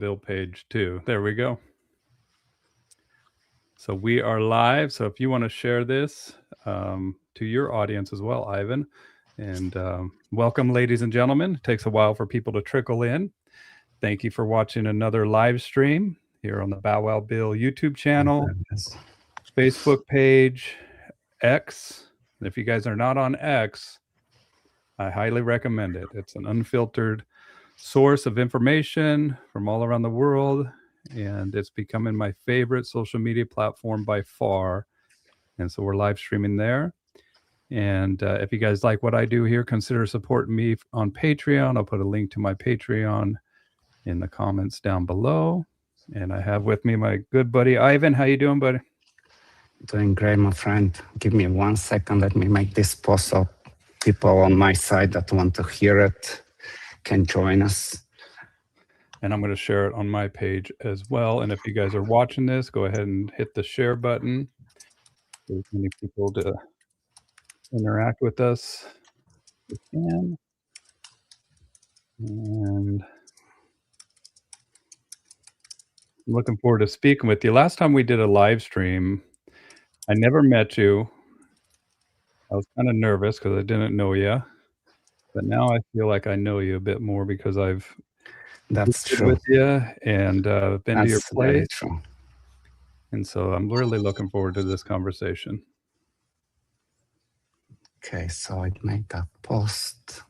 Bill page too. There we go. So we are live. So if you want to share this to your audience as well, Ivan, and welcome, ladies and gentlemen. It takes a while for people to trickle in. Thank you for watching another live stream here on the Bow Wow Bill YouTube channel, Facebook page, X. And if you guys are not on X, I highly recommend it. It's an unfiltered source of information from all around the world, and it's becoming my favorite social media platform by far. And so we're live streaming there. And if you guys like what I do here, consider supporting me on Patreon. I'll put a link to my Patreon in the comments down below. And I have with me my good buddy Ivan. How you doing, buddy? Doing great, my friend. Give me 1 second. Let me make this post so people on my side that want to hear it can join us. And I'm going to share it on my page as well. And if you guys are watching this, go ahead and hit the share button. There's many people to interact with us if we can. And I'm looking forward to speaking with you. Last time we did a live stream, I never met you. I was kind of nervous because I didn't know you. But now I feel like I know you a bit more because I've That's true with you and been to your place. Very true. And so I'm really looking forward to this conversation. Okay, so I made that post,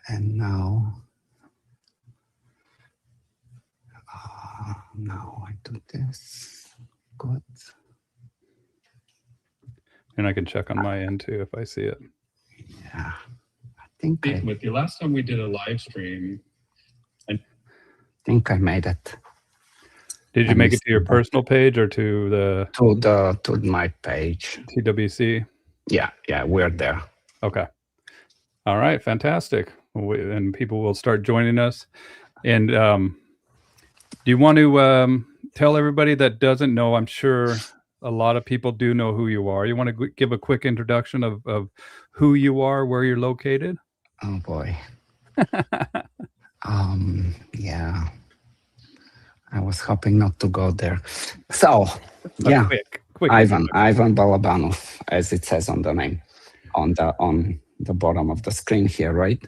and now I do this. Good. And I can check on my end too if I see it. Yeah, I think with you last time we did a live stream. I think I made it. Did you make it to your personal page or to the to my page? TWC. Yeah, we're there. Okay. All right, fantastic. And people will start joining us. And do you want to tell everybody that doesn't know? I'm sure a lot of people do know who you are. You want to give a quick introduction of who you are, where you're located? Oh boy. Yeah. I was hoping not to go there. So, yeah. Quick. Ivan Balabanov, as it says on the name, on the bottom of the screen here, right?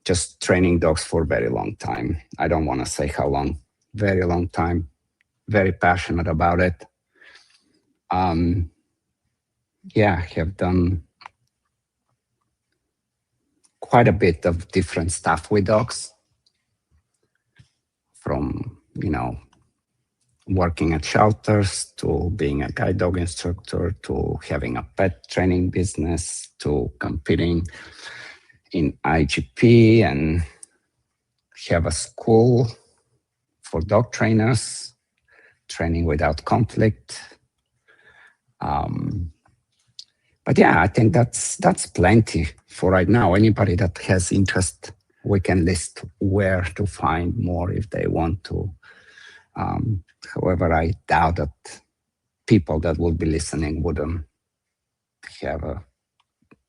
Just training dogs for a very long time. I don't want to say how long. Very long time. Very passionate about it. Yeah, I have done quite a bit of different stuff with dogs, from, working at shelters, to being a guide dog instructor, to having a pet training business, to competing in IGP and have a school for dog trainers, Training Without Conflict. But yeah, I think that's plenty for right now. Anybody that has interest, we can list where to find more if they want to. However, I doubt that people that will be listening wouldn't have a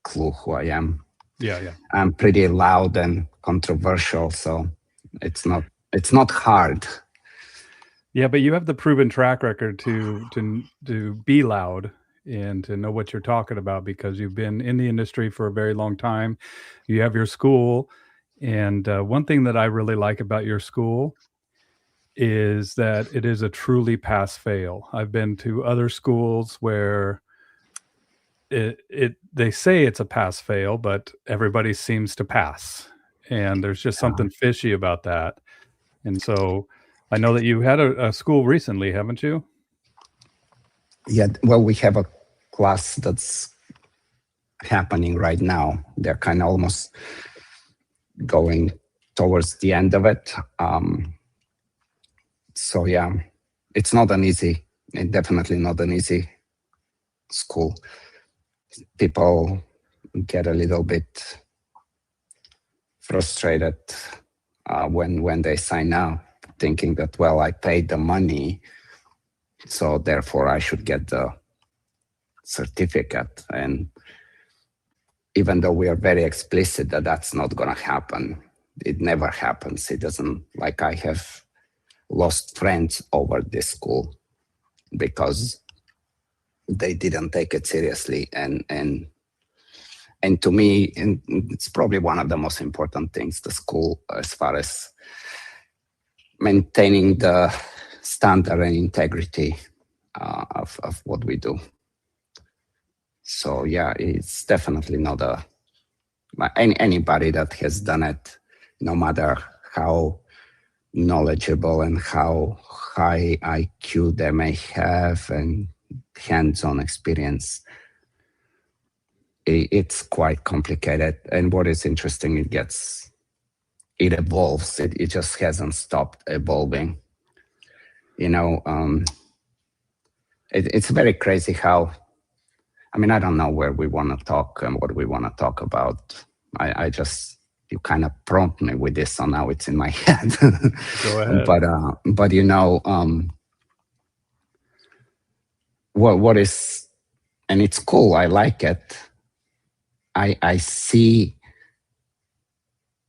clue who I am. Yeah. I'm pretty loud and controversial, so it's not hard. Yeah, but you have the proven track record to be loud and to know what you're talking about because you've been in the industry for a very long time. You have your school, and one thing that I really like about your school is that it is a truly pass-fail. I've been to other schools where they say it's a pass-fail, but everybody seems to pass, and there's just something fishy about that. And so I know that you had a school recently, haven't you? Yeah, well, we have a class that's happening right now. They're kind of almost going towards the end of it. So yeah, it's definitely not an easy school. People get a little bit frustrated when they sign up, thinking that, well, I paid the money, so therefore I should get the certificate. And even though we are very explicit that that's not going to happen, it never happens. It doesn't, like, I have lost friends over this school because they didn't take it seriously. And to me, and it's probably one of the most important things, the school, as far as maintaining the standard and integrity of what we do. So yeah, it's definitely not anybody that has done it, no matter how knowledgeable and how high IQ they may have and hands-on experience, it's quite complicated. And what is interesting, it evolves. It just hasn't stopped evolving. It's very crazy how, I mean, I don't know where we want to talk and what we want to talk about. You kind of prompt me with this, so now it's in my head. Go ahead. But what is, and it's cool. I like it. I see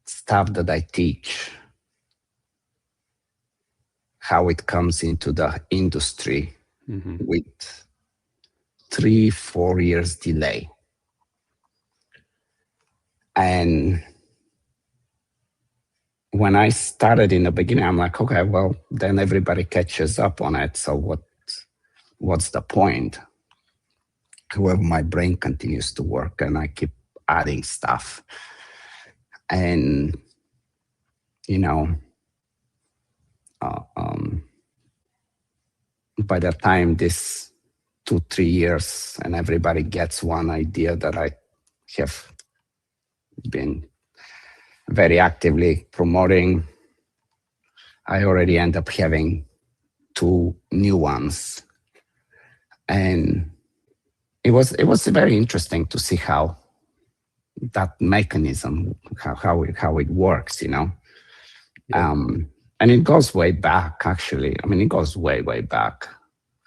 stuff that I teach, how it comes into the industry with 3-4 years delay. And when I started in the beginning, I'm like, okay, well, then everybody catches up on it. So what's the point? However, my brain continues to work and I keep adding stuff. And, by the time this 2-3 years and everybody gets one idea that I have been very actively promoting, I already end up having 2 new ones. And it was very interesting to see how that mechanism, how it works, Yeah. And it goes way back, actually. I mean, it goes way, way back.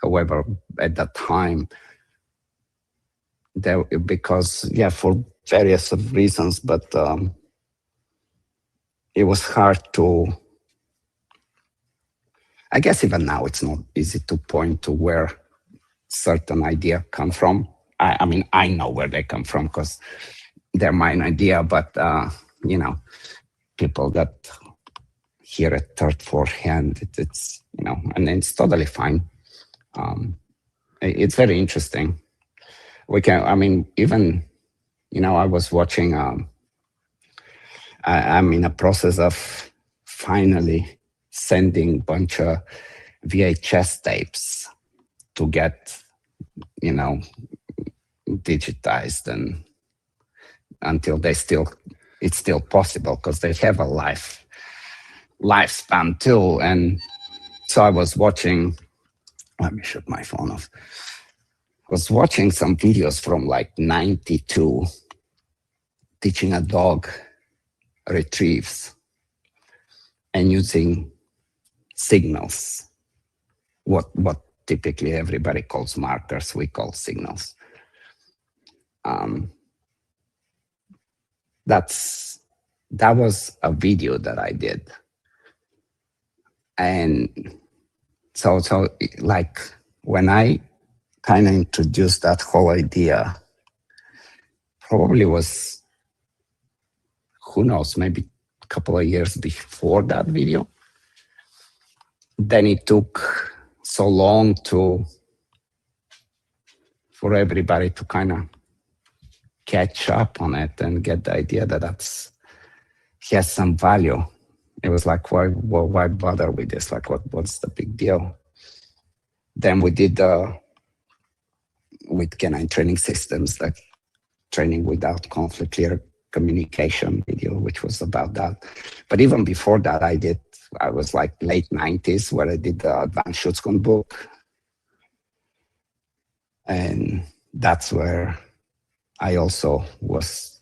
However, at that time, because for various reasons, but it was hard to, I guess even now it's not easy to point to where certain idea come from. I mean, I know where they come from because they're my idea, but people that hear it third, fourth hand, it's and it's totally fine. It's very interesting. Even, I was watching, I'm in a process of finally sending a bunch of VHS tapes to get, digitized, and until it's still possible because they have a lifespan too. And so I was watching, let me shut my phone off. I was watching some videos from like 92, teaching a dog retrieves and using signals, what typically everybody calls markers, we call signals. That was a video that I did. And so like when I kind of introduced that whole idea, probably was, who knows, maybe a couple of years before that video. Then it took so long for everybody to kind of catch up on it and get the idea that has some value. It was like, why bother with this? Like, what's the big deal? Then we did with canine training systems, like training without conflict, clear communication video, which was about that. But even before that, I was like late 90s where I did the Advanced Schutzhund book. And that's where I also was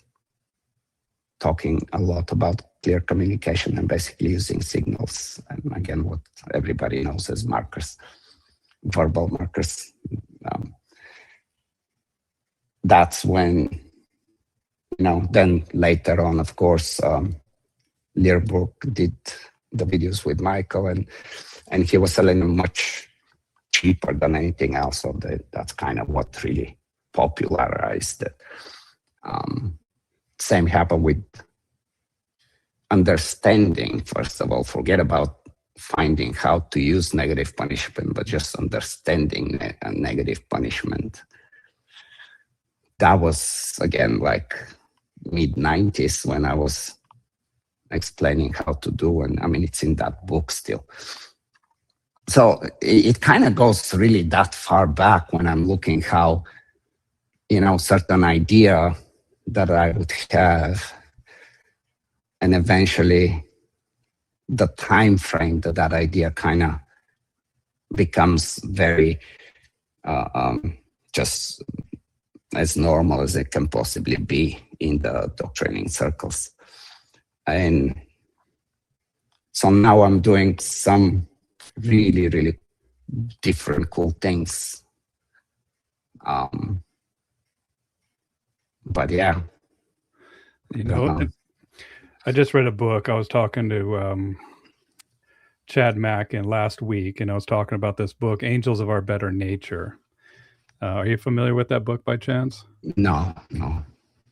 talking a lot about clear communication and basically using signals. And again, what everybody knows as markers, verbal markers. That's when, then later on, of course, Learburg did the videos with Michael, and he was selling them much cheaper than anything else. So that's kind of what really popularized it. Same happened with understanding. First of all, forget about finding how to use negative punishment, but just understanding negative punishment. That was, again, like mid-90s when I was explaining how to do, and I mean, it's in that book still. So it kind of goes really that far back when I'm looking how, certain idea that I would have, and eventually the time frame that idea kind of becomes very just as normal as it can possibly be in the dog training circles. And so now I'm doing some really, really different cool things. But yeah. I just read a book. I was talking to Chad Mackin last week, and I was talking about this book, Angels of Our Better Nature. Are you familiar with that book by chance? No.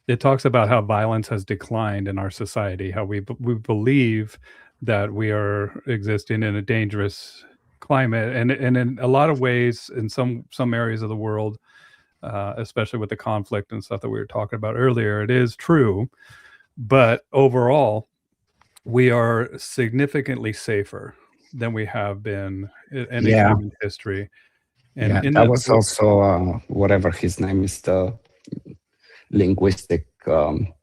It talks about how violence has declined in our society, how we believe that we are existing in a dangerous climate, and in a lot of ways, in some areas of the world, especially with the conflict and stuff that we were talking about earlier, it is true. But overall, we are significantly safer than we have been at any time in history. And that was also whatever his name is, the linguistic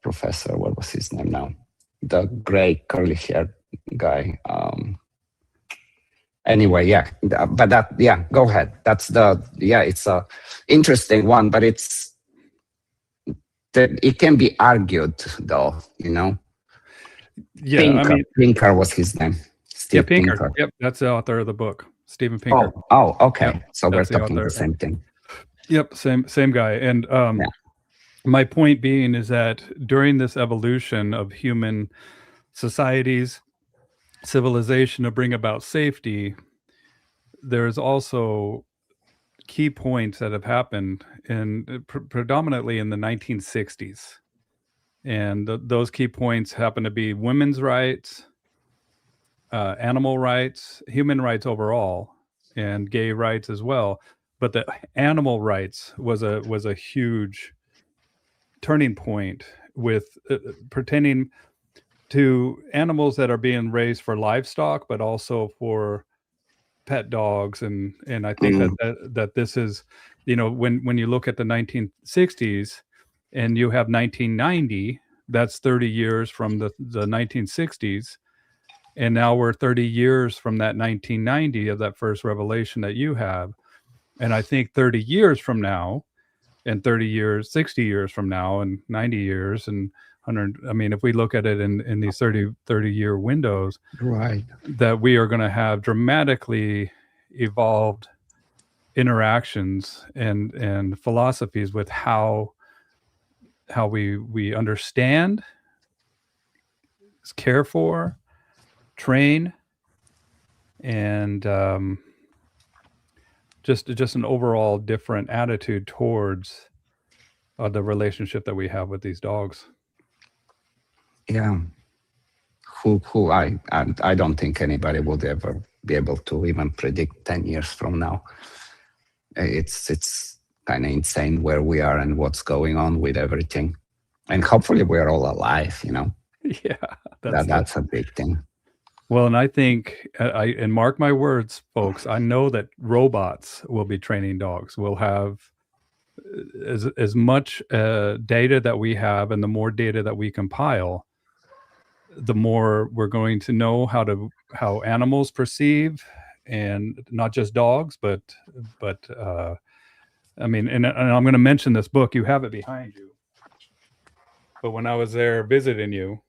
professor. What was his name now? The gray curly-haired guy. Anyway, but that, go ahead. That's it's a interesting one, but it can be argued though, Yeah, Pinker was his name. Steve Pinker. Yep, that's the author of the book, Steven Pinker. Oh, okay. Yep, so we're talking the same thing. Yep, same guy. And my point being is that during this evolution of human societies, civilization to bring about safety, there's also key points that have happened predominantly in the 1960s. And those key points happen to be women's rights, animal rights, human rights overall, and gay rights as well. But the animal rights was a huge turning point with pertaining to animals that are being raised for livestock, but also for pet dogs. And I think that this is, when you look at the 1960s and you have 1990, that's 30 years from the 1960s. And now we're 30 years from that 1990 of that first revelation that you have. And I think 30 years from now, and 30 years, 60 years from now, and 90 years, and 100, I mean, if we look at it in these 30-year windows, right, that we are going to have dramatically evolved interactions and philosophies with how we understand, care for, train, and just an overall different attitude towards the relationship that we have with these dogs. Yeah. Who I don't think anybody would ever be able to even predict 10 years from now. It's kind of insane where we are and what's going on with everything. And hopefully we're all alive, Yeah. That's a big thing. Well, and I think, and mark my words, folks, I know that robots will be training dogs. We'll have as much data that we have, and the more data that we compile, the more we're going to know how animals perceive, and not just dogs, but I mean, and I'm going to mention this book. You have it behind you. But when I was there visiting you,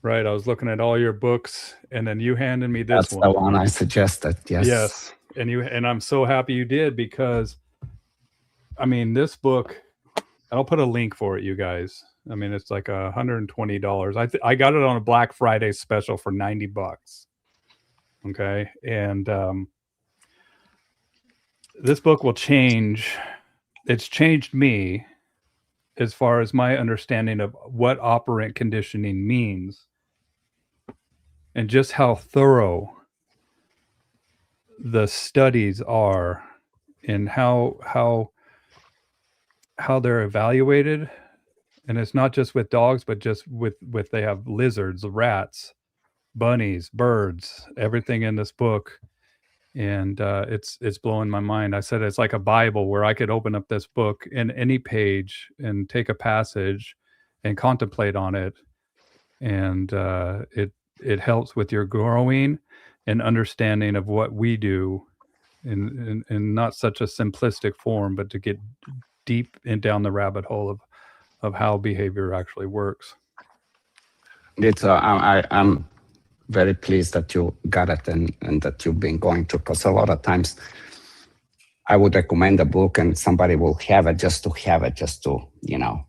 right, I was looking at all your books, and then you handed me this one. That's the one I suggested. Yes, and I'm so happy you did, because I mean, this book, I'll put a link for it, you guys. I mean, it's like $120. I got it on a Black Friday special for $90. Okay. And this book will change. It's changed me as far as my understanding of what operant conditioning means and just how thorough the studies are and how they're evaluated. And it's not just with dogs, but just with they have lizards, rats, bunnies, birds, everything in this book. And it's blowing my mind. I said it's like a Bible where I could open up this book in any page and take a passage and contemplate on it. And it helps with your growing and understanding of what we do in not such a simplistic form, but to get deep and down the rabbit hole of how behavior actually works. It's I'm very pleased that you got it and that you've been going through, because a lot of times I would recommend a book and somebody will have it just to have it, just to, you know.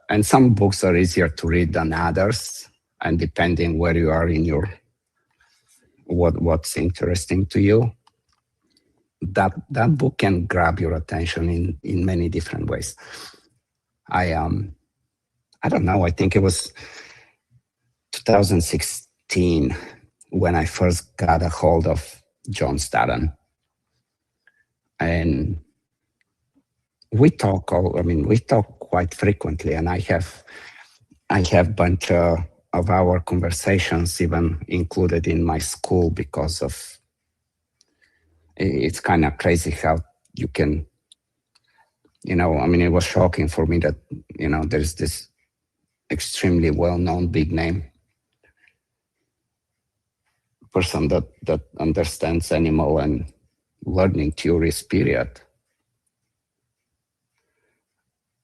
And some books are easier to read than others, and depending where you are in your what's interesting to you, that book can grab your attention in many different ways. I don't know, I think it was 2016 when I first got a hold of John Staden. And we talk quite frequently, and I have bunch of our conversations even included in my school, because of it's kind of crazy how you can, you know, I mean, it was shocking for me that, you know, there's this extremely well-known big name person that understands animal and learning theories, period.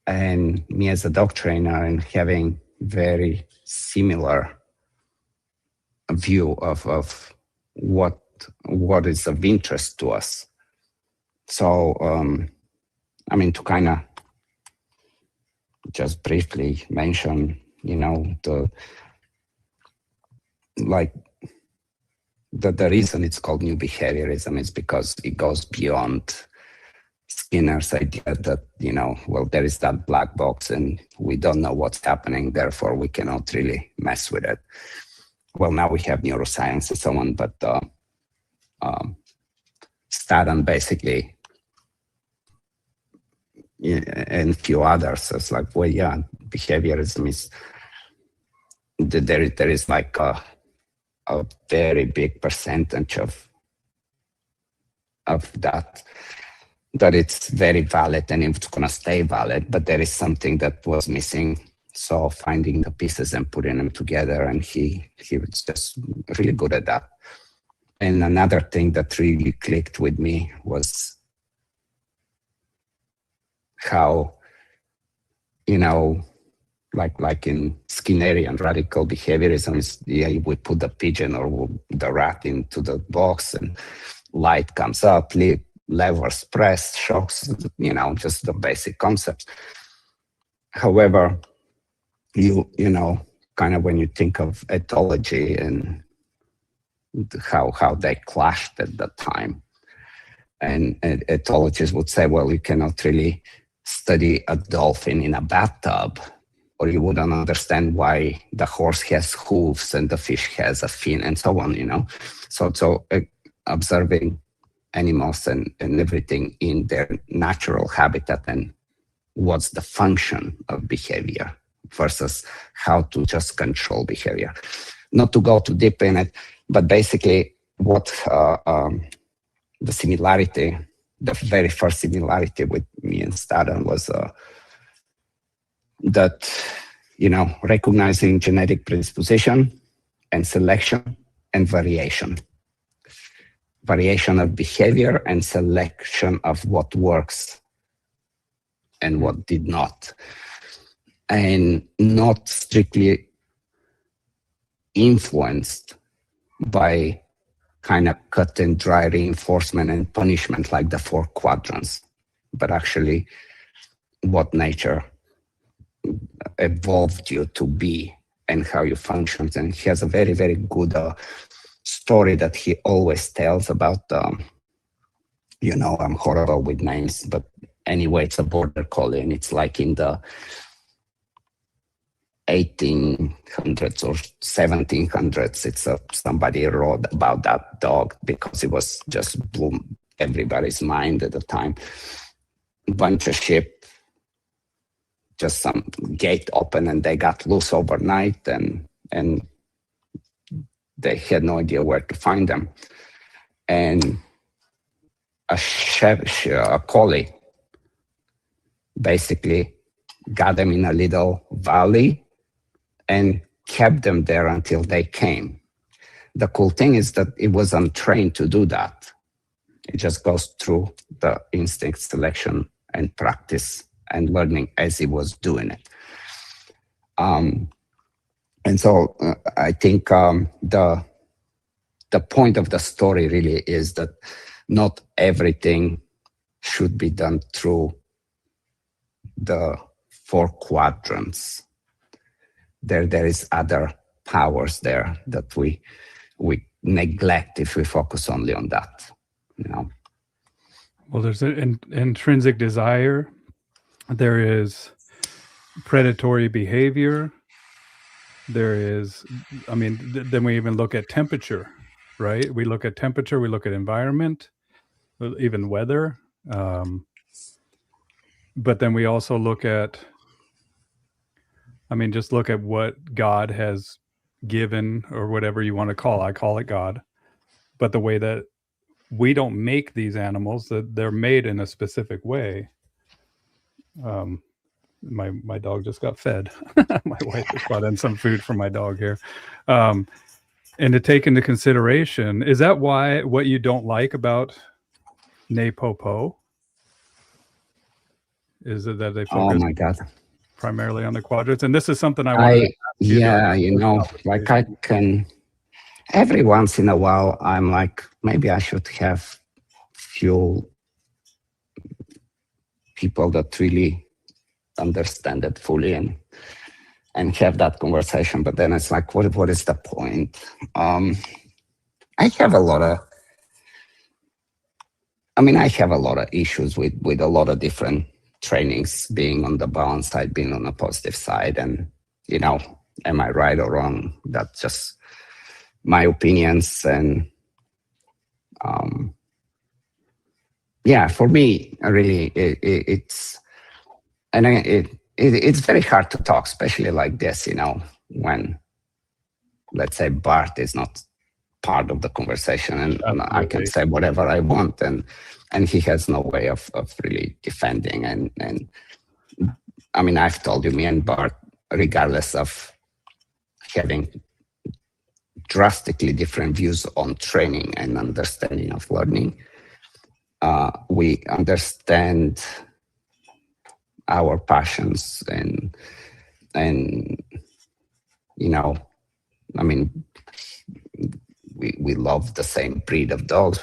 And me as a dog trainer and having very similar view of what is of interest to us. So, I mean, to kind of just briefly mention, you know, the reason it's called new behaviorism is because it goes beyond Skinner's idea that, you know, well, there is that black box and we don't know what's happening, therefore we cannot really mess with it. Well, now we have neuroscience and so on, but Staden basically, and a few others, it's like, well, yeah, behaviorism is, there is like a very big percentage of that it's very valid and it's going to stay valid, but there is something that was missing. So finding the pieces and putting them together, and he was just really good at that. And another thing that really clicked with me was how, you know, like in Skinnerian radical behaviorism, is, yeah, we put the pigeon or the rat into the box and light comes up, levers pressed, shocks, you know, just the basic concepts. However, you know, kind of when you think of ethology and how they clashed at that time, and ethologists would say, well, you cannot really study a dolphin in a bathtub, or you wouldn't understand why the horse has hooves and the fish has a fin and so on, you know. So observing animals and everything in their natural habitat and what's the function of behavior versus how to just control behavior. Not to go too deep in it, but basically what the similarity, the very first similarity with me and Staden was that, you know, recognizing genetic predisposition and selection and variation of behavior and selection of what works and what did not, and not strictly influenced by kind of cut and dry reinforcement and punishment like the 4 quadrants, but actually what nature evolved you to be and how you function. And he has a very, very good story that he always tells about, I'm horrible with names, but anyway, it's a border collie, and it's like in the 1800s or 1700s. It's somebody wrote about that dog because it was just blew everybody's mind at the time. Bunch of sheep, just some gate open, and they got loose overnight, and they had no idea where to find them. And a collie basically got them in a little valley and kept them there until they came. The cool thing is that it was untrained to do that. It just goes through the instinct selection and practice and learning as he was doing it. And so I think the point of the story really is that not everything should be done through the 4 quadrants. There is other powers there that we neglect if we focus only on that. Well, there's an intrinsic desire. There is predatory behavior. There is, then we even look at temperature, right? We look at temperature, we look at environment, even weather. But then we also look at, just look at what God has given, or whatever you want to call it. I call it God. But the way that we don't make these animals, that they're made in a specific way. My dog just got fed. My wife just brought in some food for my dog here. And to take into consideration, is that why what you don't like about Napopo is it that they focus Oh my God. primarily on the quadrants? And this is something I want to like I can, every once in a while, I'm like, maybe I should have few people that really understand it fully and have that conversation. But then it's like, what is the point? I have a lot of issues with a lot of different trainings, being on the balance side, being on the positive side. And, am I right or wrong? That's just my opinions. And for me, really, it's very hard to talk, especially like this, when, let's say, Bart is not part of the conversation, and I can say whatever I want, and he has no way of really defending. And I've told you, me and Bart, regardless of having drastically different views on training and understanding of learning, we understand our passions and we love the same breed of dogs.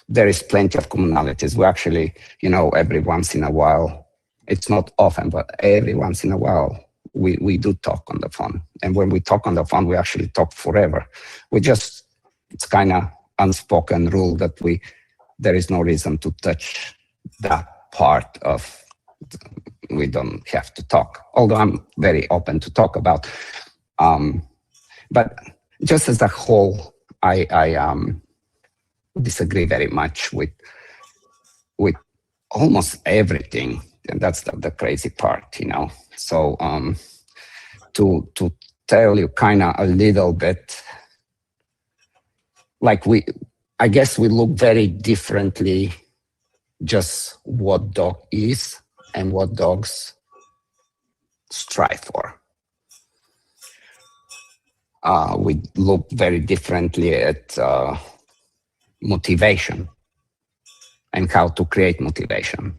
There is plenty of commonalities. We actually, every once in a while, it's not often, but every once in a while, we do talk on the phone. And when we talk on the phone, we actually talk forever. It's kind of unspoken rule that there is no reason to touch that part of, we don't have to talk, although I'm very open to talk about. But just as a whole, I disagree very much with almost everything, and that's the crazy part, So to tell you kind of a little bit, like I guess we look very differently, just what dog is and what dogs strive for. We look very differently at motivation and how to create motivation.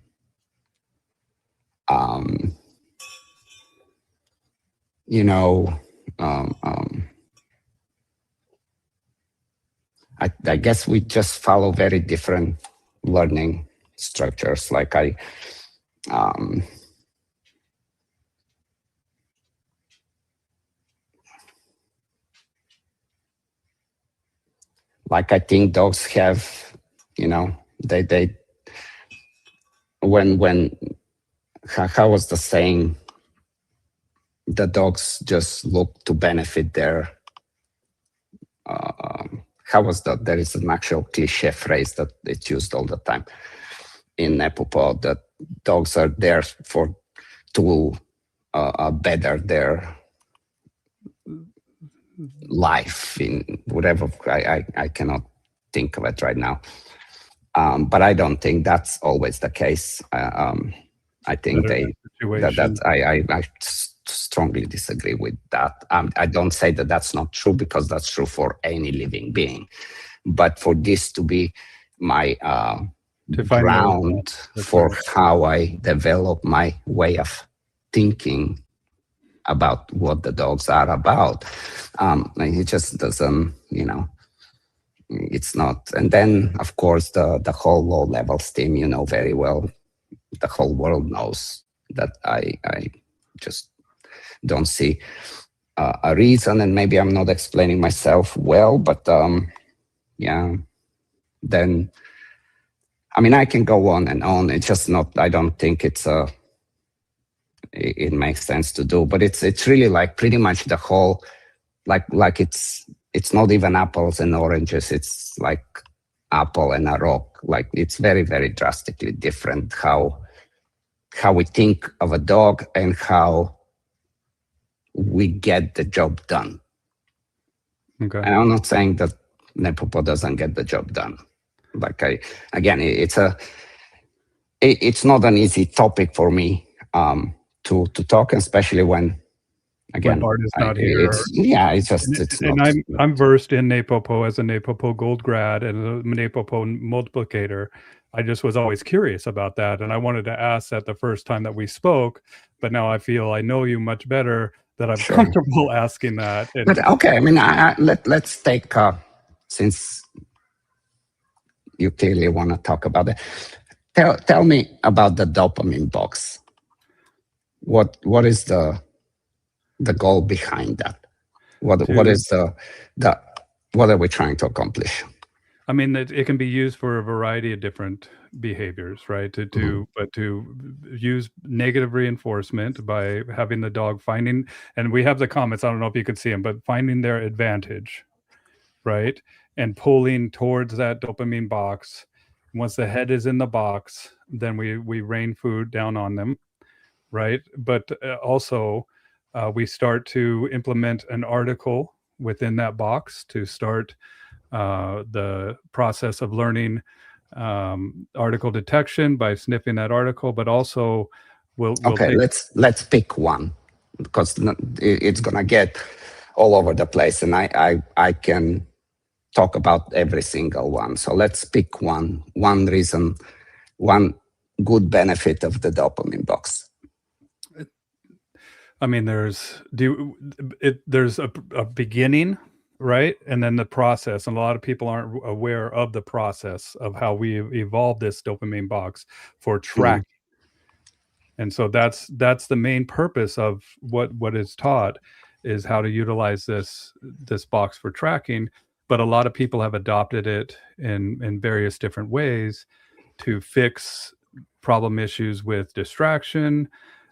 I guess we just follow very different learning structures. Like like I think dogs have, they when how was the saying? The dogs just look to benefit their. How was that? There is an actual cliche phrase that it's used all the time in Nepal that dogs are there to better their life in whatever. I cannot think of it right now. But I don't think that's always the case. I think I strongly disagree with that. I don't say that that's not true, because that's true for any living being. But for this to be my ground for how I develop my way of thinking about what the dogs are about, it just doesn't, it's not. And then, of course, the whole low-level steam, very well. The whole world knows that I just don't see a reason, and maybe I'm not explaining myself well, but yeah. Then, I mean, I can go on and on. It's just not. I don't think it makes sense to do. But it's really like pretty much the whole, like it's not even apples and oranges. It's like apple and a rock. Like it's very, very drastically different how we think of a dog and how we get the job done. Okay. And I'm not saying that Nepopo doesn't get the job done. Like it's not an easy topic for me to talk, especially when Bart is not here. It's and not. I'm versed in Nepopo as a Nepopo Gold grad and a Nepopo multiplicator. I just was always curious about that, and I wanted to ask that the first time that we spoke, but now I feel I know you much better, that I'm comfortable asking that. But okay, I mean, let's take, since you clearly want to talk about it, tell me about the dopamine box. What is the goal behind that? What is what are we trying to accomplish? I mean, it can be used for a variety of different behaviors, right? But to use negative reinforcement by having the dog finding, and we have the comments, I don't know if you could see them, but finding their advantage, right? And pulling towards that dopamine box. Once the head is in the box, then we rain food down on them, right? But also we start to implement an article within that box to start the process of learning article detection by sniffing that article, but also let's pick one, because it's gonna get all over the place, and I can talk about every single one. So let's pick one reason, one good benefit of the dopamine box. I mean, there's a beginning, right? And then the process. And a lot of people aren't aware of the process of how we evolved this dopamine box for tracking. And so that's the main purpose of what is taught, is how to utilize this box for tracking. But a lot of people have adopted it in various different ways to fix problem issues with distraction.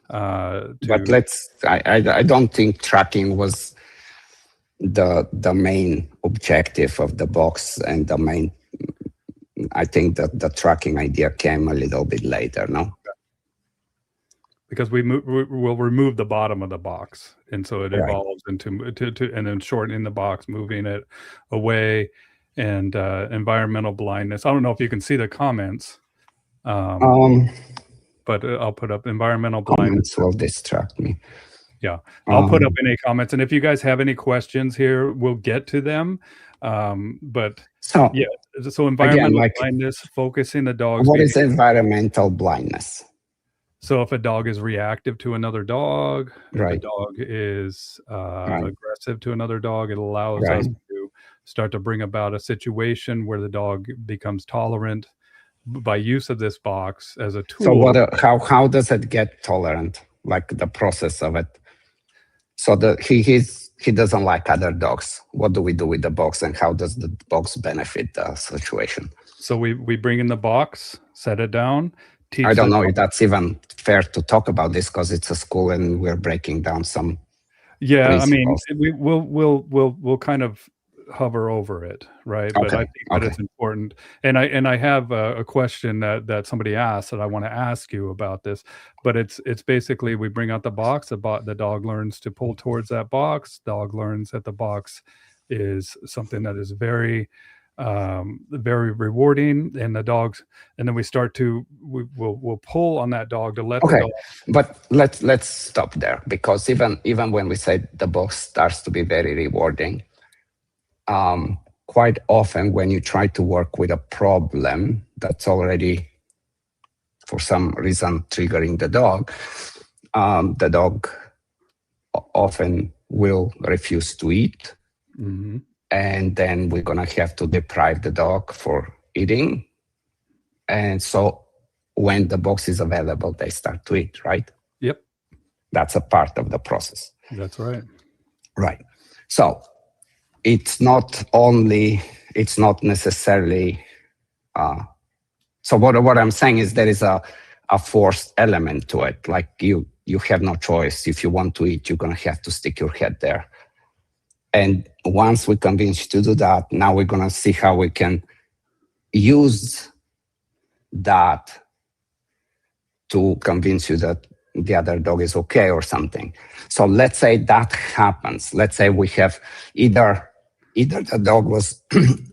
But I don't think tracking was the main objective of the box, and I think that the tracking idea came a little bit later, no? Because we'll remove the bottom of the box, and so it evolves into and then shortening the box, moving it away, and environmental blindness. I don't know if you can see the comments, but I'll put up environmental blindness. Comments will distract me. Yeah, I'll put up any comments, and if you guys have any questions here, we'll get to them. So environmental blindness, focusing the dog's What is environmental blindness? So if a dog is reactive to another dog, right. if a dog is aggressive to another dog, it allows us to start to bring about a situation where the dog becomes tolerant by use of this box as a tool. So how does it get tolerant? Like the process of it? So he doesn't like other dogs. What do we do with the box, and how does the box benefit the situation? So we bring in the box, set it down, teach. I don't know if that's even fair to talk about this because it's a school and we're breaking down some. Yeah, principles. I mean, we'll kind of hover over it, right? But I think that it's important. And I have a question that somebody asked that I want to ask you about this. But it's basically, we bring out the box, the dog learns to pull towards that box. Dog learns that the box is something that is very rewarding, and then we start to we'll pull on that dog to let the dog. But let's stop there, because even when we say the box starts to be very rewarding, quite often when you try to work with a problem that's already for some reason triggering the dog often will refuse to eat. Mm-hmm. And then we're going to have to deprive the dog for eating. And so when the box is available, they start to eat, right? Yep. That's a part of the process. That's right. Right. So it's not necessarily, so what I'm saying is there is a forced element to it. Like you have no choice. If you want to eat, you're going to have to stick your head there. And once we convince you to do that, now we're going to see how we can use that to convince you that the other dog is okay or something. So let's say that happens. Let's say we have either the dog was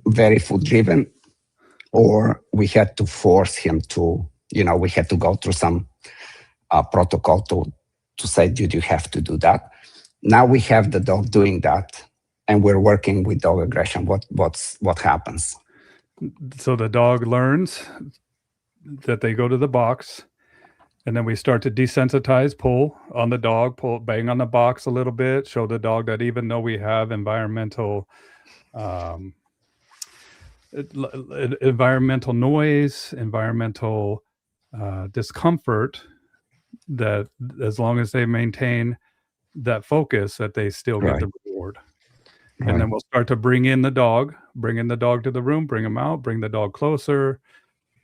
very food driven, or we had to force him to, we had to go through some protocol to say, dude, you have to do that. Now we have the dog doing that, and we're working with dog aggression. What happens? So the dog learns that they go to the box, and then we start to desensitize, pull on the dog, bang on the box a little bit, show the dog that even though we have environmental noise, environmental discomfort, that as long as they maintain that focus, that they still get the reward. Right. And then we'll start to bring in the dog to the room, bring him out, bring the dog closer.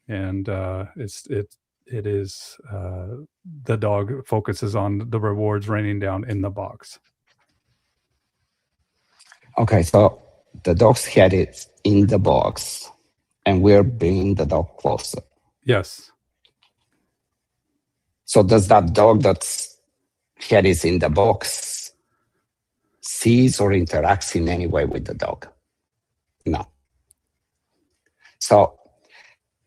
And it is the dog focuses on the rewards raining down in the box. Okay, so the dog's head is in the box, and we're bringing the dog closer. Yes. So does that dog that's head is in the box sees or interacts in any way with the dog? No. So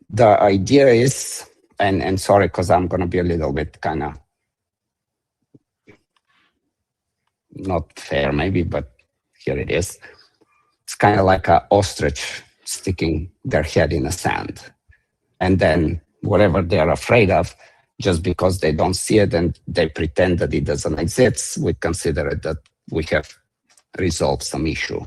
the idea is, and sorry, because I'm going to be a little bit kind of not fair maybe, but here it is. It's kind of like an ostrich sticking their head in the sand. And then whatever they're afraid of, just because they don't see it and they pretend that it doesn't exist, we consider it that we have resolved some issue.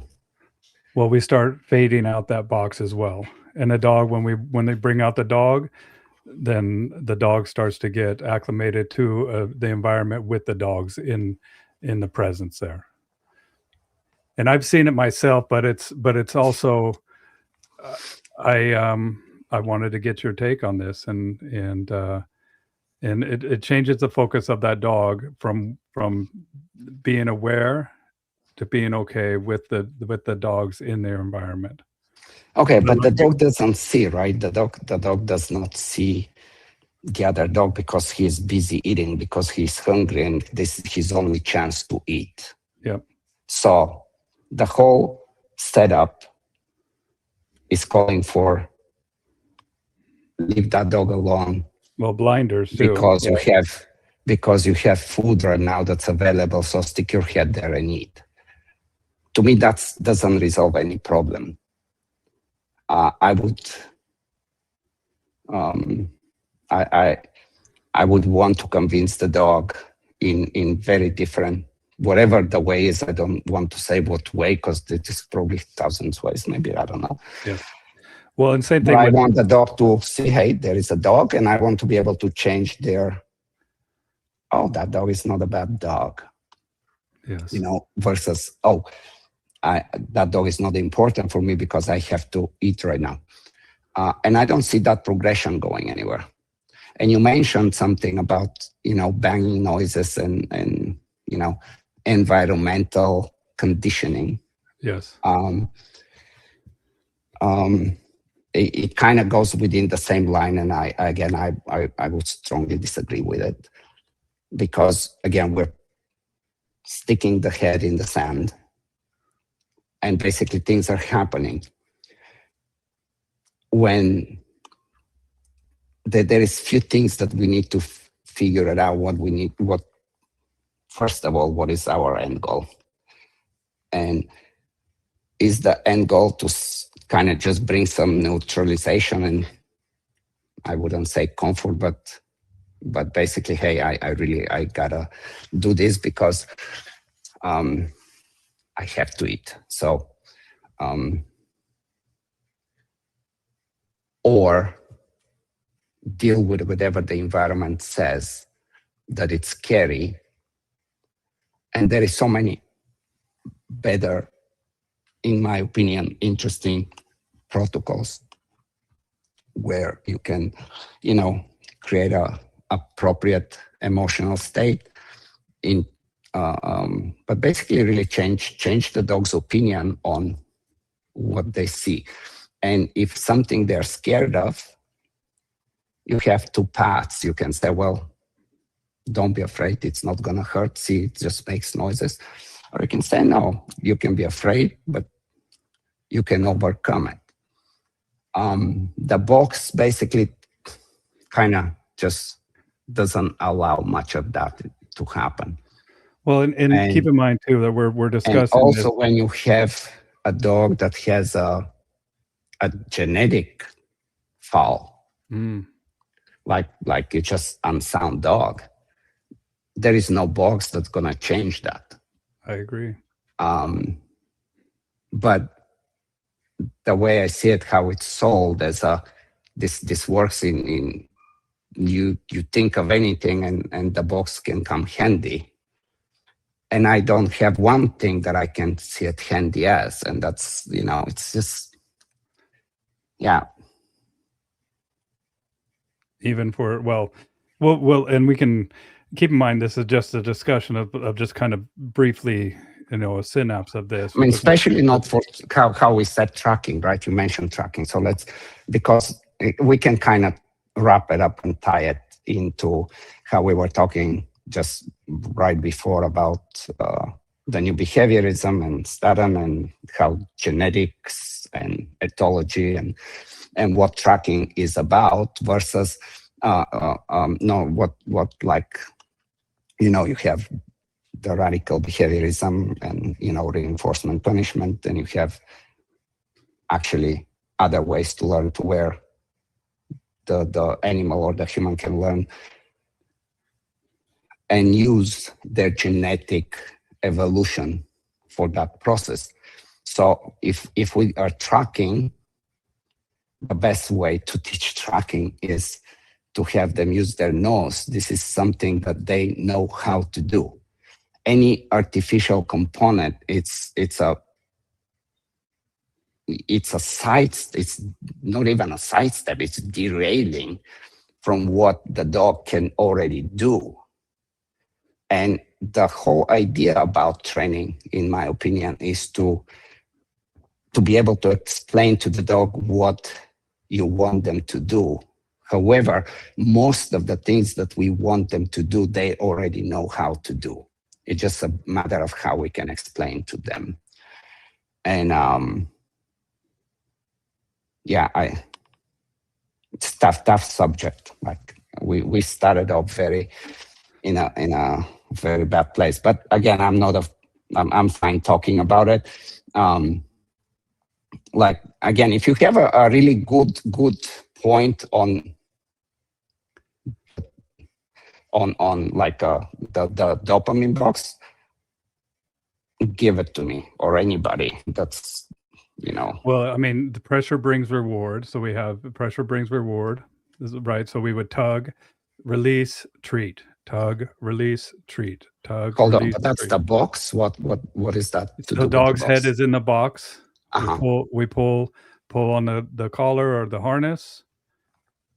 Well, we start fading out that box as well. And the dog, when they bring out the dog, then the dog starts to get acclimated to the environment with the dogs in the presence there. And I've seen it myself, but it's also I wanted to get your take on this, and it changes the focus of that dog from being aware to being okay with the dogs in their environment. Okay, but the dog doesn't see, right? The dog does not see the other dog because he's busy eating, because he's hungry, and this is his only chance to eat. Yep. So the whole setup is calling for leave that dog alone. Well, blinders too. Because you have food right now that's available, so stick your head there and eat. To me, that doesn't resolve any problem. I would want to convince the dog in very different, whatever the way is. I don't want to say what way, because it is probably thousands ways, maybe, I don't know. Yeah. Well, and same thing. But I want the dog to see, hey, there is a dog, and I want to be able to change that dog is not a bad dog. Yes. Versus, that dog is not important for me because I have to eat right now. And I don't see that progression going anywhere. And you mentioned something about, banging noises and environmental conditioning. Yes. It kind of goes within the same line. And I would strongly disagree with it because, again, we're sticking the head in the sand and basically things are happening when there is few things that we need to figure it out. First of all, what is our end goal? And is the end goal to kind of just bring some neutralization and I wouldn't say comfort, but basically, hey, I gotta do this because I have to eat. So, or deal with whatever the environment says that it's scary. And there is so many better, in my opinion, interesting protocols where you can, create a appropriate emotional state but basically really change the dog's opinion on what they see. And if something they're scared of, you have two paths. You can say, well, don't be afraid. It's not going to hurt. See, it just makes noises. Or you can say, no, you can be afraid, but you can overcome it. The box basically kind of just doesn't allow much of that to happen. Well, and keep in mind too that we're discussing. And also, when you have a dog that has a genetic fall, like it's just unsound dog, there is no box that's gonna change that. I agree. But the way I see it, how it's sold as this works in you think of anything and the box can come handy. And I don't have one thing that I can see it handy as, and that's, it's just, yeah. Even for, well, and we can keep in mind, this is just a discussion of just kind of briefly, a synapse of this. I mean, especially not for how we set tracking, right? You mentioned tracking. So because we can kind of wrap it up and tie it into how we were talking just right before about the new behaviorism and Statham and how genetics and ethology and what tracking is about versus what like, you have the radical behaviorism and, reinforcement punishment, and you have actually other ways to learn to where the animal or the human can learn and use their genetic evolution for that process. So if we are tracking, the best way to teach tracking is to have them use their nose. This is something that they know how to do. Any artificial component, it's not even a sidestep, it's derailing from what the dog can already do. And the whole idea about training, in my opinion, is to be able to explain to the dog what you want them to do. However, most of the things that we want them to do, they already know how to do. It's just a matter of how we can explain to them. And it's tough subject. Like we started off in a very bad place. But again, I'm fine talking about it. Like again, if you have a really good point on like the dopamine box, give it to me or anybody. That's Well, I mean, the pressure brings reward. So we have pressure brings reward, right? So we would tug, release, treat. Tug, release, treat. Tug, Hold on, release, but that's treat. the box. What is that to The do with the dog's head box? is in the box. Uh-huh. We pull on the collar or the harness.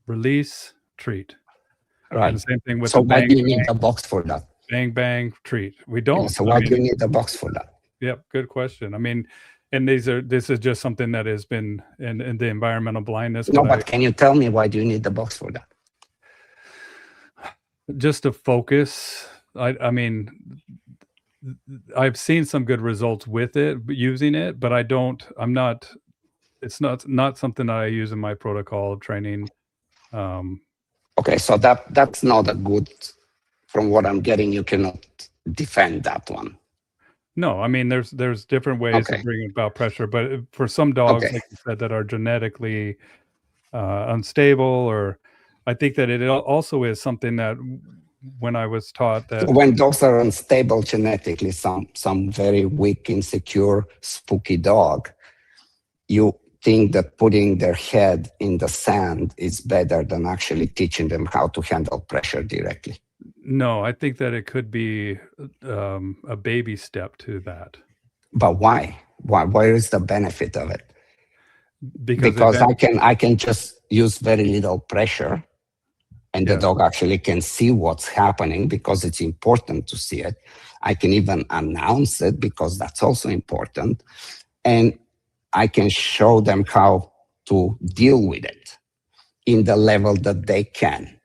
Release, treat. Right. And the same thing with So the why bang, do you need bang, the box for that? bang, bang, treat. We Yeah, don't. so why do you need the box for that? Yep, good question. I mean, and this is just something that has been in the environmental blindness. No, but can you tell me why do you need the box for that? Just to focus. I mean, I've seen some good results with it, using it, but it's not something that I use in my protocol training. Okay, so that's not a good, from what I'm getting, you cannot defend that one. No, I mean, there's different ways of bringing about pressure, but for some dogs, like you said, that are genetically unstable, or I think that it also is something that when I was taught that when dogs are unstable genetically, some very weak, insecure, spooky dog, you think that putting their head in the sand is better than actually teaching them how to handle pressure directly. No, I think that it could be a baby step to that. But why? Where is the benefit of it? Because I can just use very little pressure, and the dog actually can see what's happening because it's important to see it. I can even announce it because that's also important. And I can show them how to deal with it in the level that they can.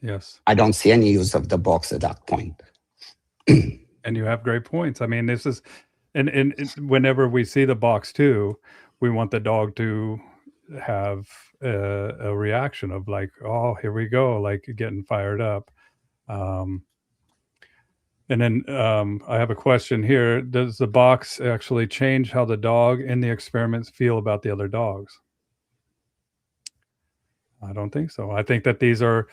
Yes. I don't see any use of the box at that point. And you have great points. I mean, this is, and whenever we see the box too, we want the dog to have a reaction of like, oh, here we go, like getting fired up. And then I have a question here. Does the box actually change how the dog in the experiments feel about the other dogs? I don't think so. I think that these are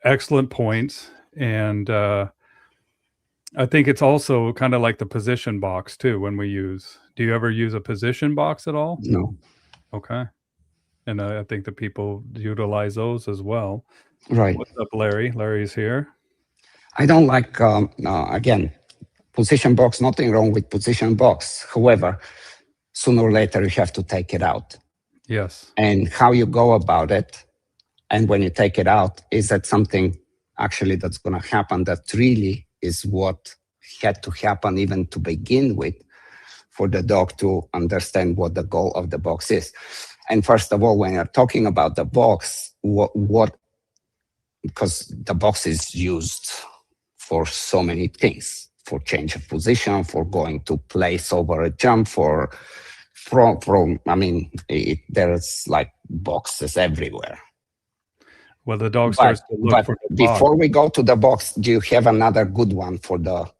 excellent points. And I think it's also kind of like the position box too when we use. Do you ever use a position box at all? No. Okay. And I think that people utilize those as well. Right. What's up, Larry? Larry's here. I don't like, again, position box, nothing wrong with position box. However, sooner or later you have to take it out. Yes. And how you go about it, and when you take it out, is that something actually that's going to happen that really is what had to happen even to begin with for the dog to understand what the goal of the box is. And first of all, when you're talking about the box, because the box is used for so many things, for change of position, for going to place over a jump, there's like boxes everywhere. Well, the dog starts to look for the box. Before we go to the box, do you have another good one for the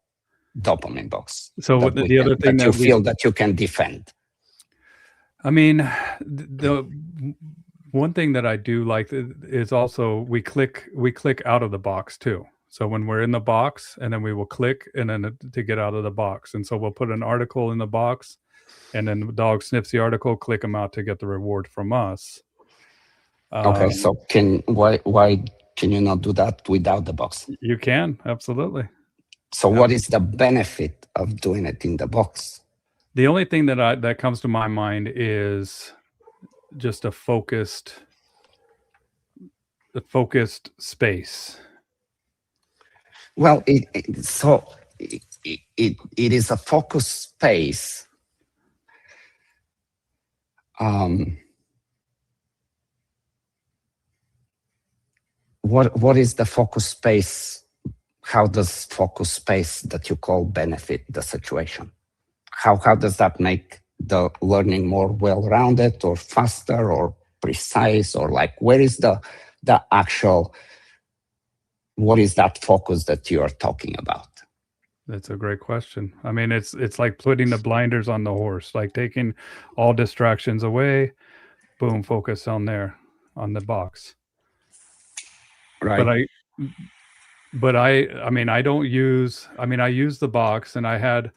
dopamine box? So the other thing that you feel that you can defend? I mean, the one thing that I do like is also we click out of the box too. So when we're in the box, and then we will click and then to get out of the box. And so we'll put an article in the box, and then the dog sniffs the article, click them out to get the reward from us. Okay, so why can you not do that without the box? You can, absolutely. So what is the benefit of doing it in the box? The only thing that comes to my mind is just a focused space. Well, it is a focused space. What is the focus space? How does focus space that you call benefit the situation? How does that make the learning more well-rounded or faster or precise, or like where is the actual, what is that focus that you are talking about? That's a great question. I mean, it's like putting the blinders on the horse, like taking all distractions away, boom, focus on there, on the box. Right. But I don't use, I use the box, and I had.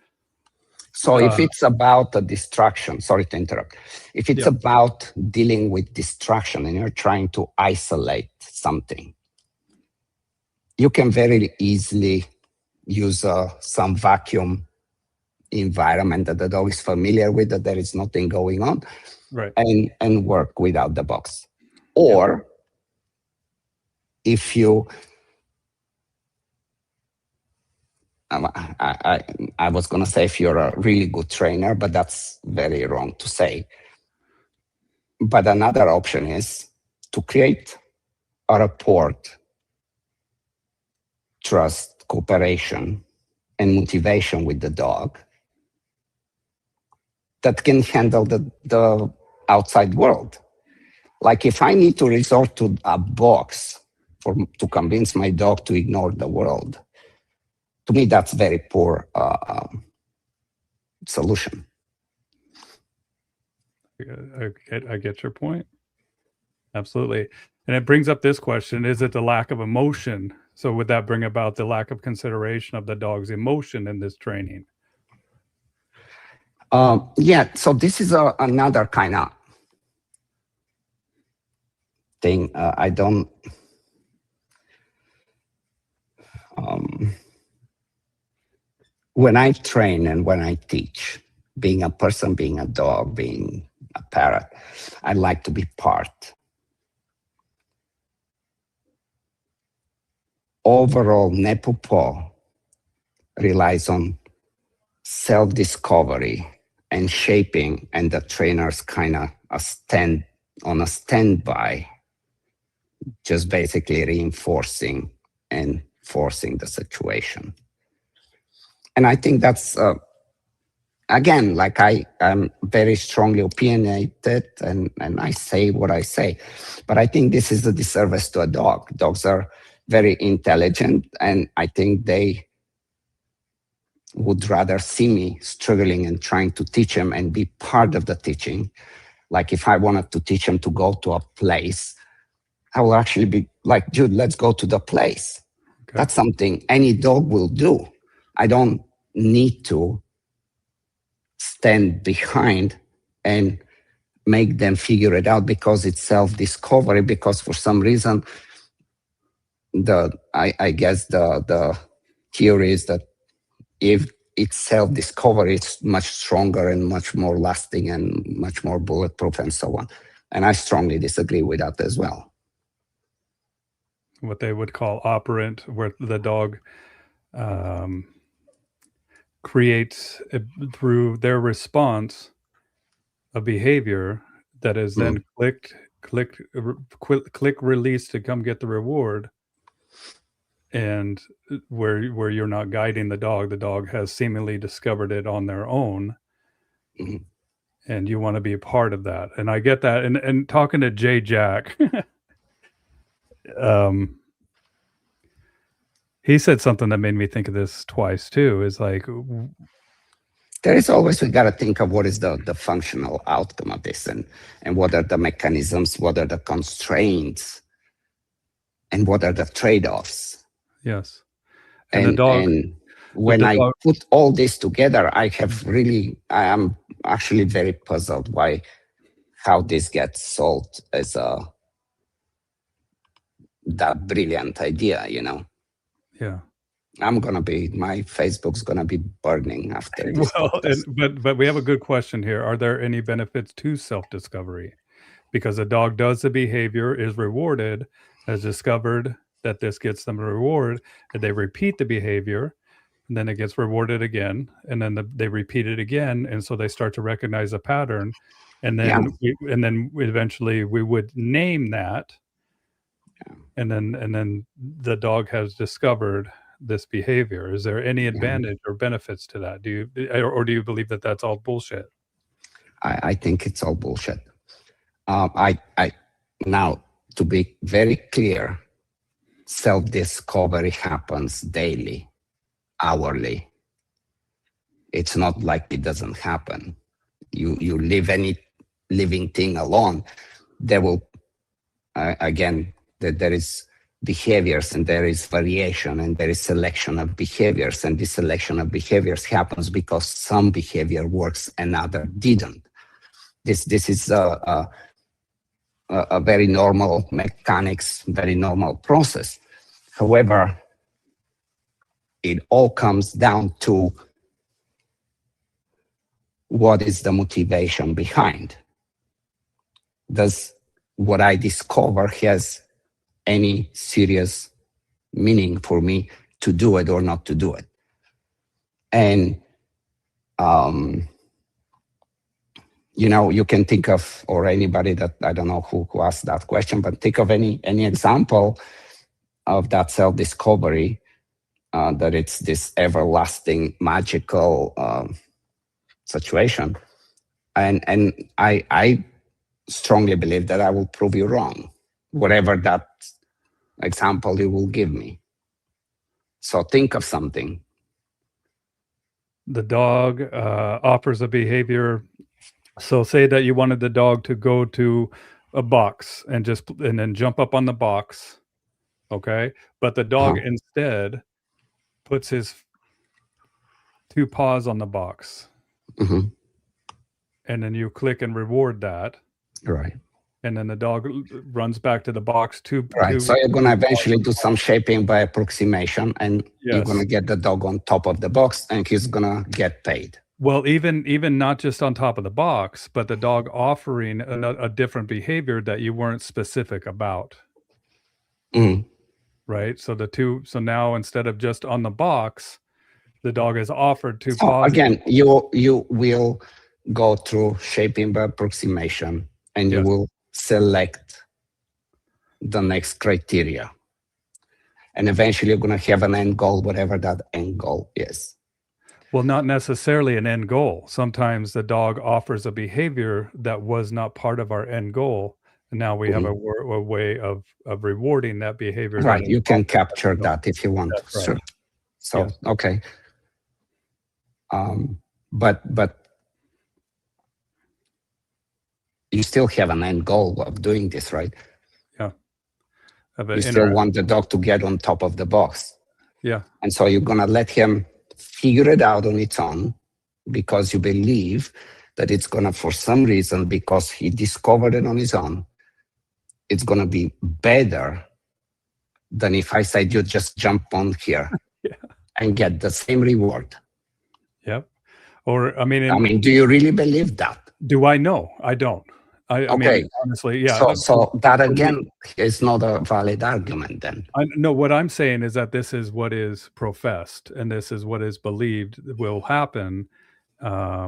So if it's about a distraction, sorry to interrupt. If it's about dealing with distraction and you're trying to isolate something, you can very easily use some vacuum environment that the dog is familiar with, that there is nothing going on, Right. and work without the box. Or if you, I was going to say if you're a really good trainer, but that's very wrong to say. But another option is to create a rapport, trust, cooperation, and motivation with the dog that can handle the outside world. Like if I need to resort to a box to convince my dog to ignore the world, to me, that's very poor solution. I get your point. Absolutely. And it brings up this question, is it the lack of emotion? So would that bring about the lack of consideration of the dog's emotion in this training? Yeah, so this is another kind of thing. I don't... when I train and when I teach, being a person, being a dog, being a parrot, I like to be part. Overall, Nepupo relies on self-discovery and shaping, and the trainers kind of stand on a standby, just basically reinforcing and forcing the situation. And I think that's, again, like I'm very strongly opinionated and I say what I say, but I think this is a disservice to a dog. Dogs are very intelligent, and I think they would rather see me struggling and trying to teach them and be part of the teaching. Like if I wanted to teach them to go to a place, I will actually be like, Jude, let's go to the place. Okay. That's something any dog will do. I don't need to stand behind and make them figure it out because it's self-discovery, because for some reason, I guess the theory is that if it's self-discovery, it's much stronger and much more lasting and much more bulletproof and so on. And I strongly disagree with that as well. What they would call operant, where the dog creates through their response a behavior that is then click release to come get the reward. And where you're not guiding the dog has seemingly discovered it on their own. And you want to be a part of that. And I get that. And talking to Jay Jack, he said something that made me think of this twice too, is like, there is always, we got to think of what is the functional outcome of this, and what are the mechanisms, what are the constraints, and what are the trade-offs. Yes. And when I put all this together, I am actually very puzzled by how this gets sold as that brilliant idea, you know? Yeah. My Facebook's gonna be burning after this. But we have a good question here. Are there any benefits to self-discovery? Because a dog does the behavior, is rewarded, has discovered that this gets them a reward, and they repeat the behavior, and then it gets rewarded again, and then they repeat it again, and so they start to recognize a pattern, and then eventually we would name that, and then the dog has discovered this behavior. Is there any advantage or benefits to that? Do you believe that that's all bullshit? I think it's all bullshit. Now, to be very clear, self-discovery happens daily, hourly. It's not like it doesn't happen. You leave any living thing alone, there will, again, there is behaviors and there is variation and there is selection of behaviors, and this selection of behaviors happens because some behavior works and other didn't. This is a very normal mechanics, very normal process. However, it all comes down to what is the motivation behind. Does what I discover has any serious meaning for me to do it or not to do it? And you can think of, or anybody that, I don't know who asked that question, but think of any example of that self-discovery, that it's this everlasting, magical situation. And I strongly believe that I will prove you wrong, whatever that example you will give me. So think of something. The dog offers a behavior. So say that you wanted the dog to go to a box and then jump up on the box, okay? But the dog instead puts his 2 paws on the box. Mm-hmm. And then you click and reward that. Right. And then the dog runs back to the box. Right. So you're going to eventually do some shaping by approximation, and you're going to get the dog on top of the box, and he's going to get paid. Well, even not just on top of the box, but the dog offering a different behavior that you weren't specific about. Mm. Right. So so now instead of just on the box, the dog is offered 2 so paws. Again, you will go through shaping by approximation, and you will select the next criteria. And eventually you're going to have an end goal, whatever that end goal is. Well, not necessarily an end goal. Sometimes the dog offers a behavior that was not part of our end goal. And now we have a way of rewarding that behavior. Right. You can capture that if you want. That's sure. Right. So, okay. But you still have an end goal of doing this, right? Yeah. You still want the dog to get on top of the box. Yeah. And so you're going to let him figure it out on its own, because you believe that it's going to, for some reason, because he discovered it on his own, it's going to be better than if I said you just jump on here and get the same reward. Yep. Or, I mean, do you really believe that? Do I know? I don't. I mean, honestly, yeah. So that again is not a valid argument then. No, what I'm saying is that this is what is professed, and this is what is believed will happen. But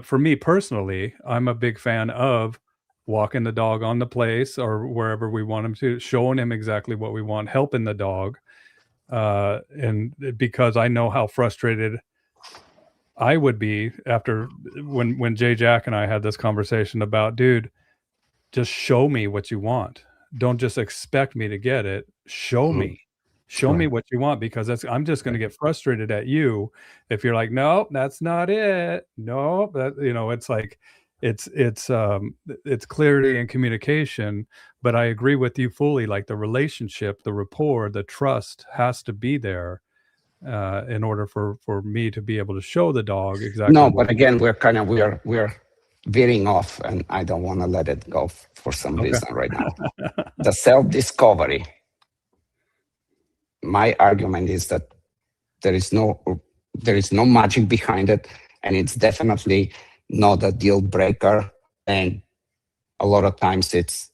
for me personally, I'm a big fan of walking the dog on the place or wherever we want him to, showing him exactly what we want, helping the dog. And because I know how frustrated I would be after when Jay Jack and I had this conversation about, dude, just show me what you want. Don't just expect me to get it. Show me. Show me what you want, because I'm just going to get frustrated at you if you're like, no, that's not it. No, it's like it's clarity and communication. But I agree with you fully. Like the relationship, the rapport, the trust has to be there in order for me to be able to show the dog exactly. No, but again, we're veering off, and I don't want to let it go for some reason right now. The self-discovery. My argument is that there is no magic behind it, and it's definitely not a deal breaker. And a lot of times it's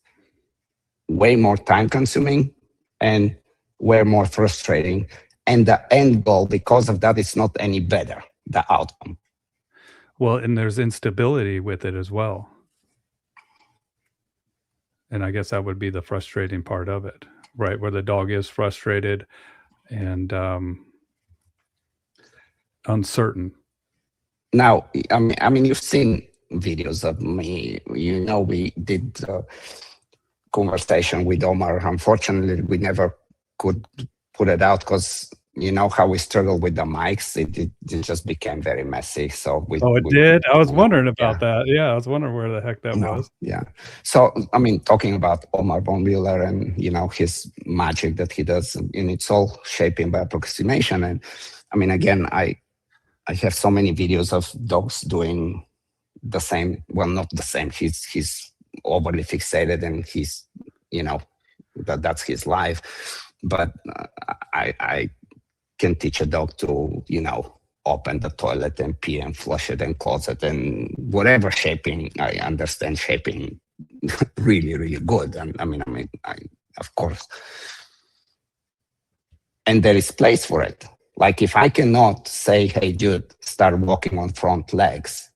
way more time consuming and way more frustrating. And the end goal, because of that, is not any better, the outcome. Well, and there's instability with it as well. And I guess that would be the frustrating part of it, right? Where the dog is frustrated and uncertain. Now, I mean, you've seen videos of me. We did a conversation with Omar. Unfortunately, we never could put it out because you know how we struggle with the mics. It just became very messy. So it did? I was wondering about that. Yeah, I was wondering where the heck that was. Yeah. So, I mean, talking about Omar von Mueller and, his magic that he does, and it's all shaping by approximation. And I mean, again, I have so many videos of dogs doing the same. Well, not the same. He's overly fixated, and he's, that's his life. but I can teach a dog to, open the toilet and pee and flush it and close it and whatever shaping. I understand shaping really, really good. And I of course. And there is place for it. Like if I cannot say, hey, dude, start walking on front legs,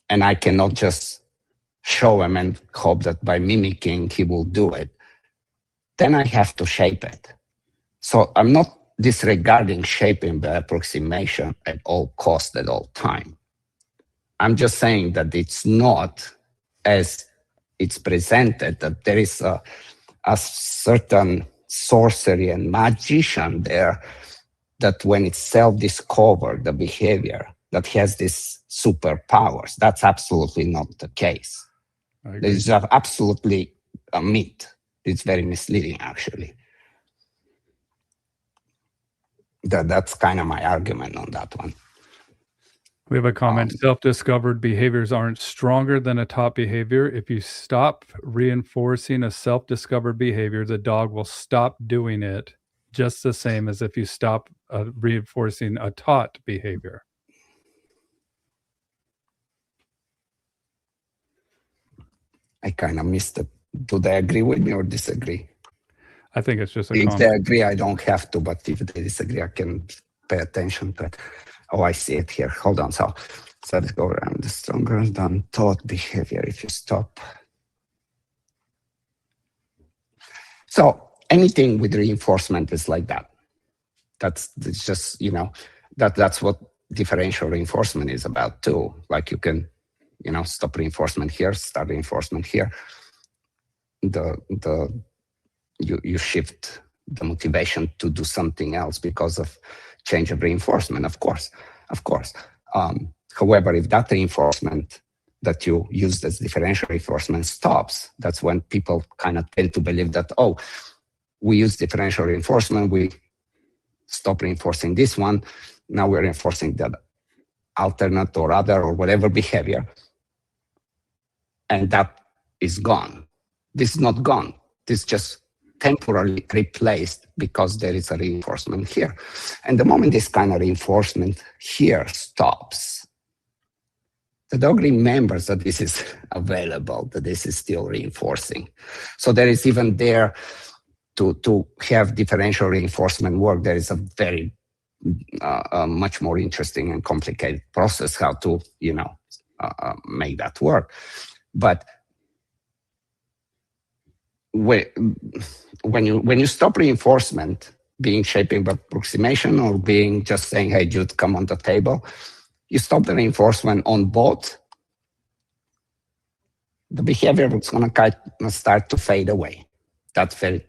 and I cannot just show him and hope that by mimicking he will do it, then I have to shape it. So I'm not disregarding shaping the approximation at all cost, at all time. I'm just saying that it's not as it's presented, that there is a certain sorcery and magician there, that when it's self-discovered, the behavior that has these superpowers. That's absolutely not the case. It's absolutely a myth. It's very misleading, actually. That's kind of my argument on that one. We have a comment. Self-discovered behaviors aren't stronger than a taught behavior. If you stop reinforcing a self-discovered behavior, the dog will stop doing it, just the same as if you stop reinforcing a taught behavior. I kind of missed it. Do they agree with me or disagree? I think it's just a if comment. They agree, I don't have to, but if they disagree, I can pay attention to it. Oh, I see it here. Hold on. So let's go around. The stronger than taught behavior if you stop. So anything with reinforcement is like that. It's just, that's what differential reinforcement is about too. Like you can, stop reinforcement here, start reinforcement here. You shift the motivation to do something else because of change of reinforcement, of course. However, if that reinforcement that you used as differential reinforcement stops, that's when people kind of tend to believe that, oh, we use differential reinforcement, we stop reinforcing this one, now we're reinforcing the alternate or other or whatever behavior, and that is gone. This is not gone. This is just temporarily replaced because there is a reinforcement here. And the moment this kind of reinforcement here stops, the dog remembers that this is available, that this is still reinforcing. So there is even there to have differential reinforcement work, there is a very much more interesting and complicated process how to, make that work. But when you stop reinforcement, being shaping by approximation or being just saying, hey, Jude, come on the table, you stop the reinforcement on both, the behavior is going to start to fade away. That's very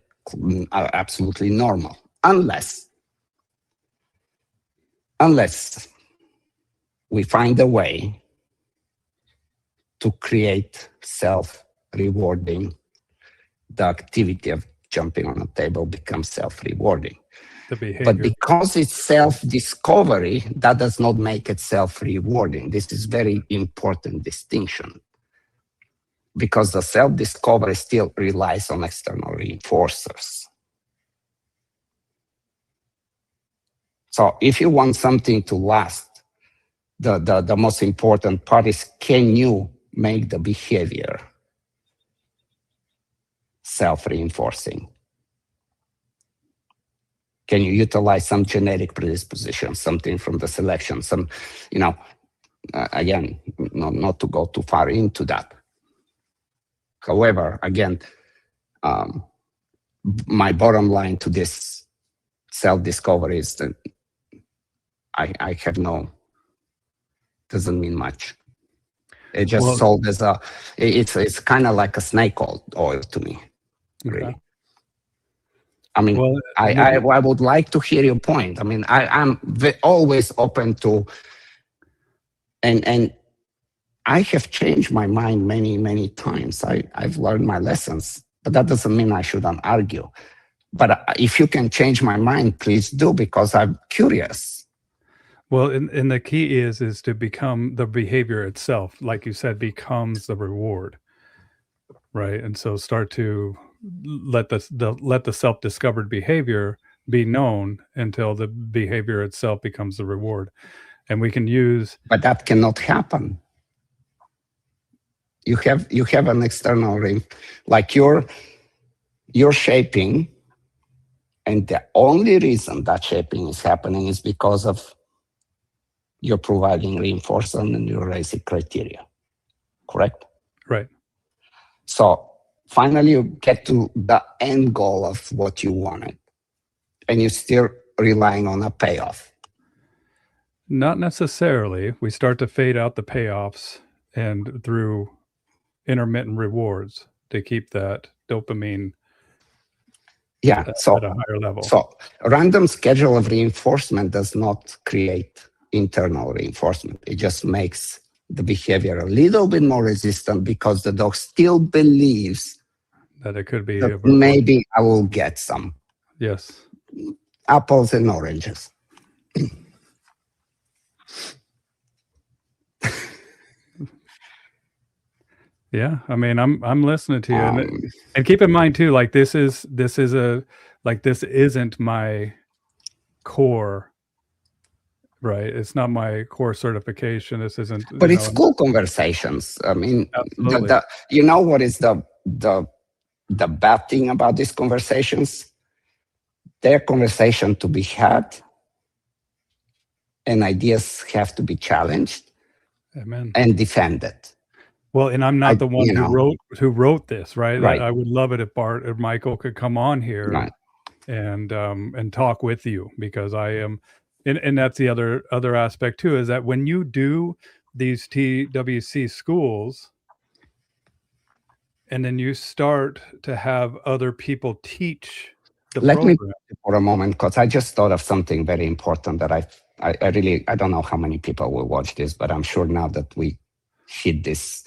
absolutely normal, unless we find a way to create self-rewarding. The activity of jumping on a table becomes self-rewarding. But because it's self-discovery, that does not make it self-rewarding. This is very important distinction. Because the self-discovery still relies on external reinforcers. So if you want something to last, the most important part is, can you make the behavior self-reinforcing? Can you utilize some genetic predisposition, something from the selection, some, again, not to go too far into that. However, again, my bottom line to this self-discovery is that I have doesn't mean much. It just sold as it's kind of like a snake oil to me, really. Okay. I mean, I would like to hear your point. I mean, I'm always open to, and I have changed my mind many, many times. I've learned my lessons, but that doesn't mean I shouldn't argue. But if you can change my mind, please do, because I'm curious. Well, and the key is to become the behavior itself, like you said, becomes the reward, right? And so start to let the self-discovered behavior be known until the behavior itself becomes the reward. And we can use, but that cannot happen. You have an external ring, like you're shaping, and the only reason that shaping is happening is because of you're providing reinforcement and you're raising criteria, correct? right. So finally you get to the end goal of what you wanted, and you're still relying on a payoff. Not necessarily. We start to fade out the payoffs and through intermittent rewards to keep that dopamine Yeah, so at a higher level. So random schedule of reinforcement does not create internal reinforcement. It just makes the behavior a little bit more resistant because the dog still believes that it could be that maybe I will get some. Yes. Apples and oranges. Yeah, I mean, I'm listening to you, and keep in mind too, like this isn't my core, right? It's not my core certification. This isn't. But it's cool conversations. I mean, absolutely. You know what is the bad thing about these conversations? They're conversation to be had, and ideas have to be challenged. Amen. And defended. Well, and I'm not the one who wrote this, right? Right. I would love it if Bart or Michael could come on here, right, and talk with you, because I am, and that's the other aspect too, is that when you do these TWC schools, and then you start to have other people teach the program. Let me for a moment, because I just thought of something very important that I really, I don't know how many people will watch this, but I'm sure now that we hit these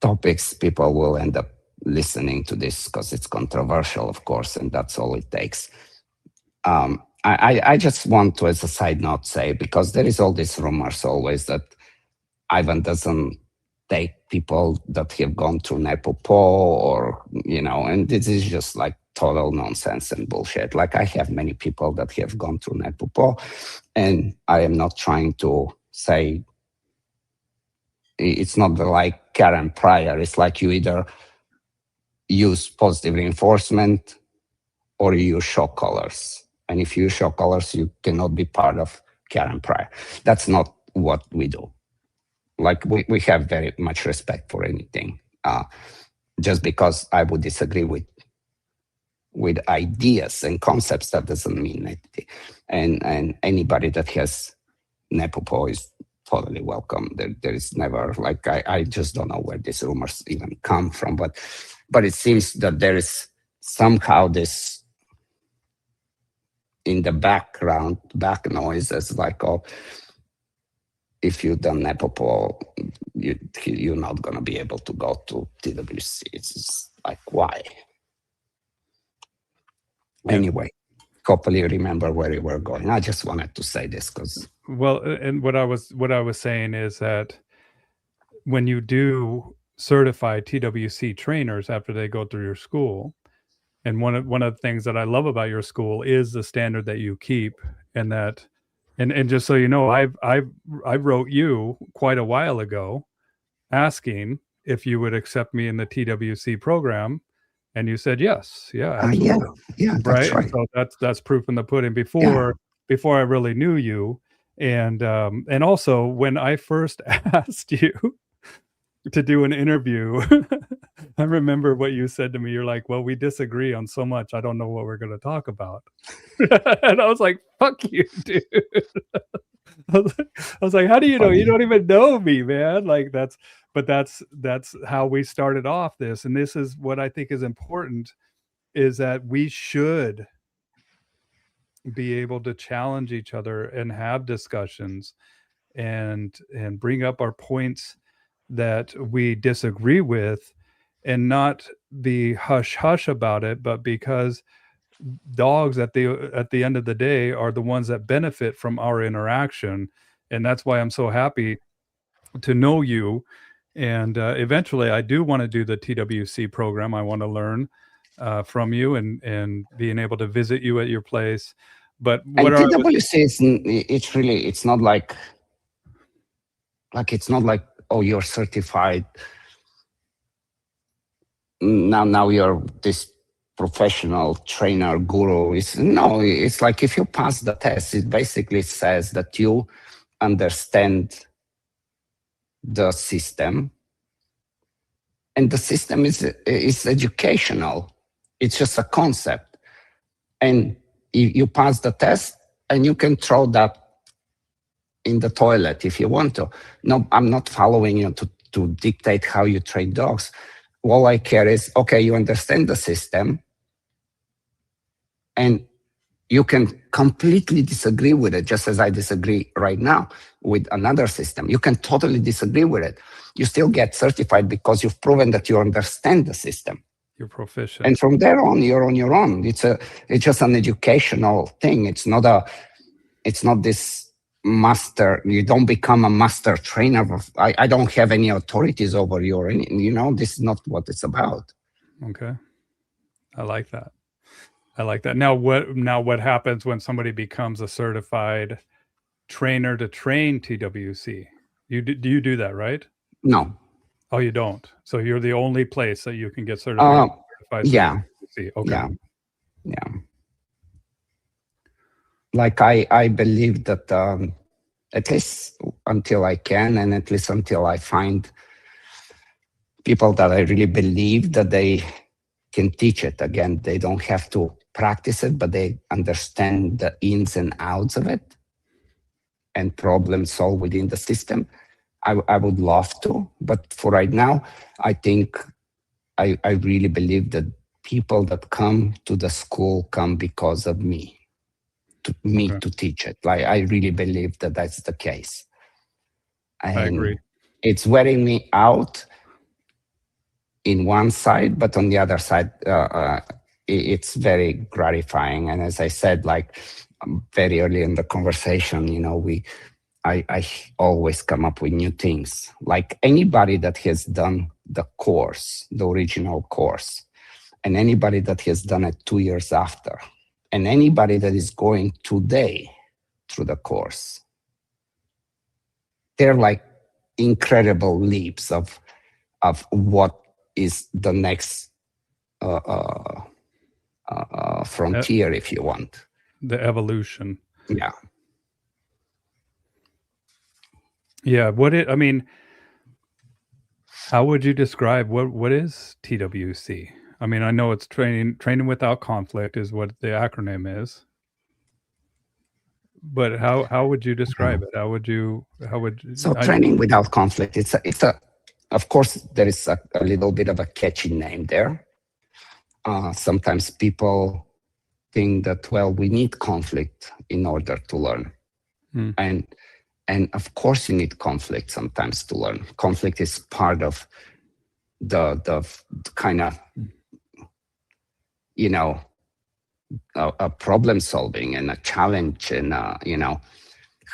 topics, people will end up listening to this because it's controversial, of course, and that's all it takes. I just want to, as a side note, say, because there is all these rumors always that Ivan doesn't take people that have gone through Nepopo, or, and this is just like total nonsense and bullshit. Like, I have many people that have gone through Nepopo, and I am not trying to say, it's not like Karen Pryor. It's like you either use positive reinforcement or you use shock collars. And if you use shock collars, you cannot be part of Karen Pryor. That's not what we do. Like, we have very much respect for anything. Just because I would disagree with ideas and concepts, that doesn't mean anything. And anybody that has Nepopo is totally welcome. There is never, like, I just don't know where these rumors even come from, but it seems that there is somehow this in the background, back noise, as like, oh, if you've done Nepopo, you're not going to be able to go to TWC. It's just like, why? Anyway, hopefully you remember where you were going. I just wanted to say this because... Well, and what I was saying is that when you do certify TWC trainers after they go through your school, and one of the things that I love about your school is the standard that you keep, and that, and just so you know, I wrote you quite a while ago asking if you would accept me in the TWC program, and you said yes. Yeah, absolutely. Yeah, that's right. So that's proof in the pudding. Before I really knew you. And also, when I first asked you to do an interview, I remember what you said to me. You're like, well, we disagree on so much, I don't know what we're going to talk about. And I was like, fuck you, dude. I was like, how do you know? You don't even know me, man. Like, that's how we started off this. And this is what I think is important, is that we should be able to challenge each other and have discussions and bring up our points that we disagree with, and not be hush hush about it, but because dogs at the end of the day are the ones that benefit from our interaction. And that's why I'm so happy to know you And eventually, I do want to do the TWC program. I want to learn from you and being able to visit you at your place. But what And are TWC is it's really it's not like it's not like, oh, you're certified now you're this professional trainer guru. It's like if you pass the test, it basically says that you understand the system, and the system is educational. It's just a concept, and you pass the test, and you can throw that in the toilet if you want to. No, I'm not following you to dictate how you train dogs. All I care is, okay, you understand the system, and you can completely disagree with it, just as I disagree right now with another system. You can totally disagree with it. You still get certified because you've proven that you understand the system. you're proficient. And from there on, you're on your own. It's just an educational thing. It's not this master. You don't become a master trainer. I don't have any authorities over you or any, this is not what it's about. Okay. I like that. Now what happens when somebody becomes a certified trainer to train TWC? Do you do that, right? No. Oh, you don't. So you're the only place that you can get certified. Yeah. TWC. Okay. Yeah. Like I believe that at least until I can, and at least until I find people that I really believe that they can teach it. Again, they don't have to practice it, but they understand the ins and outs of it and problem solve within the system. I would love to, but for right now, I think I really believe that people that come to the school come because of me, to teach it. Like, I really believe that that's the case. And I agree. It's wearing me out in one side, but on the other side, it's very gratifying. And as I said, like very early in the conversation, I always come up with new things. Like anybody that has done the course, the original course, and anybody that has done it 2 years after, and anybody that is going today through the course, they're like incredible leaps of what is the next frontier, if you want. The evolution. Yeah. Yeah. How would you describe what is TWC? I mean, I know it's training without conflict is what the acronym is. But how would you describe it? Training without conflict, it's a of course there is a little bit of a catchy name there. Sometimes people think that, well, we need conflict in order to learn. And of course you need conflict sometimes to learn. Conflict is part of the kind of, a problem solving and a challenge, and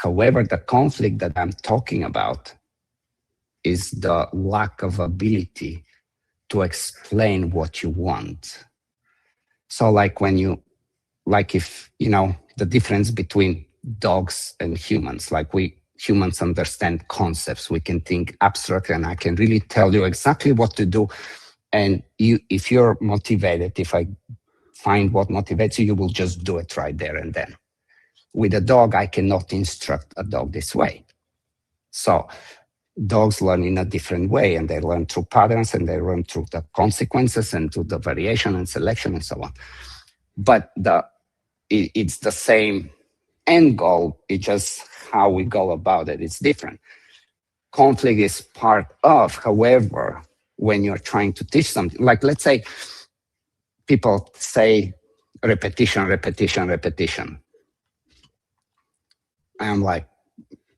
however, the conflict that I'm talking about is the lack of ability to explain what you want. So like if the difference between dogs and humans, like humans understand concepts, we can think abstractly, and I can really tell you exactly what to do. And if you're motivated, if I find what motivates you, you will just do it right there and then. With a dog, I cannot instruct a dog this way. So dogs learn in a different way, and they learn through patterns, and they learn through the consequences and through the variation and selection and so on. But it's the same end goal. It's just how we go about it. It's different. Conflict is part of, however, when you're trying to teach something, like let's say people say repetition. I'm like,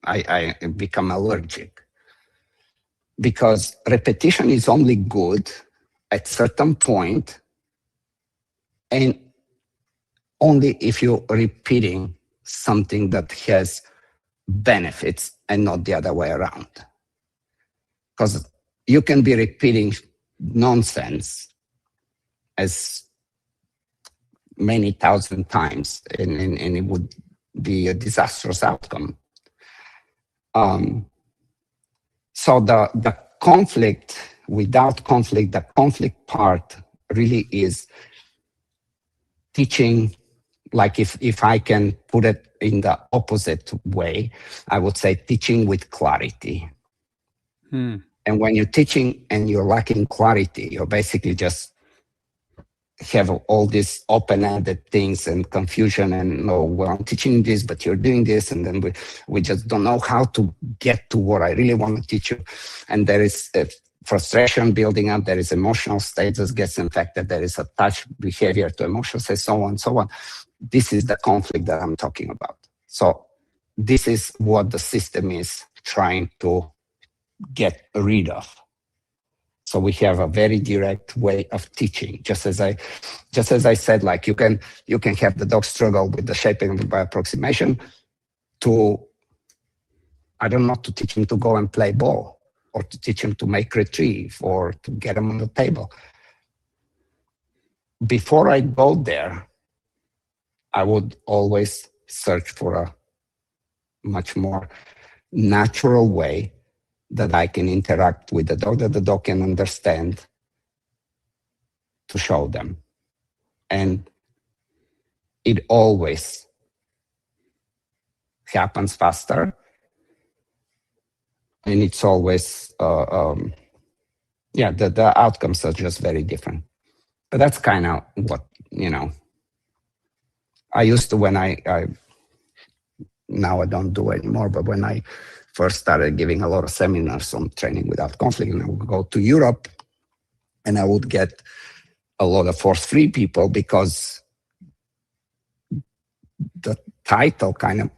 I become allergic, because repetition is only good at certain point, and only if you're repeating something that has benefits and not the other way around. Because you can be repeating nonsense as many thousand times, and it would be a disastrous outcome. So the conflict, without conflict, the conflict part really is teaching. Like if I can put it in the opposite way, I would say teaching with clarity. And when you're teaching and you're lacking clarity, you're basically just have all these open-ended things and confusion and, no, well, I'm teaching this, but you're doing this. And then we just don't know how to get to what I really want to teach you. And there is a frustration building up. There is emotional states that gets infected. There is attached behavior to emotional states, so on, so on. This is the conflict that I'm talking about. So this is what the system is trying to get rid of. So we have a very direct way of teaching. Just as I said, like you can have the dog struggle with the shaping by approximation to, I don't know, to teach him to go and play ball, or to teach him to make retrieve, or to get him on the table. Before I go there, I would always search for a much more natural way that I can interact with the dog, that the dog can understand, to show them. And it always happens faster. And it's always, the outcomes are just very different. But that's kind of what, I used to, when I now I don't do anymore, but when I first started giving a lot of seminars on training without conflict, and I would go to Europe and I would get a lot of force-free people, because the title kind of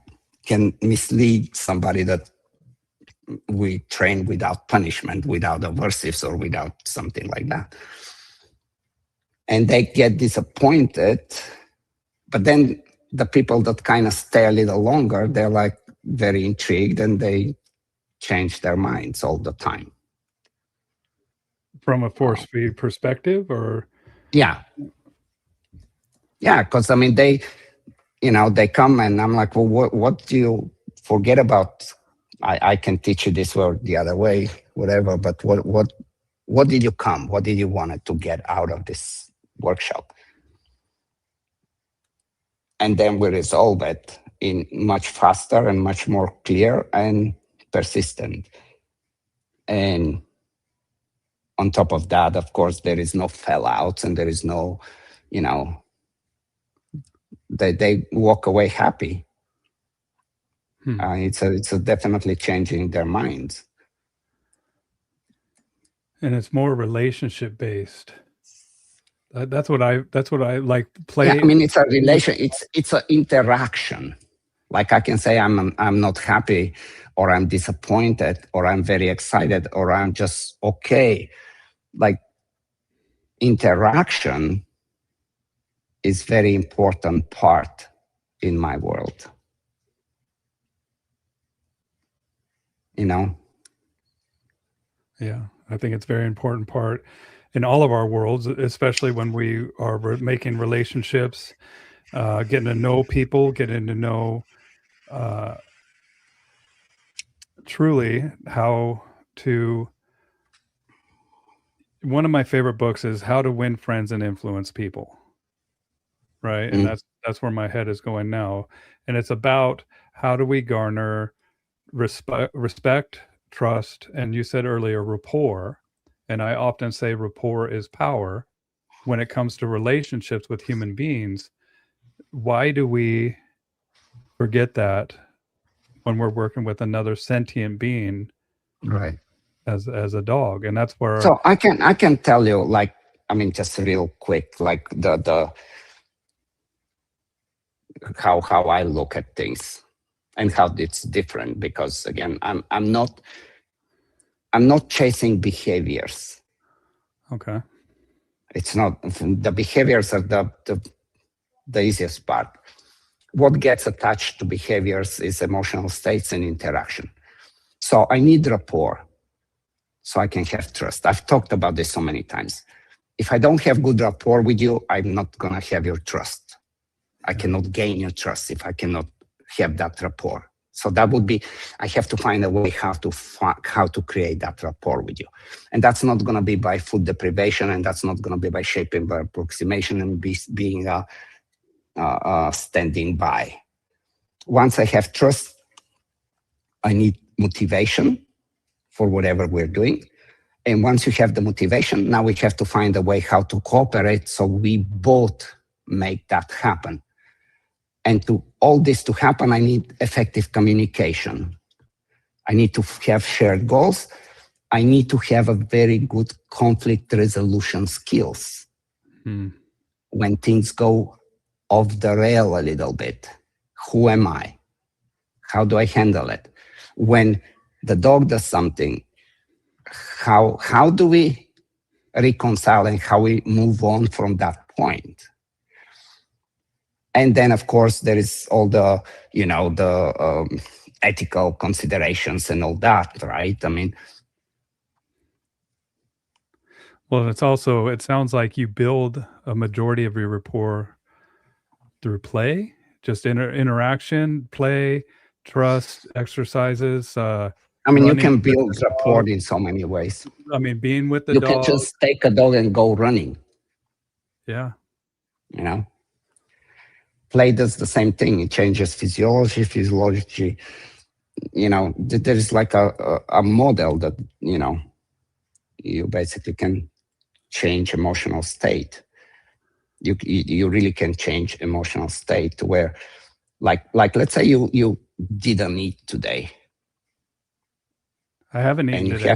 can mislead somebody that we train without punishment, without aversives, or without something like that. And they get disappointed. But then the people that kind of stay a little longer, they're like very intrigued, and they change their minds all the time. From a force-free perspective, or? Yeah, because I mean, they come and I'm like, well, what do you forget about? I can teach you this way or the other way, whatever. But what did you come? What did you want to get out of this workshop? And then we resolve it in much faster and much more clear and persistent. And on top of that, of course, there is no fallouts, and there is no, they walk away happy. It's a definitely changing their minds. And it's more relationship based. That's what I like. Play. Yeah, I mean, it's a relation. It's an interaction. Like I can say I'm not happy, or I'm disappointed, or I'm very excited, or I'm just okay. Like, interaction is very important part in my world. Yeah, I think it's a very important part in all of our worlds, especially when we are making relationships, getting to know people, getting to know truly how to. One of my favorite books is How to Win Friends and Influence People. Right. And that's where my head is going now. And it's about how do we garner respect, trust, and you said earlier, rapport. And I often say rapport is power when it comes to relationships with human beings. Why do we forget that when we're working with another sentient being, right, as a dog? And that's where. So I can tell you, like, I mean, just real quick, like the how I look at things and how it's different, because again, I'm not chasing behaviors. Okay. It's not, the behaviors are the easiest part. What gets attached to behaviors is emotional states and interaction. So I need rapport. so I can have trust. I've talked about this so many times. If I don't have good rapport with you, I'm not going to have your trust. I cannot gain your trust if I cannot have that rapport. So that would be, I have to find a way how to create that rapport with you. And that's not going to be by food deprivation, and that's not going to be by shaping, by approximation and being standing by. Once I have trust, I need motivation for whatever we're doing. And once you have the motivation, now we have to find a way how to cooperate so we both make that happen. And to all this to happen, I need effective communication. I need to have shared goals. I need to have a very good conflict resolution skills. When things go off the rail a little bit, who am I? How do I handle it? When the dog does something, how do we reconcile and how we move on from that point? And then, of course, there is all the, ethical considerations and all that, right? I mean, well, it sounds like you build a majority of your rapport through play, just interaction, play, trust, exercises. You can build rapport in so many ways. I mean, being with the dog. You can just take a dog and go running. Yeah. Play does the same thing. It changes physiology. There is like a model that, you basically can change emotional state. You really can change emotional state where, like let's say you didn't eat today. I haven't eaten today.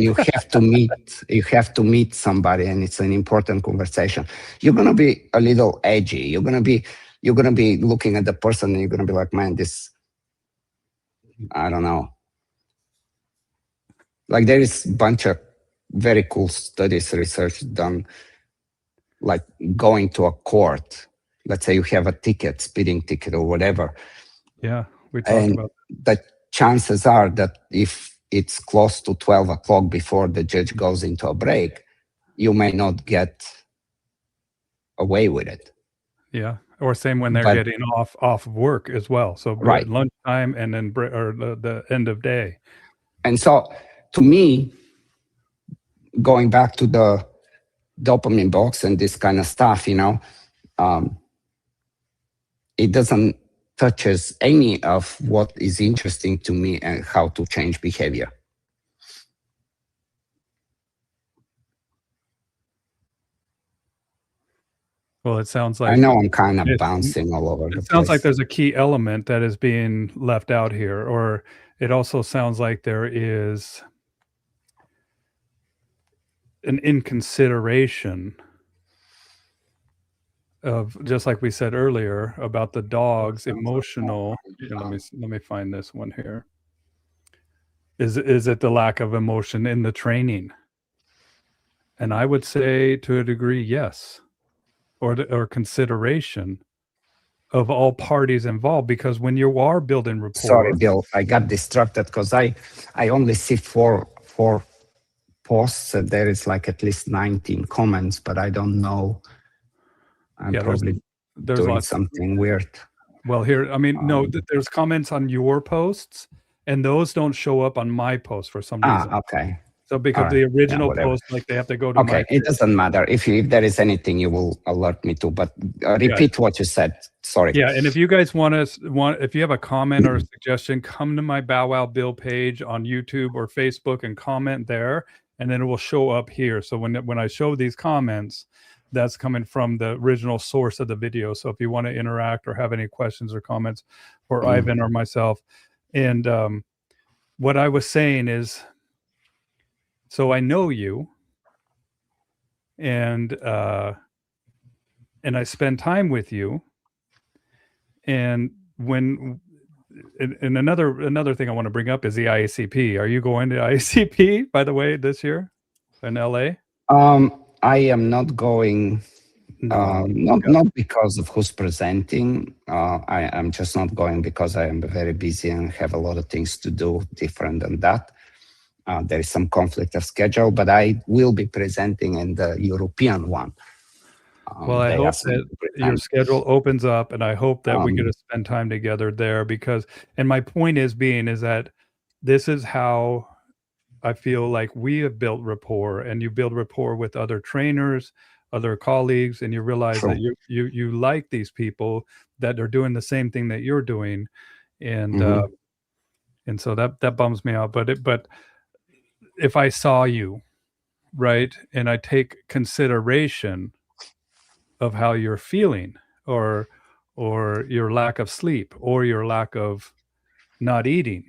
You have to meet somebody, and it's an important conversation. You're gonna be a little edgy. You're gonna be looking at the person, and you're gonna be like, man, this, I don't know. Like, there is a bunch of very cool studies, research done, like going to a court. Let's say you have a ticket, speeding ticket or whatever. Yeah, we talked about that. The chances are that if it's close to 12 o'clock before the judge goes into a break, you may not get away with it. Yeah. Or same when they're getting off of work as well. So right. Lunchtime and then the end of day. And so to me, going back to the dopamine box and this kind of stuff, it doesn't touches any of what is interesting to me and how to change behavior. Well, it sounds like, I know I'm kind of bouncing all over the place. It sounds like there's a key element that is being left out here, or it also sounds like there is an inconsideration of, just like we said earlier, about the dog's emotional. Let me find this one here. Is it the lack of emotion in the training? And I would say to a degree, yes, or consideration of all parties involved, because when you are building rapport. Sorry, Bill, I got distracted because I only see four posts. There is like at least 19 comments, but I don't know. I'm probably doing something weird. Well, here, no, there's comments on your posts, and those don't show up on my post for some reason. Okay. So because the original post, like they have to go to my. It doesn't matter. If there is anything, you will alert me to. But repeat what you said. Sorry. Yeah, and if you guys if you have a comment or a suggestion, come to my Bow Wow Bill page on YouTube or Facebook and comment there, and then it will show up here. So when I show these comments, that's coming from the original source of the video. So if you want to interact or have any questions or comments for Ivan or myself, and what I was saying is, so I know you, and I spend time with you, and another thing I want to bring up is the IACP. Are you going to IACP, by the way, this year in LA? I am not going. Not because of who's presenting. I'm just not going because I am very busy and have a lot of things to do different than that. There is some conflict of schedule, but I will be presenting in the European one. Well, I hope that your schedule opens up, and I hope that we get to spend time together there, because, and my point is that this is how I feel like we have built rapport, and you build rapport with other trainers, other colleagues, and you realize that you like these people that are doing the same thing that you're doing. And, and so that bums me out, but if I saw you, right, and I take consideration of how you're feeling, or your lack of sleep, or your lack of not eating,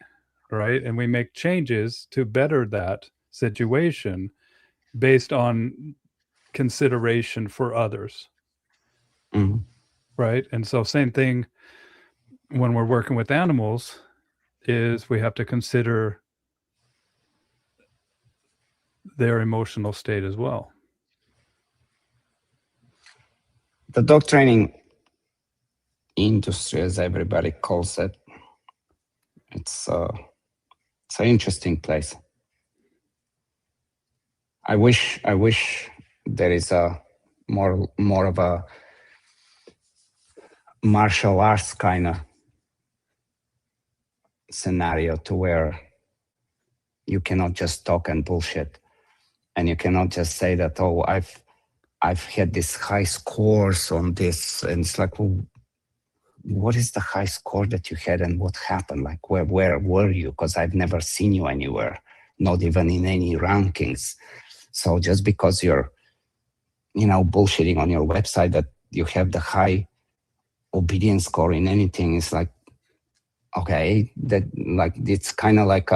right, and we make changes to better that situation based on consideration for others, right? And so same thing when we're working with animals, is we have to consider their emotional state as well. The dog training industry, as everybody calls it, it's an interesting place. I wish there is a more of a martial arts kind of scenario, to where you cannot just talk and bullshit, and you cannot just say that, oh, I've had this high scores on this, and it's like, well, what is the high score that you had, and what happened? Like, where were you? Because I've never seen you anywhere, not even in any rankings. So just because you're, bullshitting on your website that you have the high obedience score in anything, is like, okay, that, like, it's kind of like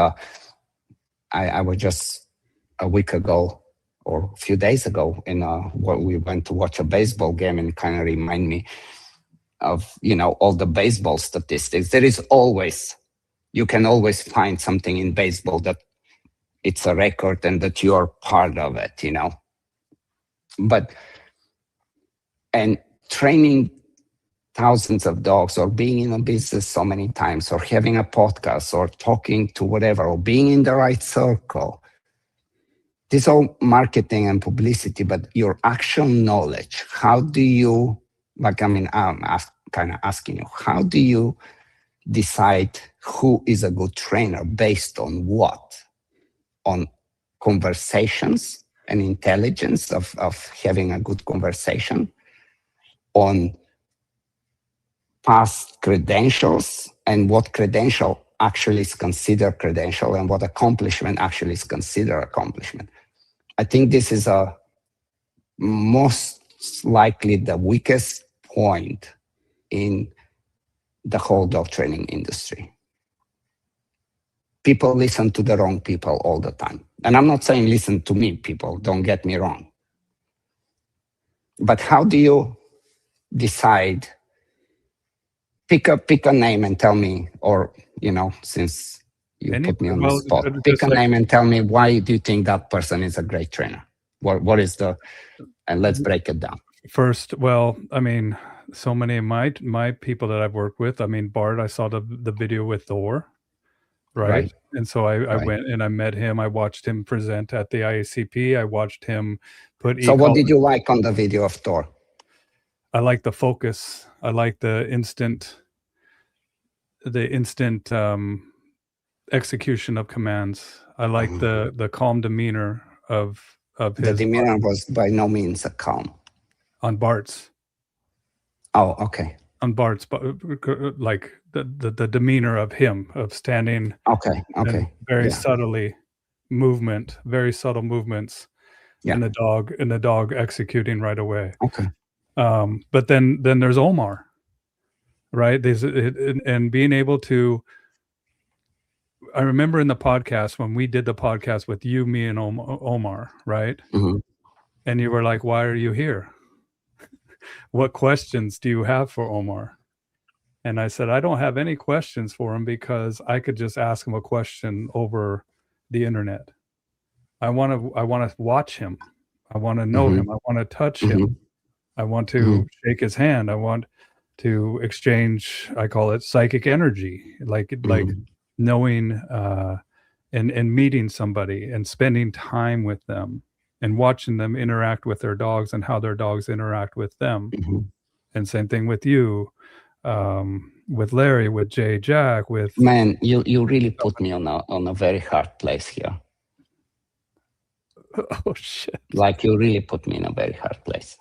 I was just a week ago or a few days ago we went to watch a baseball game, and kind of remind me of, all the baseball statistics. There is always, you can always find something in baseball that it's a record and that you're part of it, But, and training thousands of dogs, or being in a business so many times, or having a podcast, or talking to whatever, or being in the right circle, this is all marketing and publicity. But your actual knowledge, how do you, like, I'm kind of asking you, how do you decide who is a good trainer? Based on what? On conversations and intelligence of having a good conversation, on past credentials, and what credential actually is considered credential, and what accomplishment actually is considered accomplishment. I think this is most likely the weakest point in the whole dog training industry. People listen to the wrong people all the time. And I'm not saying listen to me, people, don't get me wrong. But how do you decide? Pick a name and tell me, or, since you put me on the spot, pick a name and tell me, why do you think that person is a great trainer? What is and let's break it down. First, well, I mean, so many of my people that I've worked with, I mean, Bart, I saw the video with Thor, right? And so I went and I met him. I watched him present at the IACP. I watched him put. So what did you like on the video of Thor? I like the focus. I like the instant execution of commands. I like the calm demeanor of his. The demeanor was by no means a calm. On Bart's. Oh, okay. On Bart's, like the demeanor of him, of standing. Okay. Very subtly very subtle movements. Yeah. And the dog executing right away. Okay. But then there's Omar, right? And being able to, I remember in the podcast, when we did the podcast with you, me, and Omar, right? Mm-hmm. And you were like, why are you here? What questions do you have for Omar? And I said, I don't have any questions for him, because I could just ask him a question over the internet. I want to watch him. I want to know him. I want to touch him. I want to shake his hand. I want to exchange, I call it psychic energy, like knowing and meeting somebody and spending time with them and watching them interact with their dogs and how their dogs interact with them. Mm-hmm. And same thing with you, with Larry, with Jay, Jack, with Man, you really put me on a very hard place here. oh shit! Like you really put me in a very hard place.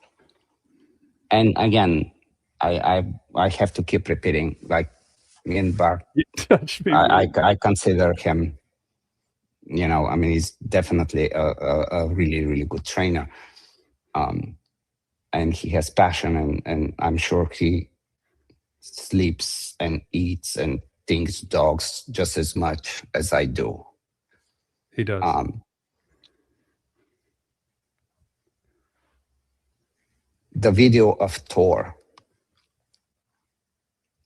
And again, I have to keep repeating. Like me and Bart, You touched me. I consider him. You know, I mean, he's definitely a really really good trainer. And he has passion, and I'm sure he sleeps and eats and thinks dogs just as much as I do. He does. The video of Thor,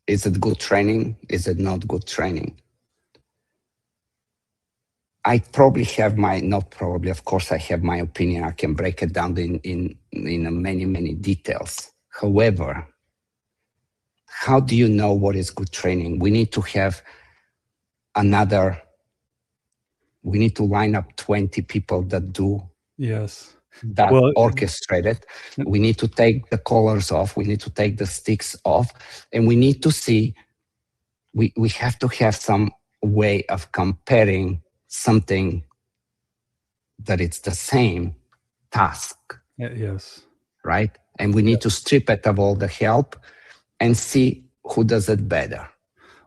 is it good training? Is it not good training? I probably have not probably, of course I have my opinion. I can break it down in many, many details. However, how do you know what is good training? We need to have we need to line up 20 people that do Yes. that orchestrated. We need to take the collars off. We need to take the sticks off. And we need to see, we have to have some way of comparing something that it's the same task. Yes. Right? And we need to strip it of all the help and see who does it better.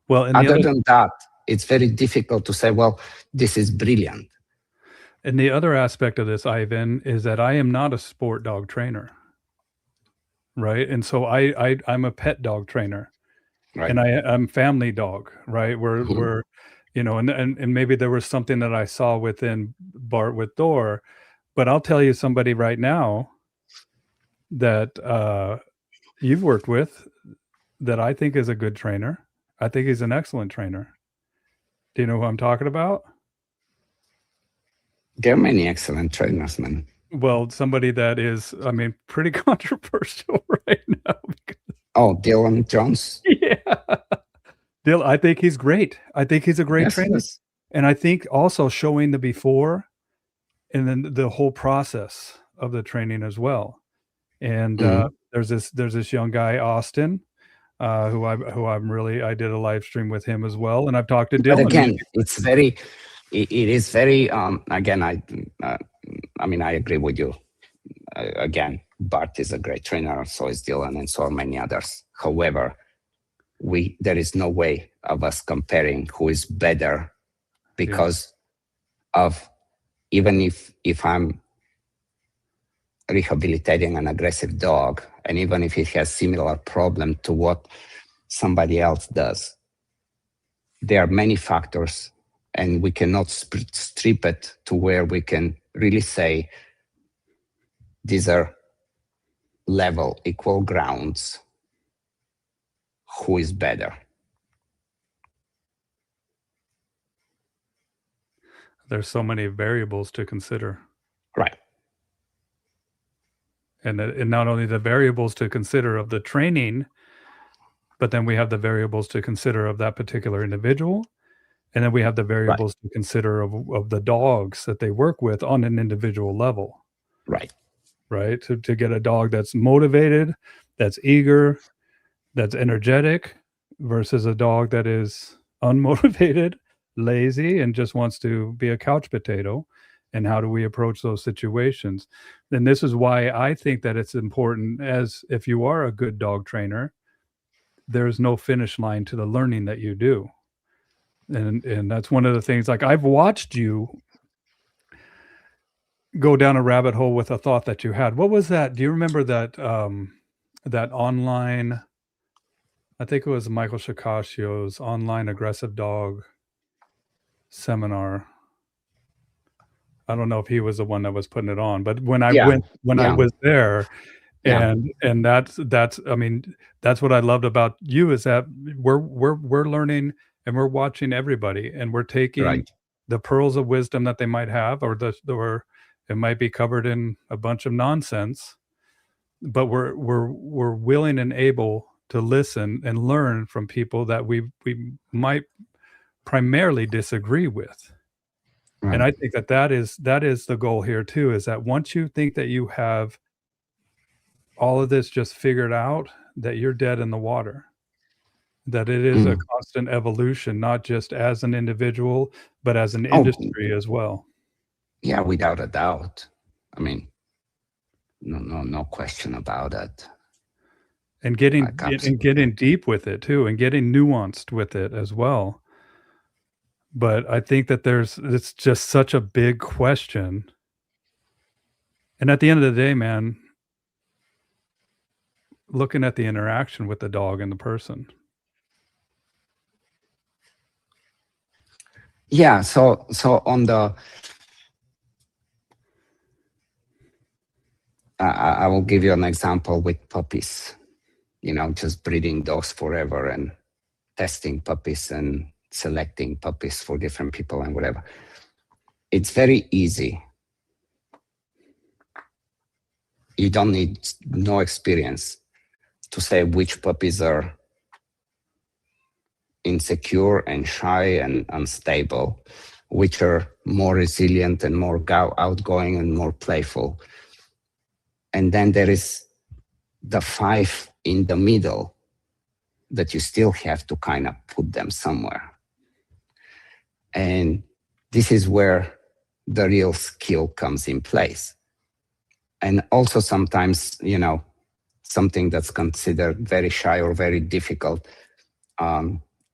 Well, and other than that, it's very difficult to say, well, this is brilliant. And the other aspect of this, Ivan, is that I am not a sport dog trainer. Right. And so I'm a pet dog trainer. Right. And I'm family dog, right? We're you know, and maybe there was something that I saw within Bart with Thor, but I'll tell you somebody right now that you've worked with that I think is a good trainer. I think he's an excellent trainer. Do you know who I'm talking about? There are many excellent trainers, man. Well, somebody that is, I mean, pretty controversial right now. Oh, Dylan Jones? Yeah. Dylan, I think he's great. I think he's a great trainer. Yes. And I think also showing the before and then the whole process of the training as well. And there's this young guy, Austin, who I did a live stream with him as well. And I've talked to Dylan. But again, it is very, again, I mean, I agree with you. Again, Bart is a great trainer, so is Dylan, and so are many others. However, there is no way of us comparing who is better because of, even if I'm rehabilitating an aggressive dog, and even if it has similar problem to what somebody else does, there are many factors, and we cannot strip it to where we can really say these are level, equal grounds. Who is better? There's so many variables to consider. Right. And not only the variables to consider of the training, but then we have the variables to consider of that particular individual. And then we have the variables to consider of the dogs that they work with on an individual level. Right. Right. To get a dog that's motivated, that's eager, that's energetic versus a dog that is unmotivated, lazy, and just wants to be a couch potato. And how do we approach those situations? And this is why I think that it's important, as if you are a good dog trainer, there's no finish line to the learning that you do. And that's one of the things, like I've watched you go down a rabbit hole with a thought that you had. What was that? Do you remember that that online, I think it was Michael Shikashio's online aggressive dog seminar. I don't know if he was the one that was putting it on, but when I I was there, and that's I mean, that's what I loved about you, is that we're learning and we're watching everybody, and we're taking the pearls of wisdom that they might have, or it might be covered in a bunch of nonsense, but we're willing and able to listen and learn from people that we might primarily disagree with. And I think that is the goal here too, is that once you think that you have all of this just figured out, that you're dead in the water. That it is a constant evolution, not just as an individual, but as an industry as well. Yeah, without a doubt. I mean, no question about that. And getting deep with it too, and getting nuanced with it as well. But I think that it's just such a big question. And at the end of the day, man, looking at the interaction with the dog and the person. Yeah, so on the I will give you an example with puppies. Just breeding dogs forever and testing puppies and selecting puppies for different people and whatever. It's very easy. You don't need no experience to say which puppies are insecure and shy and unstable, which are more resilient and more outgoing and more playful. And then there is the 5 in the middle that you still have to kind of put them somewhere. And this is where the real skill comes in place. And also sometimes, something that's considered very shy or very difficult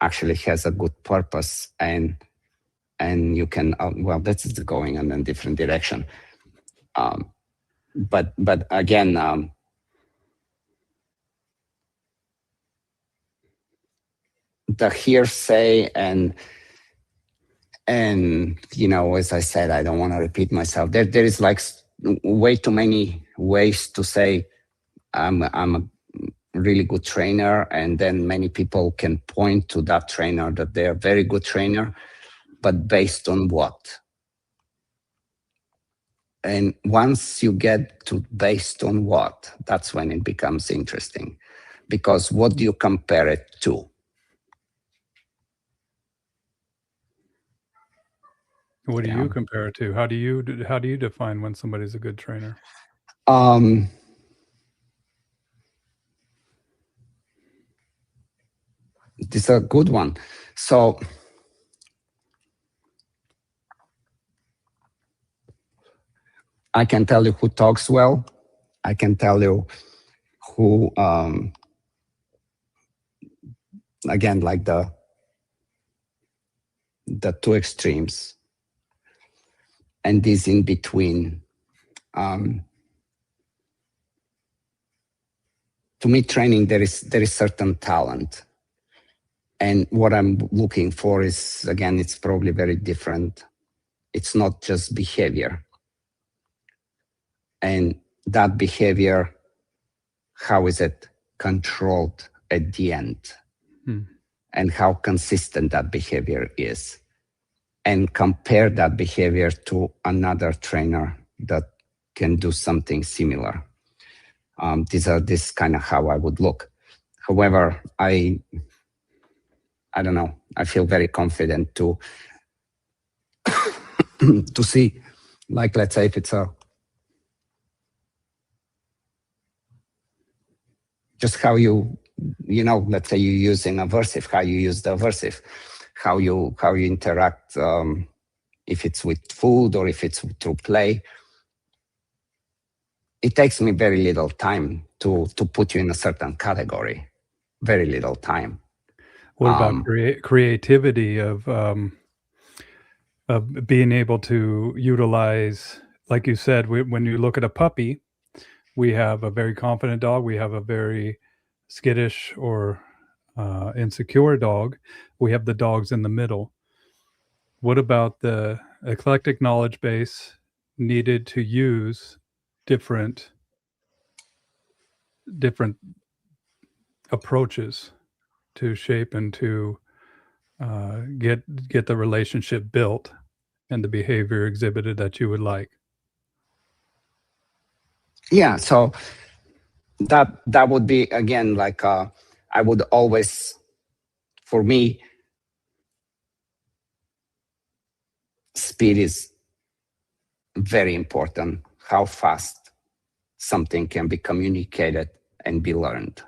actually has a good purpose, and you can, that's going in a different direction. But again, the hearsay and as I said, I don't want to repeat myself. There is like way too many ways to say I'm a really good trainer, and then many people can point to that trainer that they're a very good trainer, but based on what? And once you get to based on what, that's when it becomes interesting, because what do you compare it to? What do you compare it to? How do you define when somebody's a good trainer? This is a good one. So I can tell you who talks well. I can tell you who, again, like the two extremes, and this in between. To me, training, there is certain talent. And what I'm looking for is, again, it's probably very different. It's not just behavior. And that behavior, how is it controlled at the end? And how consistent that behavior is. And compare that behavior to another trainer that can do something similar. This kind of how I would look. However, I don't know, I feel very confident to to see, like, let's say if it's just how let's say you're using aversive, how you use the aversive, how you interact, if it's with food or if it's through play. It takes me very little time to put you in a certain category. Very little time. What about creativity of being able to utilize, like you said, when you look at a puppy, we have a very confident dog, we have a very skittish or insecure dog, we have the dogs in the middle. What about the eclectic knowledge base needed to use different approaches to shape and to get the relationship built and the behavior exhibited that you would like? Yeah, so that would be, again, like I would always, for me, speed is very important, how fast something can be communicated and be learned.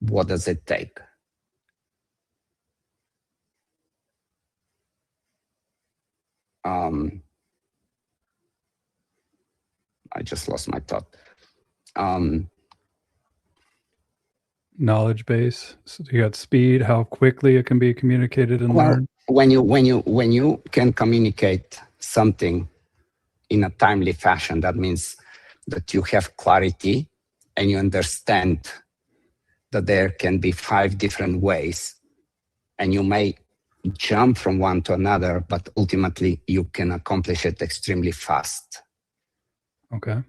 What does it take? I just lost my thought. Knowledge base. So you got speed, how quickly it can be communicated and learned. When you can communicate something in a timely fashion, that means that you have clarity and you understand that there can be 5 different ways, and you may jump from one to another, but ultimately you can accomplish it extremely fast. Okay.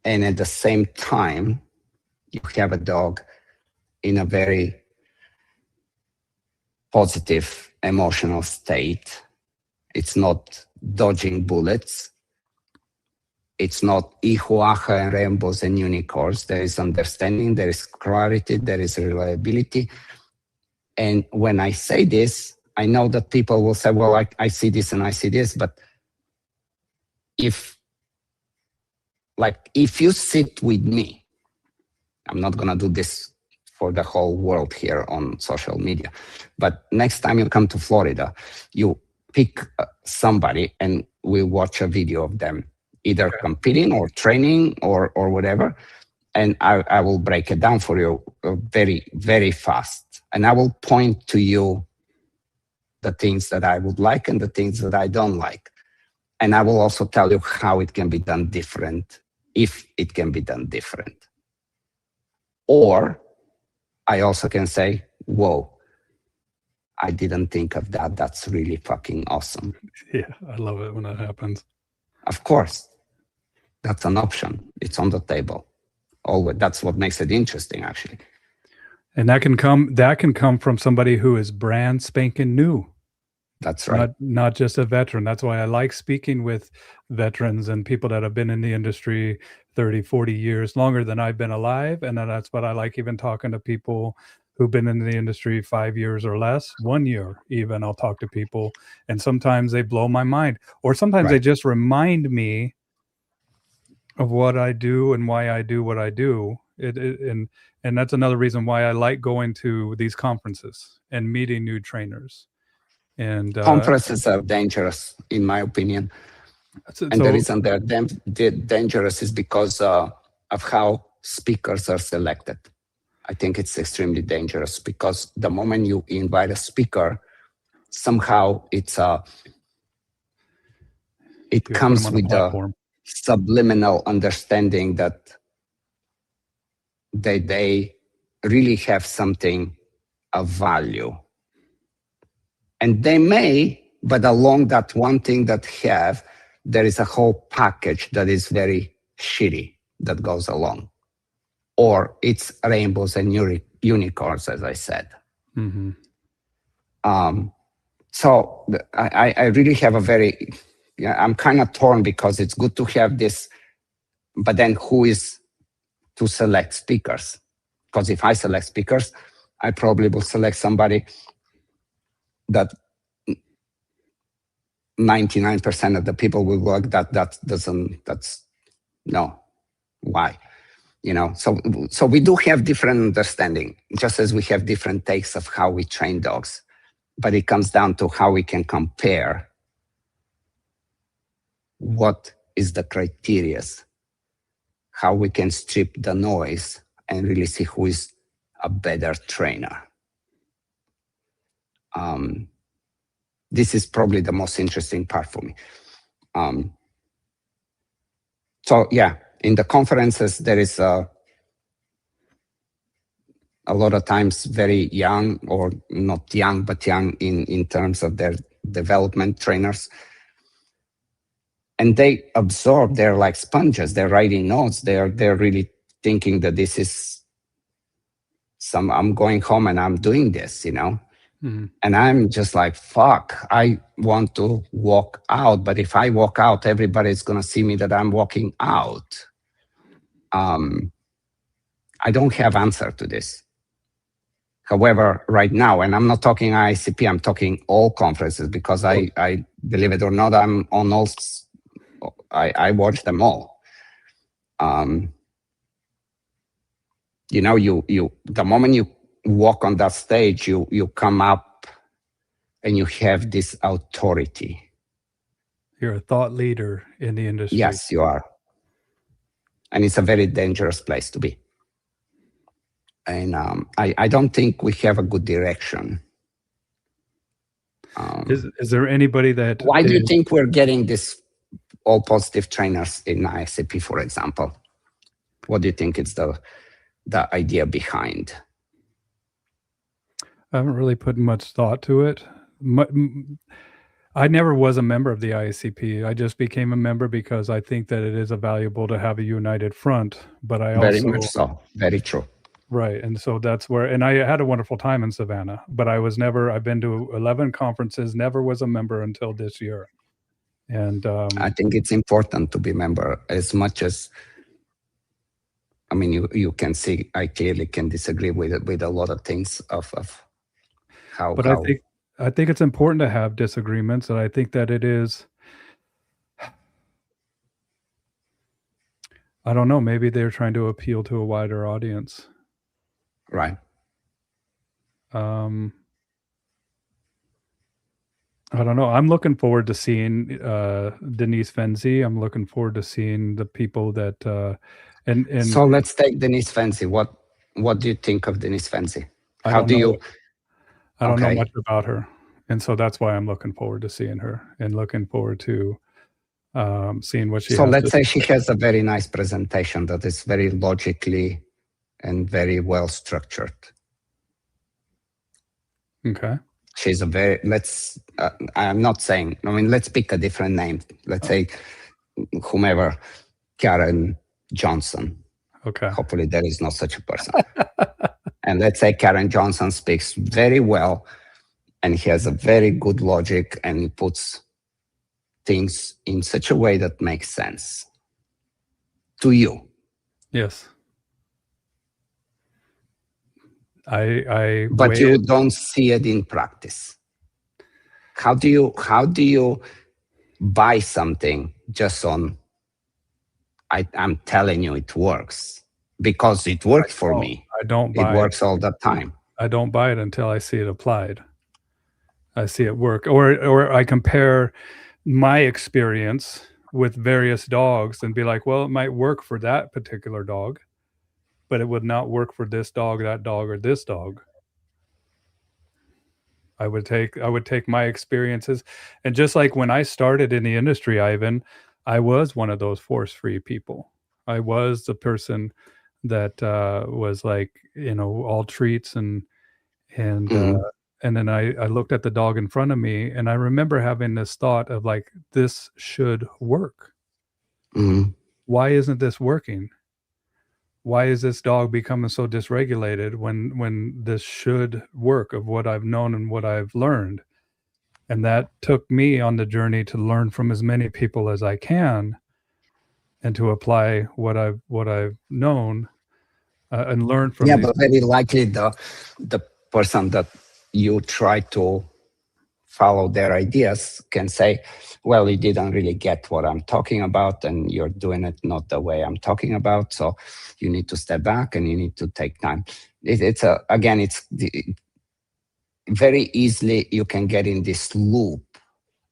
And at the same time, you have a dog in a very positive emotional state. It's not dodging bullets. It's not ihuaha and rainbows and unicorns. There is understanding, there is clarity, there is reliability. And when I say this, I know that people will say, well, I see this and I see this, but if you sit with me, I'm not going to do this for the whole world here on social media, but next time you come to Florida, you pick somebody and we watch a video of them either competing or training or whatever, and I will break it down for you very, very fast. And I will point to you the things that I would like and the things that I don't like. And I will also tell you how it can be done different, if it can be done different. Or I also can say, whoa, I didn't think of that. That's really fucking awesome. Yeah, I love it when that happens. Of course, that's an option. It's on the table. Always. That's what makes it interesting, actually. And that can come from somebody who is brand spanking new. That's right. Not just a veteran. That's why I like speaking with veterans and people that have been in the industry 30, 40 years, longer than I've been alive. And that's what I like, even talking to people who've been in the industry 5 years or less, 1 year even. I'll talk to people, and sometimes they blow my mind, or sometimes they just remind me of what I do and why I do what I do. And that's another reason why I like going to these conferences and meeting new trainers. And conferences are dangerous, in my opinion. And the reason they're dangerous is because of how speakers are selected. I think it's extremely dangerous because the moment you invite a speaker, somehow it comes with the subliminal understanding that they really have something of value. And they may, but along that one thing that there is a whole package that is very shitty that goes along. Or it's rainbows and unicorns, as I said. Mm-hmm. So I really have I'm kind of torn because it's good to have this, but then who is to select speakers? Because if I select speakers, I probably will select somebody that 99% of the people will work why? So we do have different understanding, just as we have different takes of how we train dogs, but it comes down to how we can compare what is the criteria, how we can strip the noise and really see who is a better trainer. This is probably the most interesting part for me. So yeah, in the conferences, there is a lot of times very young, or not young, but young in terms of their development trainers. And they absorb, they're like sponges, they're writing notes, they're really thinking that this is I'm going home and I'm doing this, Mm-hmm. And I'm just like, fuck, I want to walk out. But if I walk out, everybody's going to see me that I'm walking out. I don't have answer to this. However, right now, and I'm not talking ICP, I'm talking all conferences, because I believe it or not, I'm on all. I watch them all. You know, the moment you walk on that stage, you come up and you have this authority. You're a thought leader in the industry. Yes, you are. And it's a very dangerous place to be. And I don't think we have a good direction. Is there anybody that... Why do you think we're getting this all positive trainers in ICP, for example? What do you think is the idea behind? I haven't really put much thought to it. I never was a member of the ICP. I just became a member because I think that it is valuable to have a united front. But I very also... much so. Very true. Right. And so that's where, and I had a wonderful time in Savannah, but I was never, I've been to 11 conferences, never was a member until this year. And I think it's important to be a member as much as, I mean, you can see, I clearly can disagree with a lot of things of how. But I think it's important to have disagreements, and I think that it is, I don't know, maybe they're trying to appeal to a wider audience. Right. I don't know. I'm looking forward to seeing Denise Fenzi. I'm looking forward to seeing the people that and so let's take Denise Fenzi. What do you think of Denise Fenzi? I don't know much about her. And so that's why I'm looking forward to seeing her and looking forward to seeing what she has. So let's say she has a very nice presentation that is very logically and very well structured. Okay. She's a very, I'm not saying, I mean, let's pick a different name. Let's say whomever, Karen Johnson. Okay. Hopefully there is no such a person. And let's say Karen Johnson speaks very well and he has a very good logic and he puts things in such a way that makes sense to you. Yes. But you don't see it in practice. How do you buy something just on, I'm telling you it works? Because it worked for me. I don't buy it. It works all the time. I don't buy it until I see it applied. I see it work. Or I compare my experience with various dogs and be like, well, it might work for that particular dog, but it would not work for this dog, that dog, or this dog. I would take my experiences. And just like when I started in the industry, Ivan, I was one of those force-free people. I was the person that was like, you know, all treats and then I looked at the dog in front of me and I remember having this thought of like, this should work. Mm-hmm. Why isn't this working? Why is this dog becoming so dysregulated when this should work of what I've known and what I've learned? And that took me on the journey to learn from as many people as I can and to apply what I've known and learn from. Yeah, but very likely the person that you try to follow their ideas can say, well, you didn't really get what I'm talking about and you're doing it not the way I'm talking about. So you need to step back and you need to take time. It's very easily you can get in this loop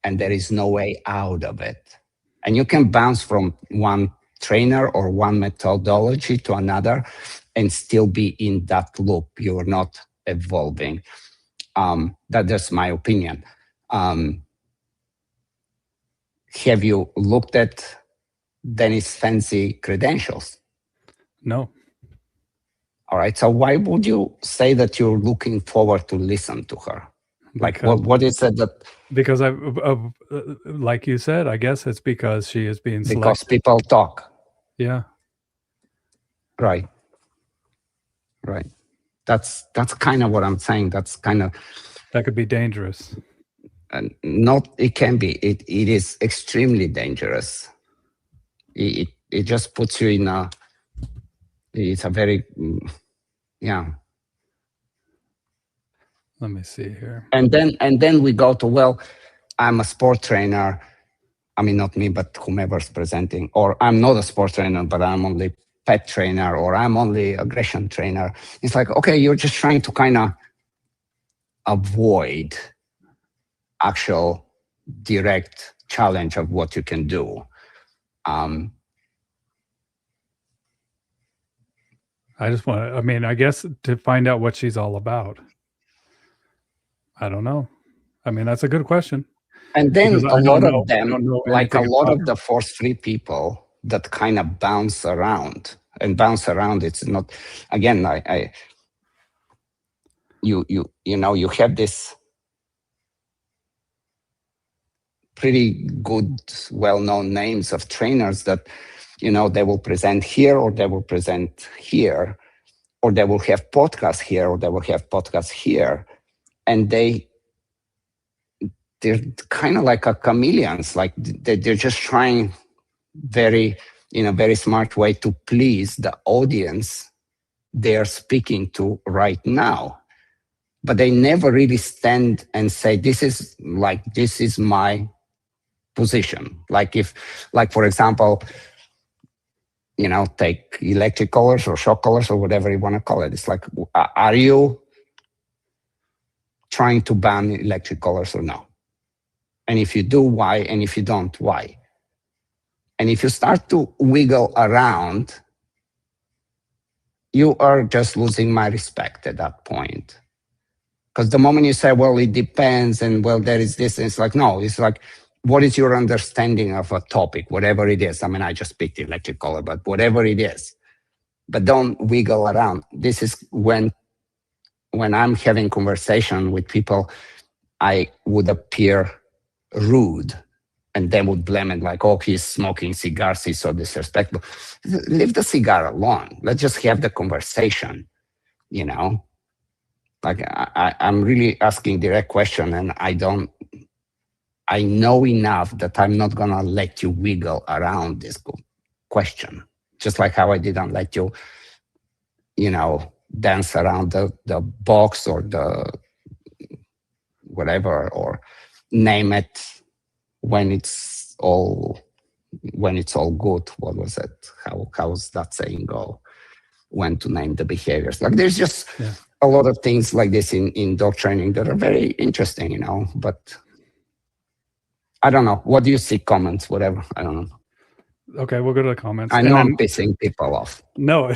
and there is no way out of it. And you can bounce from one trainer or one methodology to another and still be in that loop. You're not evolving. That's my opinion. Have you looked at Denise Fenzi credentials? No. All right. So why would you say that you're looking forward to listen to her? Like what is it that? Because like you said, I guess it's because she is being selected. Because people talk. Yeah. Right. That's kind of what I'm saying. That's kind of. That could be dangerous. Not, it can be. It is extremely dangerous. It just puts you in a. It's a very, yeah. Let me see here. And then we go to, well, I'm a sport trainer. I mean, not me, but whomever's presenting. Or I'm not a sport trainer, but I'm only pet trainer, or I'm only aggression trainer. It's like, okay, you're just trying to kind of avoid actual direct challenge of what you can do. I just want to, I mean, I guess to find out what she's all about. I don't know. I mean, that's a good question. And then a lot of them, like a lot of her. the force-free people that kind of bounce around. And bounce around, it's not, again, you have this pretty good, well-known names of trainers that, they will present here, or they will present here, or they will have podcasts here, or they will have podcasts here. And they're kind of like a chameleons, like they're just trying in a very smart way to please the audience they are speaking to right now. But they never really stand and say, this is my position. Like for example, take electric collars or shock collars or whatever you want to call it. It's like, are you trying to ban electric collars or no? And if you do, why? And if you don't, why? And if you start to wiggle around, you are just losing my respect at that point. Because the moment you say, well, it depends, and well, there is this, and it's like, no, it's like, what is your understanding of a topic, whatever it is? I mean, I just picked electric collar, but whatever it is. But don't wiggle around. This is when I'm having conversation with people, I would appear rude, and they would blame it like, oh, he's smoking cigars, he's so disrespectful. Leave the cigar alone. Let's just have the conversation, Like I'm really asking direct question, and I know enough that I'm not gonna let you wiggle around this question. Just like how I didn't let you, dance around the box or the whatever, or name it when it's all good. What was it? How's that saying go? When to name the behaviors. Like there's just a lot of things like this in dog training that are very interesting, but I don't know. What do you see? Comments, whatever. I don't know. Okay, we'll go to the comments. I know I'm pissing people off. No,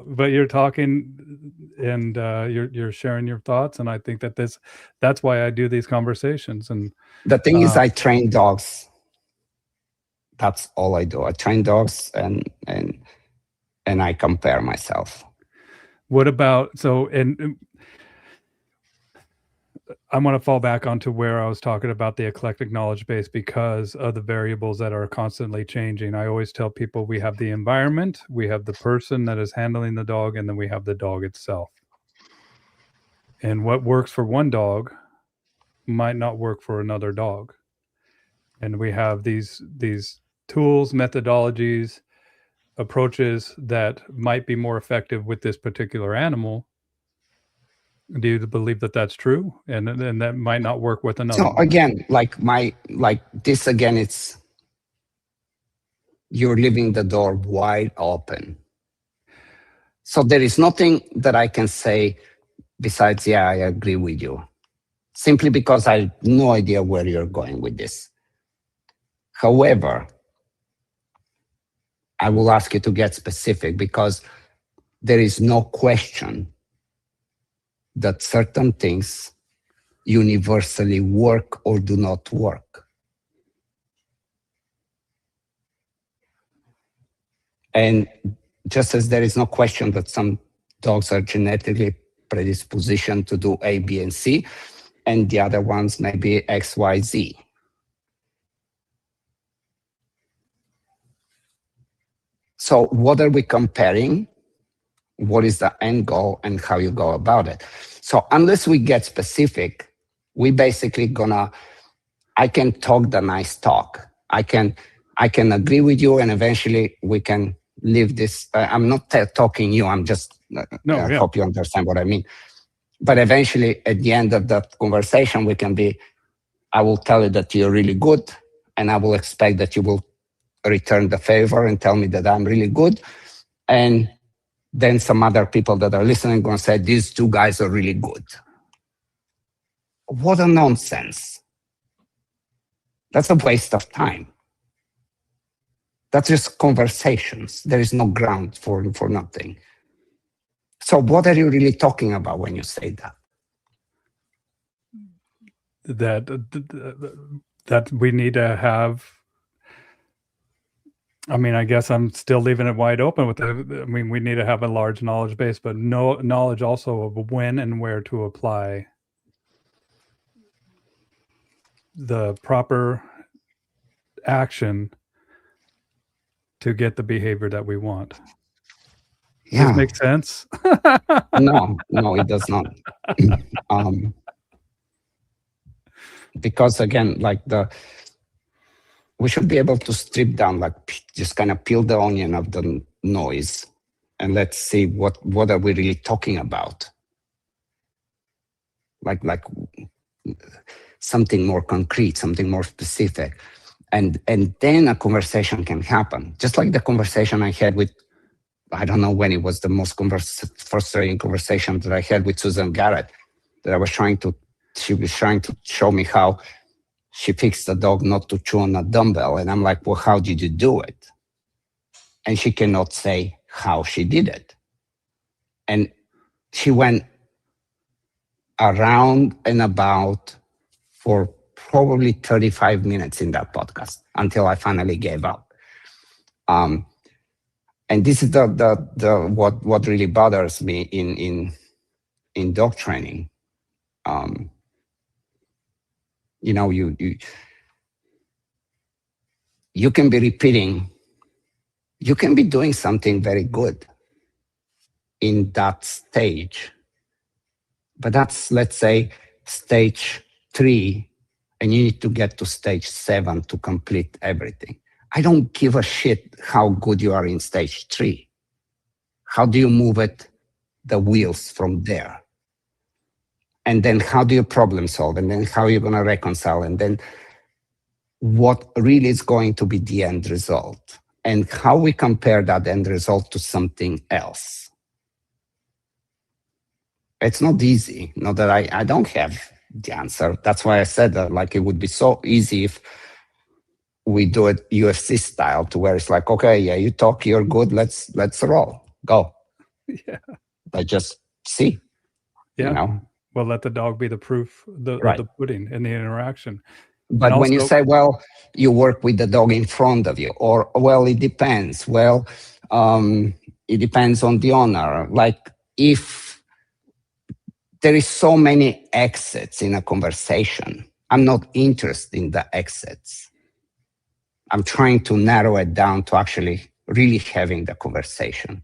but you're talking and you're sharing your thoughts, and I think that's why I do these conversations. And the thing is, I train dogs. That's all I do. I train dogs, and I compare myself. What about and I'm going to fall back onto where I was talking about the eclectic knowledge base because of the variables that are constantly changing. I always tell people we have the environment, we have the person that is handling the dog, and then we have the dog itself. And what works for one dog might not work for another dog. And we have these tools, methodologies, approaches that might be more effective with this particular animal. Do you believe that that's true, and that might not work with another? So again, like this again, it's you're leaving the door wide open. So there is nothing that I can say besides, yeah, I agree with you, simply because I have no idea where you're going with this. However, I will ask you to get specific because there is no question that certain things universally work or do not work. And just as there is no question that some dogs are genetically predispositioned to do A, B, and C, and the other ones may be X, Y, Z. So what are we comparing? What is the end goal and how you go about it? So unless we get specific, we basically I can talk the nice talk. I can agree with you, and eventually we can leave this. I'm not talking you. I'm just, I hope you understand what I mean. But eventually, at the end of that conversation, we can be, I will tell you that you're really good, and I will expect that you will return the favor and tell me that I'm really good. And then some other people that are listening going to say, these two guys are really good. What a nonsense. That's a waste of time. That's just conversations. There is no ground for nothing. So what are you really talking about when you say that? That we need to have. I mean, I guess I'm still leaving it wide open with the, I mean, we need to have a large knowledge base, but no knowledge also of when and where to apply the proper action to get the behavior that we want. Does this make sense? No, it does not. Because again, like we should be able to strip down, like just kind of peel the onion of the noise, and let's see what are we really talking about. Like something more concrete, something more specific, and then a conversation can happen. Just like the conversation I had with, I don't know when it was, the most frustrating conversation that I had with Susan Garrett, that she was trying to show me how she fixed the dog not to chew on a dumbbell. And I'm like, well, how did you do it? And she cannot say how she did it. And she went around and about for probably 35 minutes in that podcast until I finally gave up. And this is the what really bothers me in dog training. You know, you can be repeating, you can be doing something very good in that stage, but that's, let's say, stage 3, and you need to get to stage 7 to complete everything. I don't give a shit how good you are in stage 3. How do you move the wheels from there? And then how do you problem solve? And then how are you going to reconcile? And then what really is going to be the end result? And how we compare that end result to something else. It's not easy. Not that I don't have the answer. That's why I said that, like, it would be so easy if we do it UFC style, to where it's like, okay, yeah, you talk, you're good, let's roll, go. Yeah. But just see, yeah. You know. Well, let the dog be the proof, Right. of the pudding in the interaction. But also, when you say, well, you work with the dog in front of you, or, well, it depends. Well, it depends on the owner. Like, if there is so many exits in a conversation, I'm not interested in the exits. I'm trying to narrow it down to actually really having the conversation.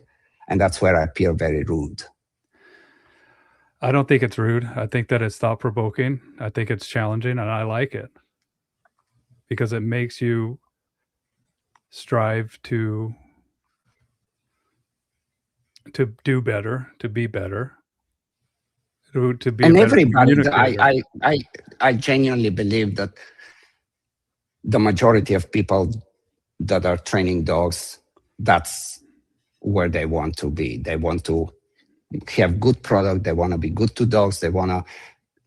And that's where I appear very rude. I don't think it's rude. I think that it's thought-provoking. I think it's challenging, and I like it because it makes you strive to do better, to be better, to be and a better everybody, communicator. I genuinely believe that the majority of people that are training dogs, that's where they want to be. They want to have good product. They want to be good to dogs. They want to,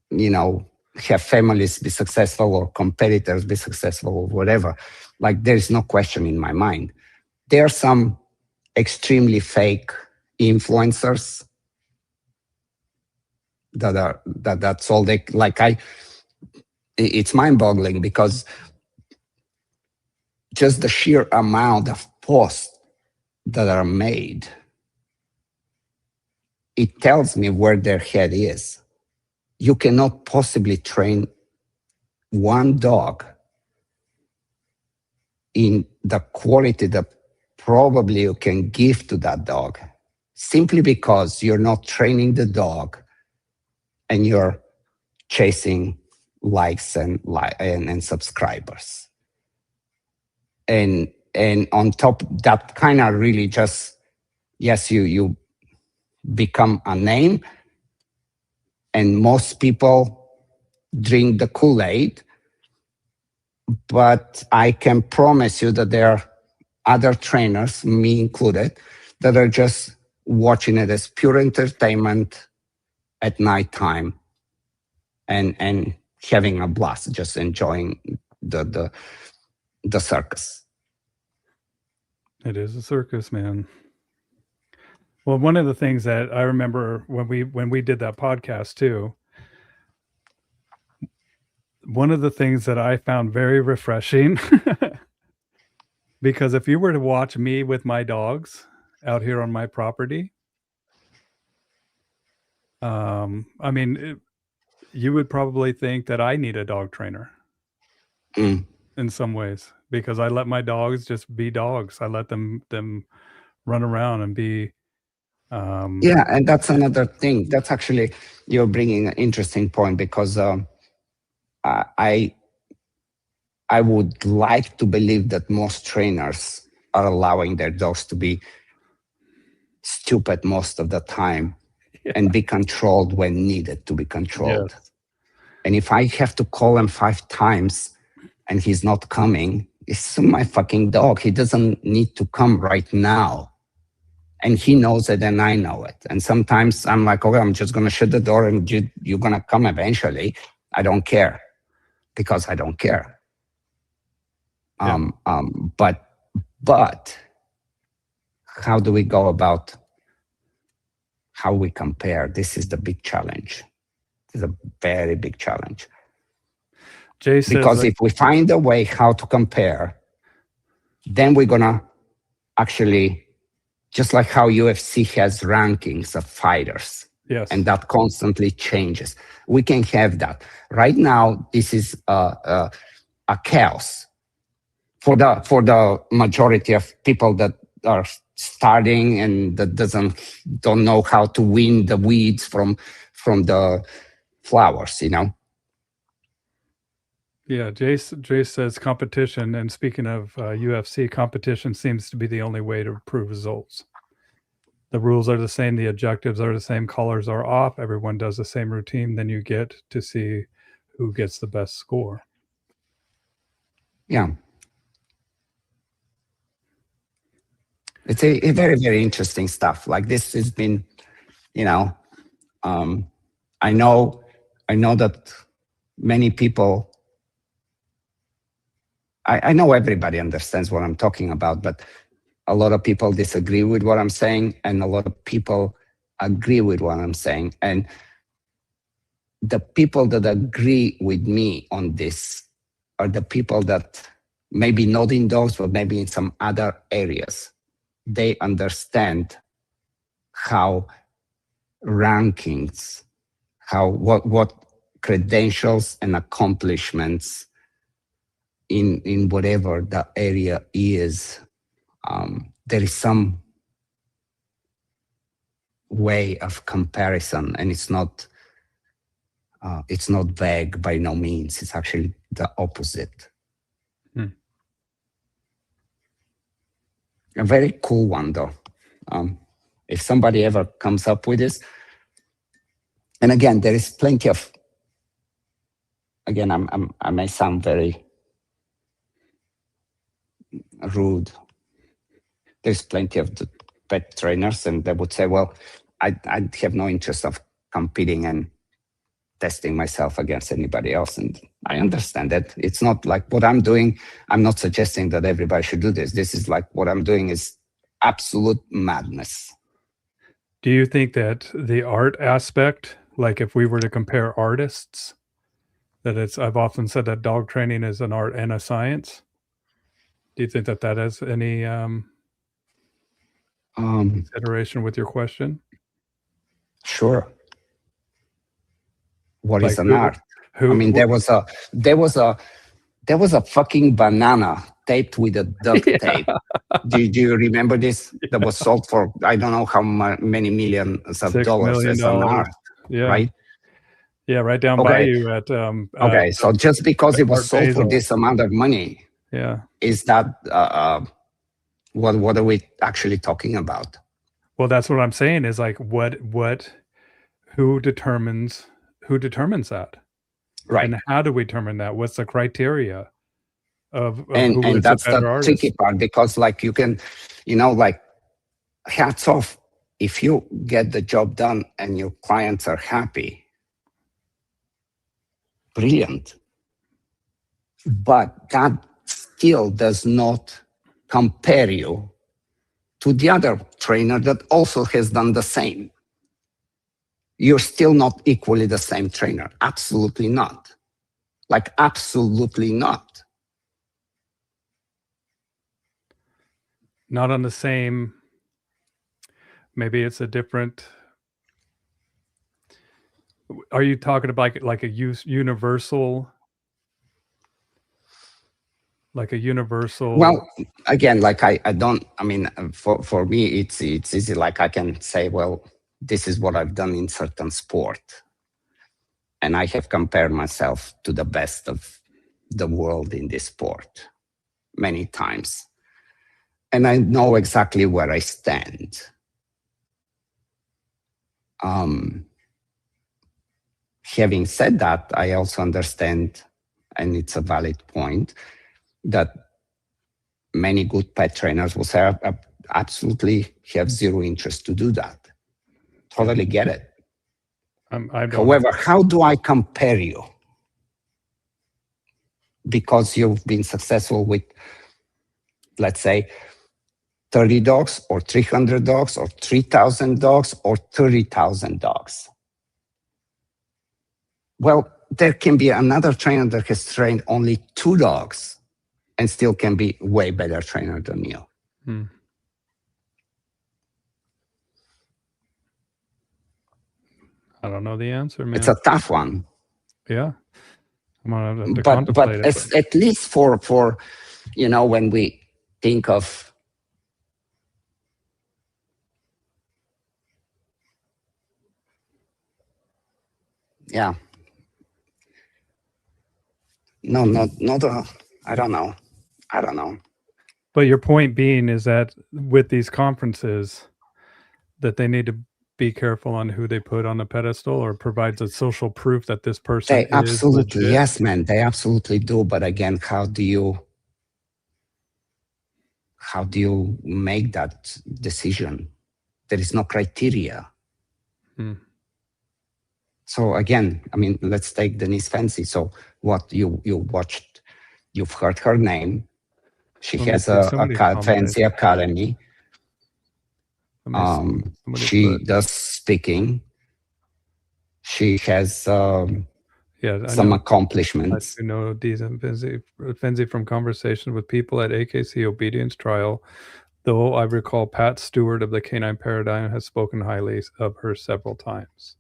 you know, have families be successful, or competitors be successful, or whatever. Like, there's no question in my mind. There are some extremely fake influencers that's all they like. It's mind-boggling, because just the sheer amount of posts that are made, it tells me where their head is. You cannot possibly train one dog in the quality that probably you can give to that dog, simply because you're not training the dog and you're chasing likes and subscribers. And on top, that kind of really just, yes, you become a name, and most people drink the Kool-Aid. But I can promise you that there are other trainers, me included, that are just watching it as pure entertainment at nighttime and having a blast, just enjoying the circus. It is a circus, man. Well, one of the things that I remember when we did that podcast too, one of the things that I found very refreshing, because if you were to watch me with my dogs out here on my property, I mean, you would probably think that I need a dog trainer in some ways, because I let my dogs just be dogs. I let them run around and be. Yeah, and that's another thing. That's actually, you're bringing an interesting point, because I would like to believe that most trainers are allowing their dogs to be stupid most of the time and be controlled when needed to be controlled. Yes. And if I have to call him 5 times and he's not coming, it's my fucking dog. He doesn't need to come right now. And he knows it and I know it. And sometimes I'm like, okay, I'm just going to shut the door and you're going to come eventually. I don't care, because I don't care. Yeah. But how do we go about how we compare? This is the big challenge. It's a very big challenge. Jay says, because if we find a way how to compare, then we're going to actually, just like how UFC has rankings of fighters, yes, and that constantly changes. We can have that. Right now, this is a chaos for the majority of people that are starting and that don't know how to wean the weeds from the flowers, you know. Yeah, Jace says competition, and speaking of UFC, competition seems to be the only way to improve results. The rules are the same, the objectives are the same, colors are off, everyone does the same routine, then you get to see who gets the best score. Yeah. It's a very, very interesting stuff. Like, this has been, you know, I know that many people, I know everybody understands what I'm talking about, but a lot of people disagree with what I'm saying, and a lot of people agree with what I'm saying. And the people that agree with me on this are the people that maybe not in dogs, but maybe in some other areas, they understand how rankings, what credentials and accomplishments in whatever the area is, there is some way of comparison, and it's not vague by no means. It's actually the opposite. A very cool one, though. If somebody ever comes up with this, and again, there is plenty of. Again, I may sound very rude. There's plenty of the pet trainers, and they would say, well, I have no interest of competing and testing myself against anybody else. And I understand that. It's not like what I'm doing. I'm not suggesting that everybody should do this. This is like, what I'm doing is absolute madness. Do you think that the art aspect, like if we were to compare artists, that I've often said that dog training is an art and a science. Do you think that has any consideration with your question? Sure. What is an art? I mean, there was a fucking banana taped with a duct tape. Do you remember this? That was sold for I don't know how many millions of dollars as an art, right? Yeah, right down by you at. Okay, so just because it was sold for this amount of money, is that what are we actually talking about? Well, that's what I'm saying. Is like who determines who determines that? Right. And how do we determine that? What's the criteria of who And is a that's the better artist? tricky part, because like you can, like, hats off if you get the job done and your clients are happy. Brilliant. But that still does not compare you to the other trainer that also has done the same. You're still not equally the same trainer. Absolutely not. Like, absolutely not. Not on the same, maybe it's a different, are you talking about like a universal, like a universal? Well, again, like I don't, I mean, for me, it's easy. Like I can say, well, this is what I've done in certain sport. And I have compared myself to the best of the world in this sport many times. And I know exactly where I stand. Having said that, I also understand, and it's a valid point, that many good pet trainers will say, I absolutely have zero interest to do that. Totally get it. However, how do I compare you? Because you've been successful with, let's say, 30 dogs or 300 dogs or 3,000 dogs or 30,000 dogs. Well, there can be another trainer that has trained only 2 dogs and still can be way better trainer than you. I don't know the answer, man. It's a tough one. Yeah. I'm gonna have to but contemplate it. At least for when we think of I don't know. But your point being is that with these conferences, that they need to be careful on who they put on the pedestal, or provides a social proof that this person They absolutely, legit. yes, man, they absolutely do. But again, how do you make that decision? There is no criteria. So again, I mean, let's take Denise Fancy. So what you watched, you've heard her name. She has a Fancy Academy. She does speaking. She has some accomplishments. I know these Fenzi from conversation with people at AKC Obedience Trial, though I recall Pat Stewart of the Canine Paradigm has spoken highly of her several times.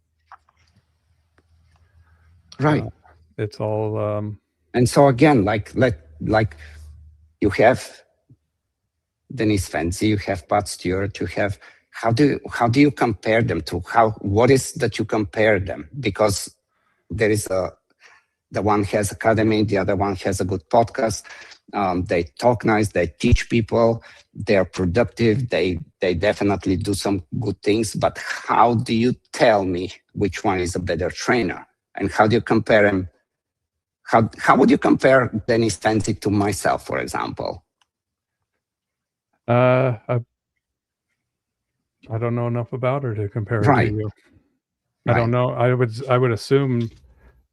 Right. It's all and so again, like you have Denise Fancy, you have Pat Stewart, you have how do you compare them to what is that you compare them? Because there is the one has academy, the other one has a good podcast. They talk nice, they teach people, they're productive, they definitely do some good things. But how do you tell me which one is a better trainer? And how do you compare him? How would you compare Dennis Fancy to myself, for example? I don't know enough about her to compare her to you. I don't know. I would assume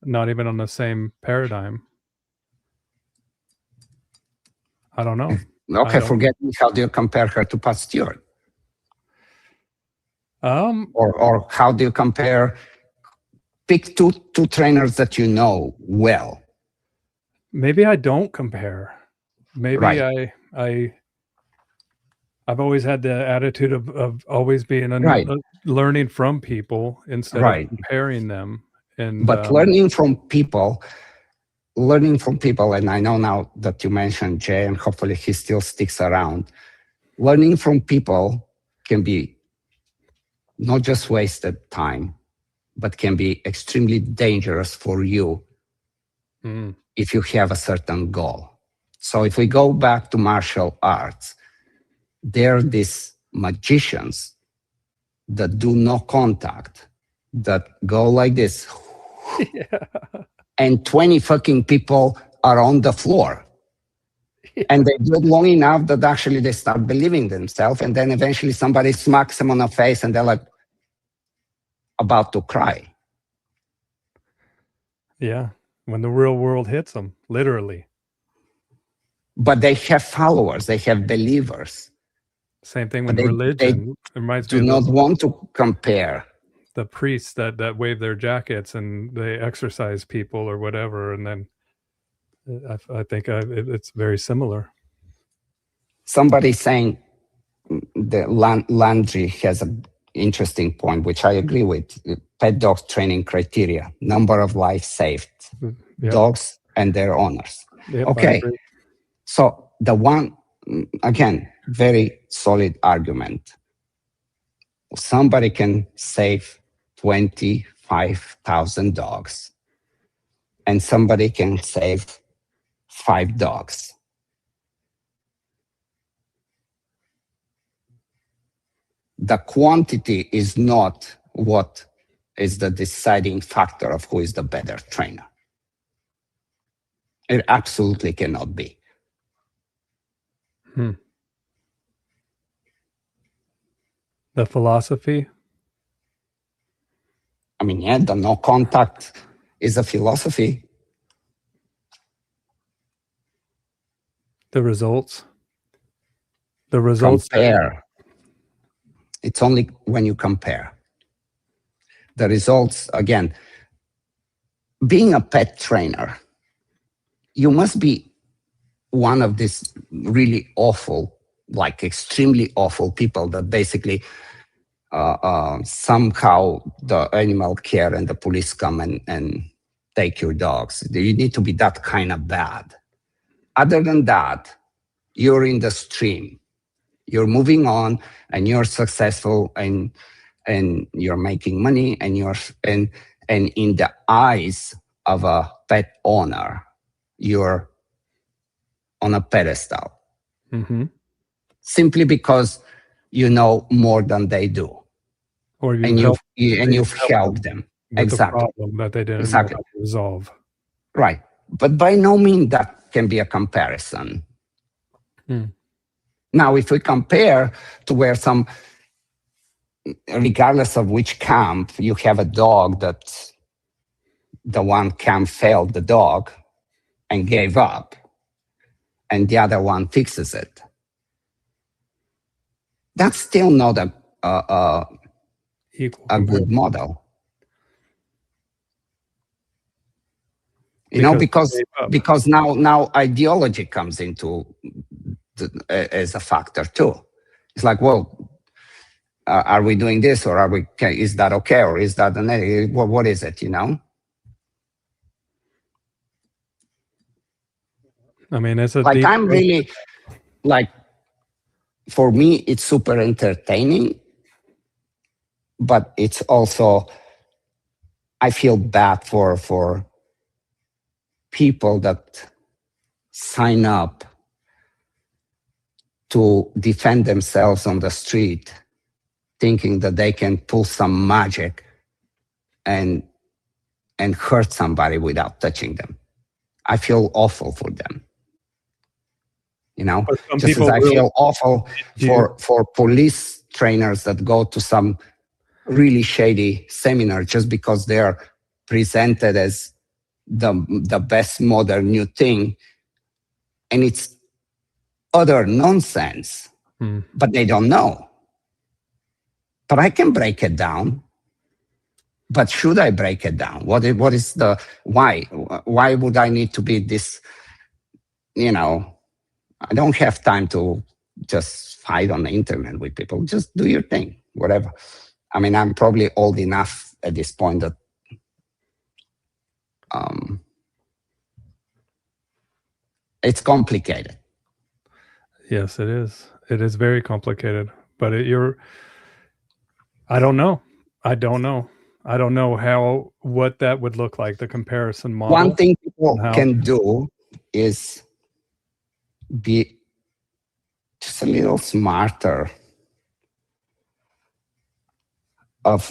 not even on the same paradigm. I don't know. Okay, forget me. How do you compare her to Pat Stewart? Or how do you compare? Pick two trainers that you know well. Maybe I don't compare. Maybe I've always had the attitude of always being learning from people instead of comparing them. But learning from people, and I know now that you mentioned Jay, and hopefully he still sticks around. Learning from people can be not just wasted time, but can be extremely dangerous for you if you have a certain goal. So if we go back to martial arts, there are these magicians that do no contact, that go like this, Yeah. And 20 fucking people are on the floor. Yeah. And they do it long enough that actually they start believing themselves. And then eventually somebody smacks them on the face and they're like about to cry. Yeah. When the real world hits them, literally. But they have followers, they have believers. Same thing But with they religion. It reminds me do of not want to compare. the priests that wave their jackets and they exercise people or whatever. And then I think it's very similar. Somebody saying the Landry has an interesting point, which I agree with. Pet dog training criteria, number of lives saved, dogs and their owners. Yep, okay, so the one, again, very solid argument. Somebody can save 25,000 dogs and somebody can save 5 dogs. The quantity is not what is the deciding factor of who is the better trainer. It absolutely cannot be. The philosophy? I mean, yeah, the no contact is a philosophy. The results? The results. Compare. It's only when you compare. The results, again, being a pet trainer, you must be one of these really awful, like extremely awful people that basically somehow the animal care and the police come and take your dogs. You need to be that kind of bad. Other than that, you're in the stream. You're moving on and you're successful and you're making money and and in the eyes of a pet owner, you're on a pedestal. Mm-hmm. Simply because you know more than they do. Or you've helped them. With Exactly. the problem that they didn't Exactly. know how to resolve. Right. But by no means that can be a comparison. Now, if we compare to where regardless of which camp, you have a dog that the one camp failed the dog and gave up, and the other one fixes it. That's still not a good model. Because now ideology comes into as a factor too. It's like, well, are we doing this, or is that okay, or is that what is it? I mean, it's a like I'm really like, for me, it's super entertaining, but it's also, I feel bad for people that sign up to defend themselves on the street, thinking that they can pull some magic and hurt somebody without touching them. I feel awful for them. Just as I feel awful for police trainers that go to some really shady seminar just because they are presented as the best modern new thing, and it's utter nonsense, but they don't know. But I can break it down. But should I break it down? What is the why? Why would I need to be this? I don't have time to just fight on the internet with people. Just do your thing, whatever. I mean, I'm probably old enough at this point that it's complicated. Yes, it is. It is very complicated. But I don't know. I don't know what that would look like, the comparison model. One thing people can do is be just a little smarter of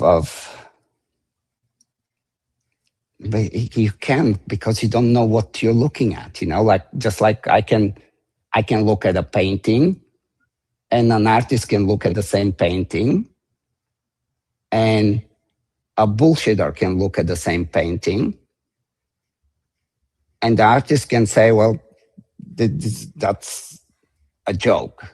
But you can't, because you don't know what you're looking at. Like just like I can look at a painting, and an artist can look at the same painting, and a bullshitter can look at the same painting, and the artist can say, well, that's a joke.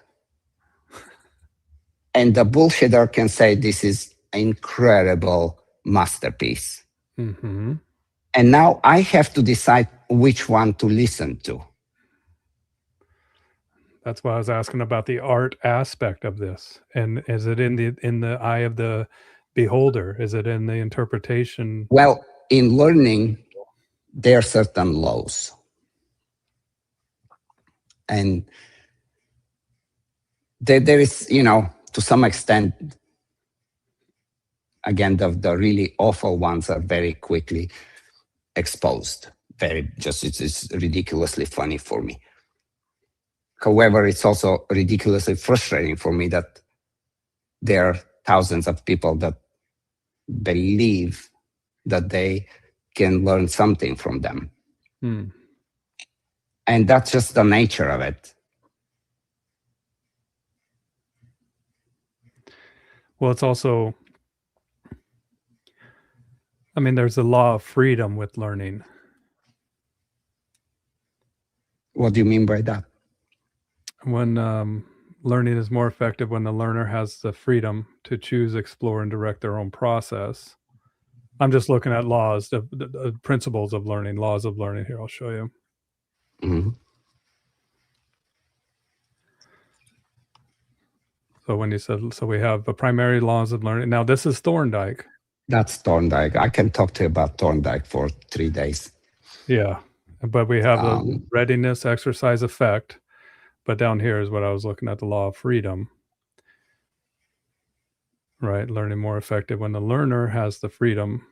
And the bullshitter can say, this is an incredible masterpiece. Mm-hmm. And now I have to decide which one to listen to. That's why I was asking about the art aspect of this. And is it in the eye of the beholder? Is it in the interpretation? Well, in learning, there are certain laws. And there is, to some extent, again, the really awful ones are very quickly exposed. It's ridiculously funny for me. However, it's also ridiculously frustrating for me that there are thousands of people that believe that they can learn something from them. And that's just the nature of it. Well, it's also, there's a law of freedom with learning. What do you mean by that? When learning is more effective when the learner has the freedom to choose, explore, and direct their own process. I'm just looking at laws, the principles of learning, laws of learning. Here, I'll show you. Mm-hmm. So when you said, so we have the primary laws of learning. Now this is Thorndike. That's Thorndike. I can talk to you about Thorndike for 3 days. Yeah, but we have the readiness, exercise, effect. But down here is what I was looking at, the law of freedom. Right, learning more effective when the learner has the freedom.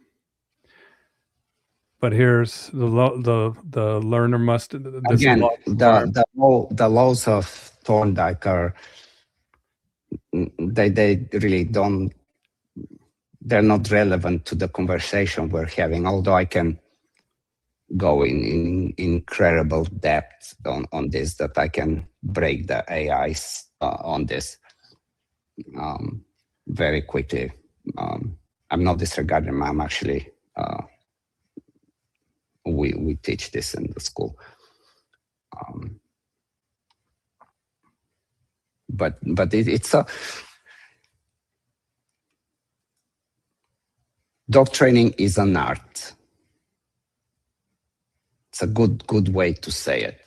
But here's the learner must. Again, the laws of Thorndike are, they really don't. They're not relevant to the conversation we're having. Although I can go in incredible depth on this, that I can break the AIs on this very quickly. I'm not disregarding. I'm actually. We teach this in the school. But it's a dog training is an art. It's a good way to say it.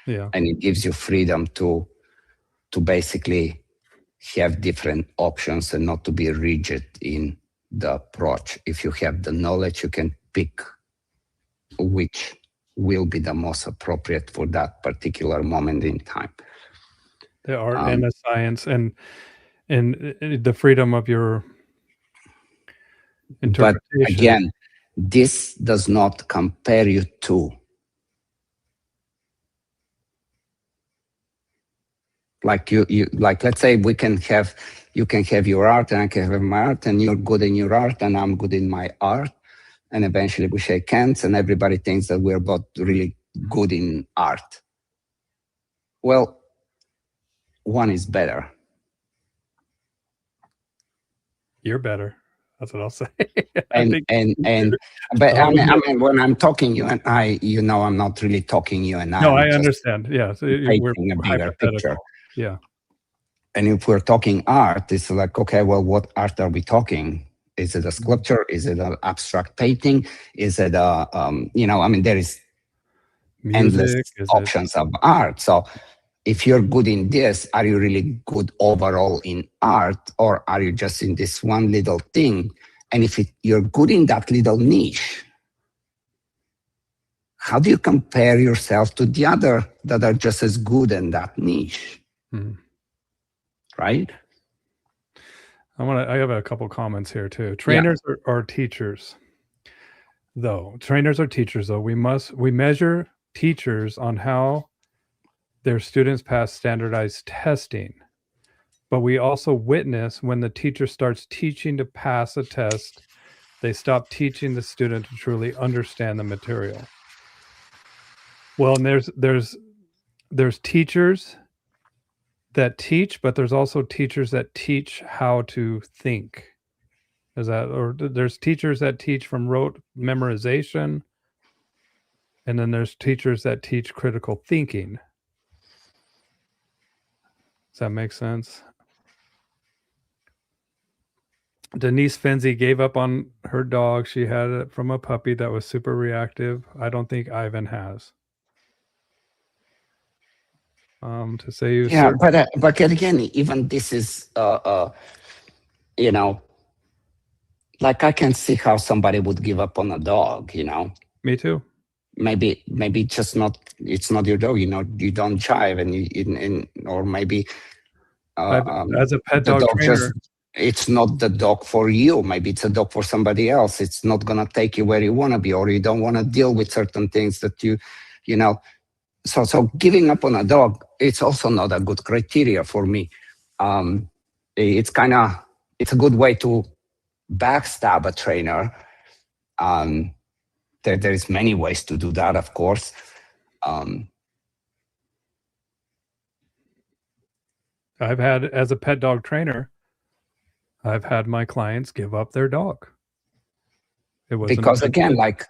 Yeah. And it gives you freedom to basically have different options and not to be rigid in the approach. If you have the knowledge, you can pick which will be the most appropriate for that particular moment in time. The art and the science and the freedom of your interpretation. But again, this does not compare you to. Like like, let's say you can have your art and I can have my art, and you're good in your art and I'm good in my art. And eventually we shake hands and everybody thinks that we're both really good in art. Well, one is better. You're better. That's what I'll say. But I mean, when I'm talking you and I, I'm not really talking you and I. No, I understand. Yeah. So we're a bigger picture. Yeah. And if we're talking art, it's like, okay, well, what art are we talking? Is it a sculpture? Is it an abstract painting? Is it there is endless options of art. So if you're good in this, are you really good overall in art, or are you just in this one little thing? And if you're good in that little niche, how do you compare yourself to the other that are just as good in that niche? Right? I have a couple comments here too. Trainers are teachers, though. Trainers are teachers, though. We measure teachers on how their students pass standardized testing, but we also witness when the teacher starts teaching to pass a test They stop teaching the student to truly understand the material. Well, and there's teachers that teach, but there's also teachers that teach how to think. Or there's teachers that teach from rote memorization, and then there's teachers that teach critical thinking. Does that make sense? Denise Fenzi gave up on her dog. She had it from a puppy that was super reactive. I don't think Ivan has. To say you, yeah, but again, even this is, you know, like I can see how somebody would give up on a dog. You know, me too. Maybe just not. It's not your dog. You know, you don't jive, or maybe as a pet dog trainer. It's not the dog for you. Maybe it's a dog for somebody else. It's not going to take you where you want to be, or you don't want to deal with certain things that you know. So giving up on a dog, it's also not a good criteria for me. It's a good way to backstab a trainer. There is many ways to do that, of course. I've had, as a pet dog trainer, I've had my clients give up their dog. It wasn't because again, like,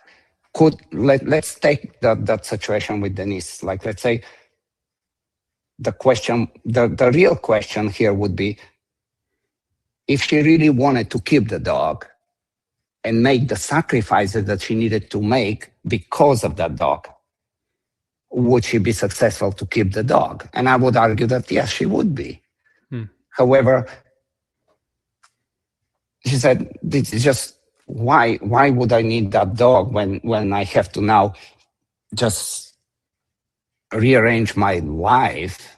let's take that situation with Denise. Like, let's say the real question here would be, if she really wanted to keep the dog and make the sacrifices that she needed to make because of that dog, would she be successful to keep the dog? And I would argue that yes, she would be. However, she said, this is just, why would I need that dog when I have to now just rearrange my life?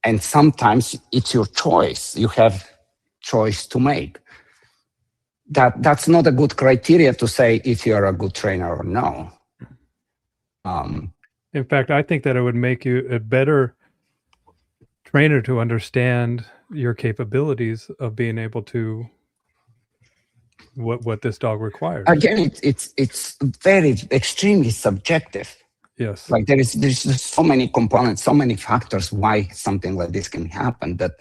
And sometimes it's your choice. You have choice to make. That's not a good criteria to say if you're a good trainer or no. In fact, I think that it would make you a better trainer to understand your capabilities of being able to what this dog requires. Again, it's very extremely subjective. Yes. Like there's just so many components, so many factors why something like this can happen that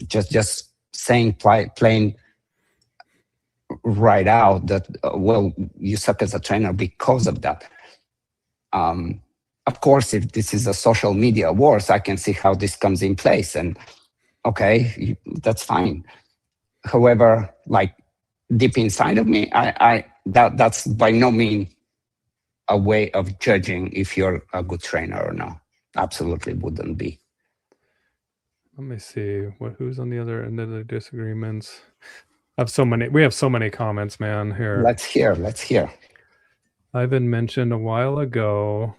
just saying plain right out that well, you suck as a trainer because of that. Of course, if this is a social media wars, I can see how this comes in place, and okay, that's fine. However, like deep inside of me, that's by no means a way of judging if you're a good trainer or not. Absolutely wouldn't be. Let me see who's on the other end of the disagreements. We have so many comments, man. Here. Let's hear. Ivan mentioned a while ago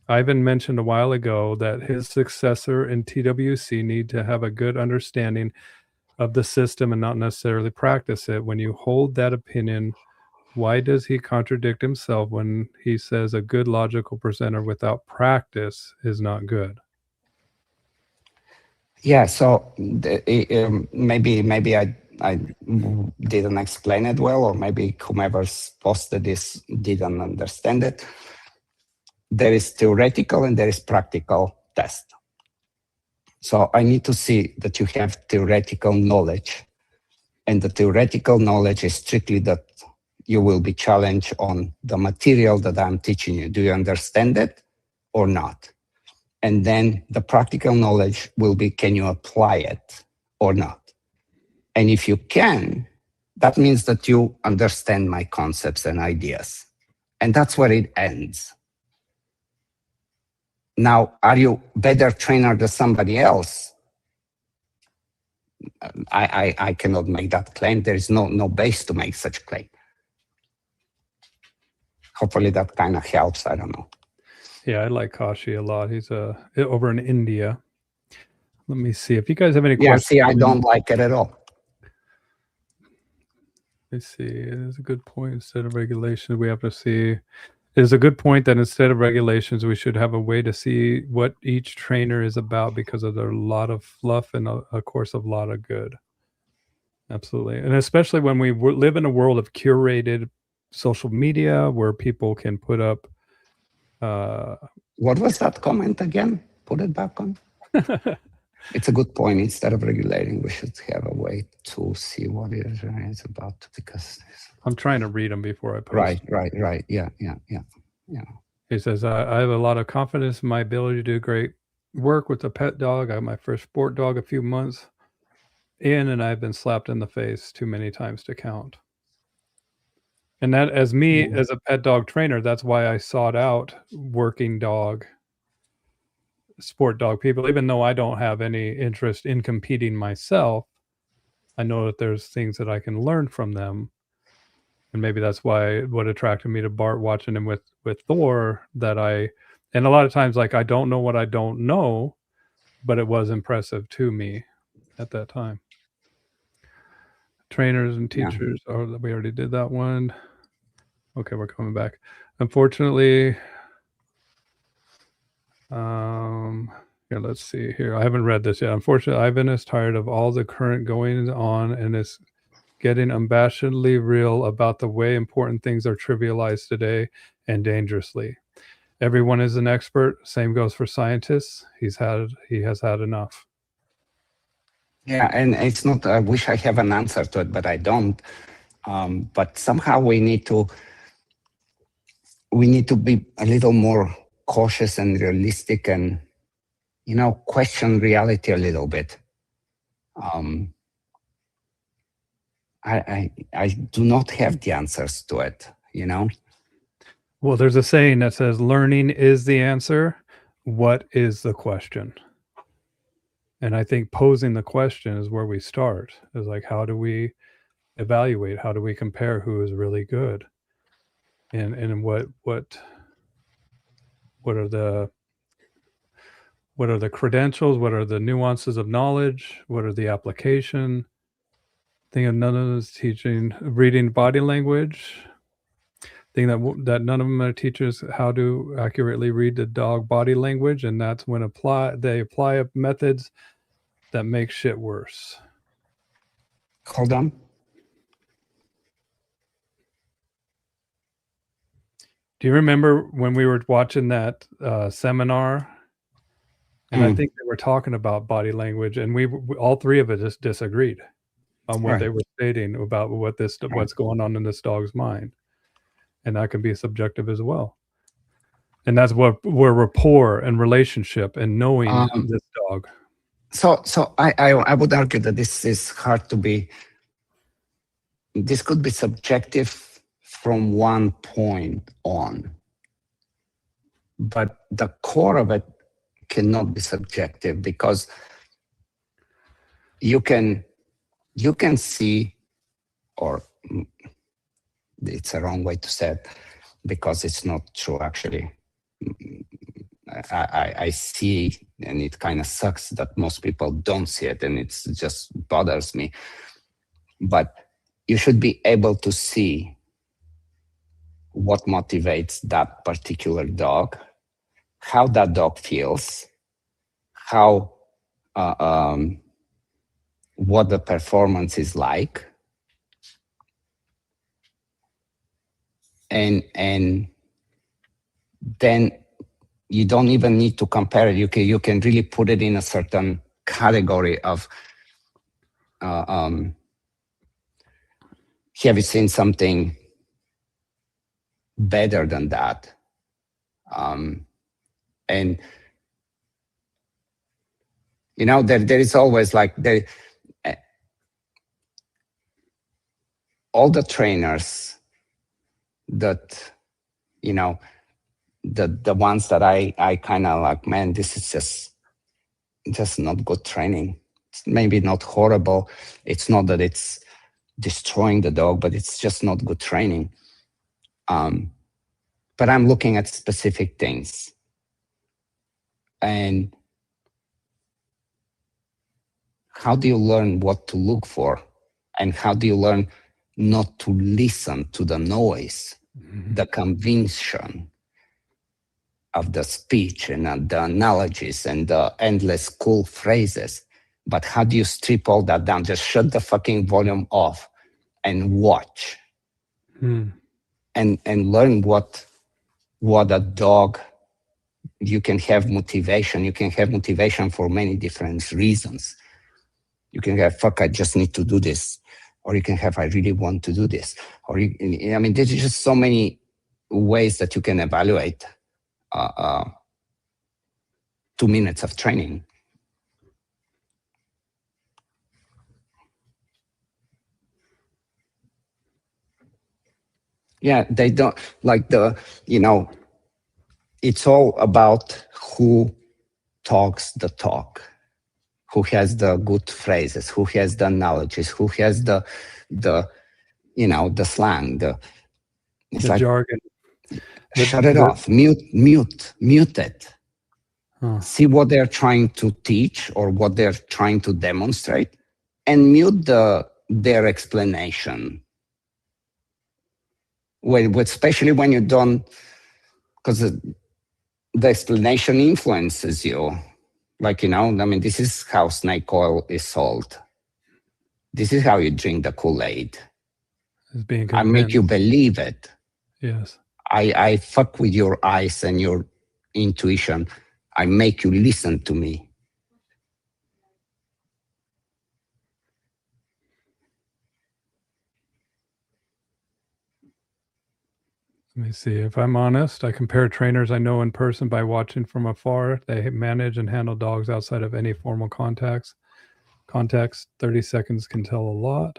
that his successor in TWC need to have a good understanding of the system and not necessarily practice it. When you hold that opinion, why does he contradict himself when he says a good logical presenter without practice is not good? Yeah, so maybe I didn't explain it well, or maybe whomever's posted this didn't understand it. There is theoretical and there is practical test. So I need to see that you have theoretical knowledge, and the theoretical knowledge is strictly that you will be challenged on the material that I'm teaching you. Do you understand it or not? And then the practical knowledge will be, can you apply it or not? And if you can, that means that you understand my concepts and ideas. And that's where it ends. Now, are you a better trainer than somebody else? I cannot make that claim. There is no base to make such claim. Hopefully that kind of helps. I don't know. Yeah, I like Kashi a lot. He's over in India. Let me see if you guys have any questions. Yeah, see, I don't like it at all. Let's see. There's a good point. Instead of regulations, we have to see. There's a good point that instead of regulations, we should have a way to see what each trainer is about, because of a lot of fluff and, of course, a lot of good. Absolutely. And especially when we live in a world of curated social media where people can put up What was that comment again? Put it back on. It's a good point. Instead of regulating, we should have a way to see what it is about, because I'm trying to read them before I post. Right. Yeah. He says, I have a lot of confidence in my ability to do great work with a pet dog. I have my first sport dog a few months in, and I've been slapped in the face too many times to count. And that, as me, as a pet dog trainer, that's why I sought out working dog, sport dog people. Even though I don't have any interest in competing myself, I know that there's things that I can learn from them. And maybe that's why what attracted me to Bart, watching him with Thor, and a lot of times, like, I don't know what I don't know, but it was impressive to me at that time. Trainers and teachers, we already did that one. Okay, we're coming back. Unfortunately, yeah, let's see here. I haven't read this yet. Unfortunately, Ivan is tired of all the current goings on and is getting unabashedly real about the way important things are trivialized today and dangerously. Everyone is an expert. Same goes for scientists. He has had enough. Yeah, and it's not, I wish I have an answer to it, but I don't. But somehow we need to be a little more cautious and realistic, and, question reality a little bit. I do not have the answers to it, Well, there's a saying that says, learning is the answer. What is the question? And I think posing the question is where we start. Is like, how do we evaluate? How do we compare who is really good? And what are the credentials? What are the nuances of knowledge? What are the application? Thing of none of them is teaching reading body language. Thing that none of them are teachers how to accurately read the dog body language, and that's when they apply methods that make shit worse. Hold on. Do you remember when we were watching that seminar? And I think they were talking about body language, and we all three of us just disagreed on what they were stating about what's going on in this dog's mind, and that can be subjective as well. And that's where rapport and relationship and knowing this dog. So I would argue that this is hard to be. This could be subjective from one point on, but the core of it cannot be subjective, because you can see, or it's a wrong way to say it, because it's not true actually. I see, and it kind of sucks that most people don't see it, and it just bothers me. But you should be able to see what motivates that particular dog, how that dog feels, how what the performance is like, and then you don't even need to compare it. You can really put it in a certain category of have you seen something better than that? And there is always like all the trainers that the ones that I kind of like, man, this is just not good training. It's maybe not horrible. It's not that it's destroying the dog, but it's just not good training. But I'm looking at specific things. And how do you learn what to look for? And how do you learn not to listen to the noise, the convention of the speech and the analogies and the endless cool phrases? But how do you strip all that down? Just shut the fucking volume off and watch. And learn what a dog, you can have motivation. You can have motivation for many different reasons. You can have, fuck, I just need to do this. Or you can have, I really want to do this. Or, there's just so many ways that you can evaluate 2 minutes of training. Yeah, they don't like it's all about who talks the talk, who has the good phrases, who has the analogies, who has the slang, the jargon. Shut it off, mute it. See what they're trying to teach or what they're trying to demonstrate, and mute their explanation. Especially when you don't, because the explanation influences you. This is how snake oil is sold. This is how you drink the Kool-Aid. I make you believe it. Yes. I fuck with your eyes and your intuition. I make you listen to me. Let me see. If I'm honest, I compare trainers I know in person by watching from afar. They manage and handle dogs outside of any formal context. 30 seconds can tell a lot.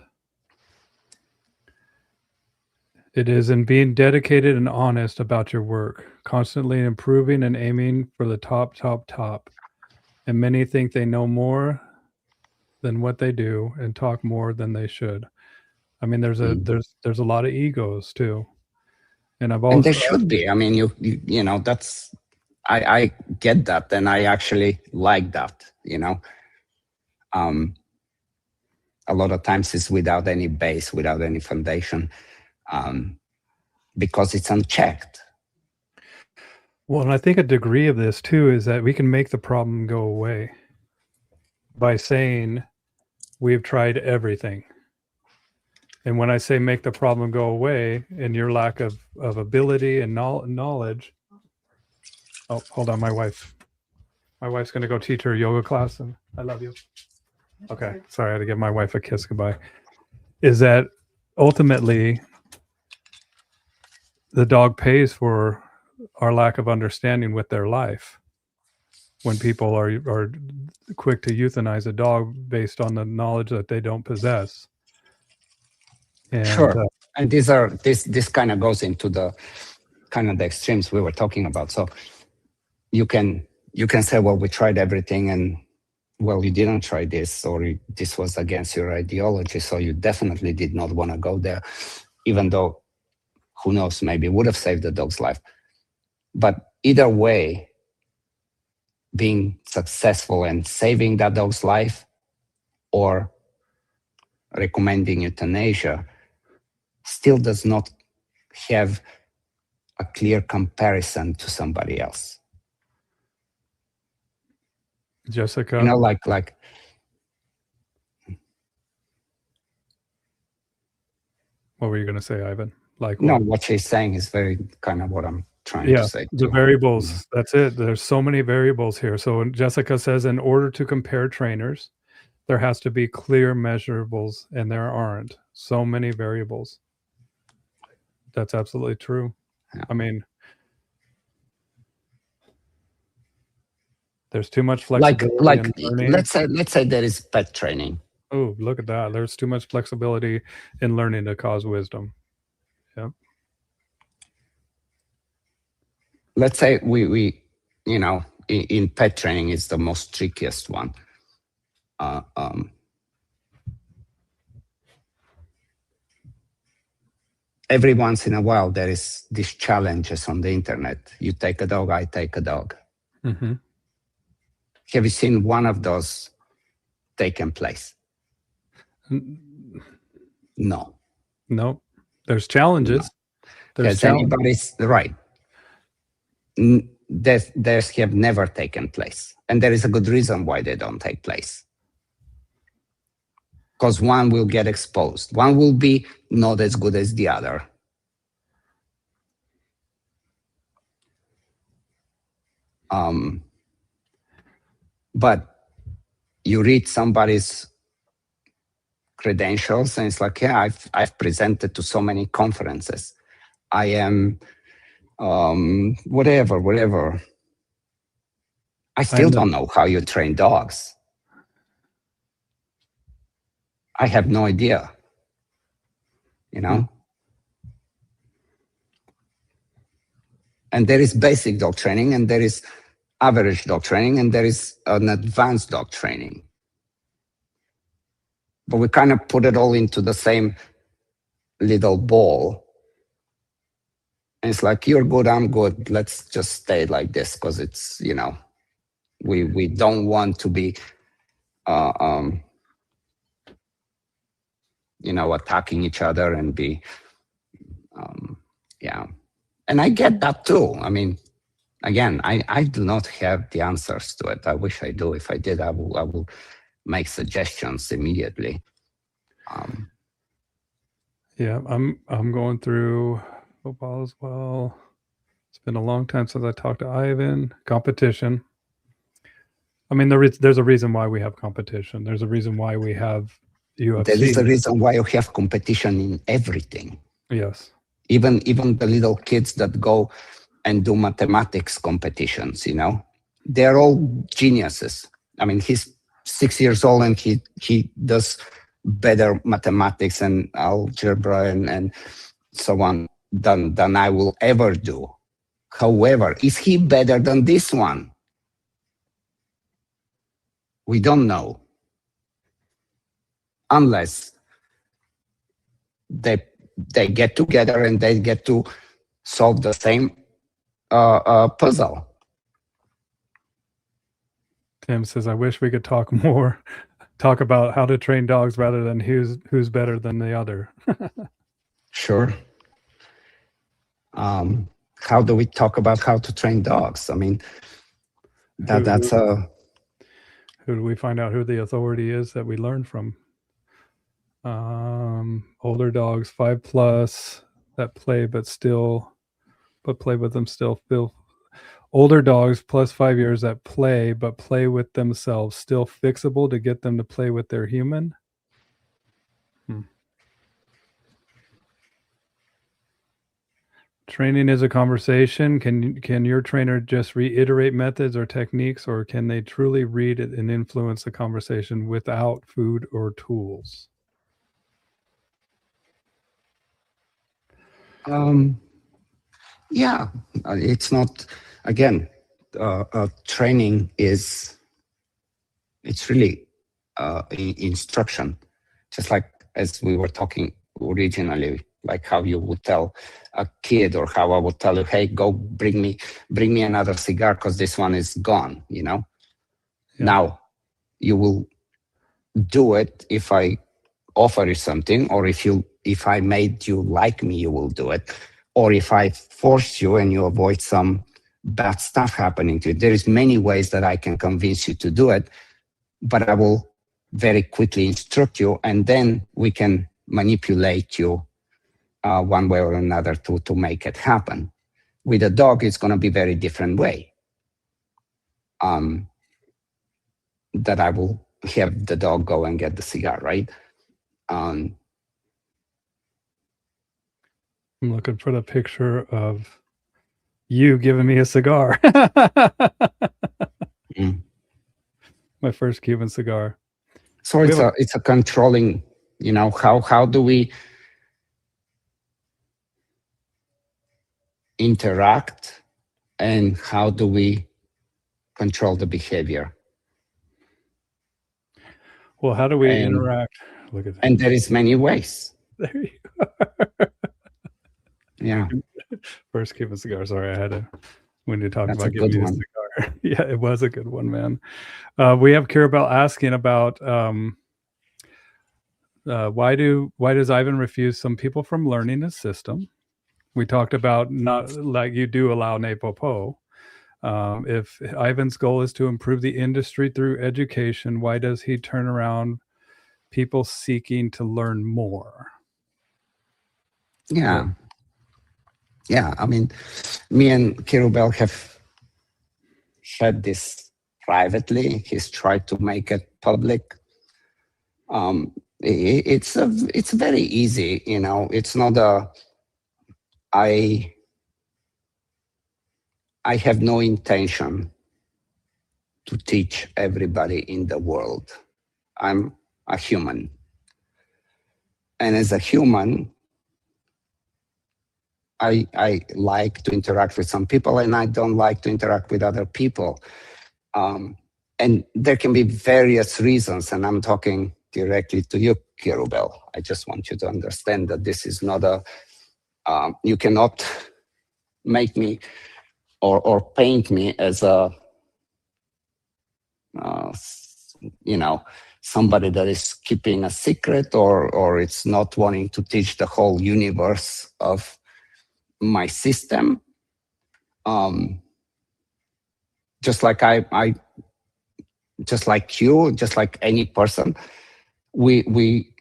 It is in being dedicated and honest about your work, constantly improving and aiming for the top. And many think they know more than what they do and talk more than they should. There's a lot of egos too. And there should be. That's, I get that, and I actually like that. A lot of times it's without any base, without any foundation, because it's unchecked. Well, and I think a degree of this too is that we can make the problem go away by saying we've tried everything. And when I say make the problem go away, and your lack of ability and knowledge. Oh, hold on, my wife's going to go teach her yoga class, and I love you. Okay, sorry, I had to give my wife a kiss goodbye. Is that ultimately the dog pays for our lack of understanding with their life. When people are quick to euthanize a dog based on the knowledge that they don't possess. And, sure. And this kind of goes into the kind of the extremes we were talking about. So you can say, well, we tried everything, and well, you didn't try this, or this was against your ideology, so you definitely did not want to go there, even though, who knows, maybe would have saved the dog's life. But either way, being successful and saving that dog's life or recommending euthanasia still does not have a clear comparison to somebody else. Jessica? Like what were you going to say, Ivan? What she's saying is very kind of what I'm trying to say. The variables. That's it. There's so many variables here. So Jessica says, in order to compare trainers, there has to be clear measurables, and there aren't. So many variables. That's absolutely true. Yeah. There's too much flexibility. Let's say there is pet training. Oh, look at that. There's too much flexibility in learning to cause wisdom. Yep. Let's say we in pet training is the most trickiest one. Every once in a while, there is these challenges on the internet. You take a dog, I take a dog. Mm-hmm. Have you seen one of those taken place? No. There's challenges. No. Anybody's right. There's have never taken place. And there is a good reason why they don't take place. because one will get exposed. One will be not as good as the other. But you read somebody's credentials and it's like, yeah, I've presented to so many conferences. I am whatever. I still don't know how you train dogs. I have no idea. You know? And there is basic dog training, and there is average dog training, and there is an advanced dog training. But we kind of put it all into the same little ball. And it's like, you're good, I'm good. Let's just stay like this because it's, you know, we don't want to be, you know, attacking each other and be, yeah. And I get that too. I mean, again, I do not have the answers to it. I wish I do. If I did, I will make suggestions immediately. Yeah, I'm going through football as well. It's been a long time since I talked to Ivan. Competition. I mean, there's a reason why we have competition. There's a reason why we have UFC. There is a reason why you have competition in everything. Yes. Even the little kids that go and do mathematics competitions, you know, they're all geniuses. I mean, he's 6 years old and he does better mathematics and algebra and so on than I will ever do. However, is he better than this one? We don't know. Unless they get together and they get to solve the same puzzle. Tim says, I wish we could talk about how to train dogs rather than who's better than the other. Sure. How do we talk about how to train dogs? I mean, that's a... Who do we find out who the authority is that we learn from? Older dogs, 5+ that play play with them still feel. Older dogs plus 5 years that play but play with themselves, still fixable to get them to play with their human. Training is a conversation. Can your trainer just reiterate methods or techniques, or can they truly read it and influence the conversation without food or tools? Yeah, it's not, again, training it's really instruction, just like as we were talking originally, like how you would tell a kid, or how I would tell you, hey, go bring me another cigar because this one is gone, you know? Yeah. Now, you will do it if I offer you something, or if I made you like me, you will do it. Or if I force you and you avoid some bad stuff happening to you. There is many ways that I can convince you to do it, but I will very quickly instruct you, and then we can manipulate you one way or another to make it happen. With a dog, it's going to be a very different way. That I will have the dog go and get the cigar, right? I'm looking for the picture of you giving me a cigar. My first Cuban cigar. So it's a controlling, you know, how do we interact and how do we control the behavior? Well, how do we interact? Look at that. And there is many ways. There you are. Yeah. First Cuban cigar. Sorry, I had to, when you talked about giving me a cigar. Yeah, it was a good one, man. We have Kirabel asking about why does Ivan refuse some people from learning his system? We talked about not like you do allow Napopo. If Ivan's goal is to improve the industry through education, why does he turn around people seeking to learn more. Yeah. Yeah. I mean, me and Kirubel have shared this privately. He's tried to make it public. It's very easy, you know. It's not I have no intention to teach everybody in the world. I'm a human. And as a human, I like to interact with some people and I don't like to interact with other people. And there can be various reasons, and I'm talking directly to you, Kirubel. I just want you to understand that this is not you cannot make me or paint me as a, you know, somebody that is keeping a secret or it's not wanting to teach the whole universe of my system. Just like I just like you, just like any person, we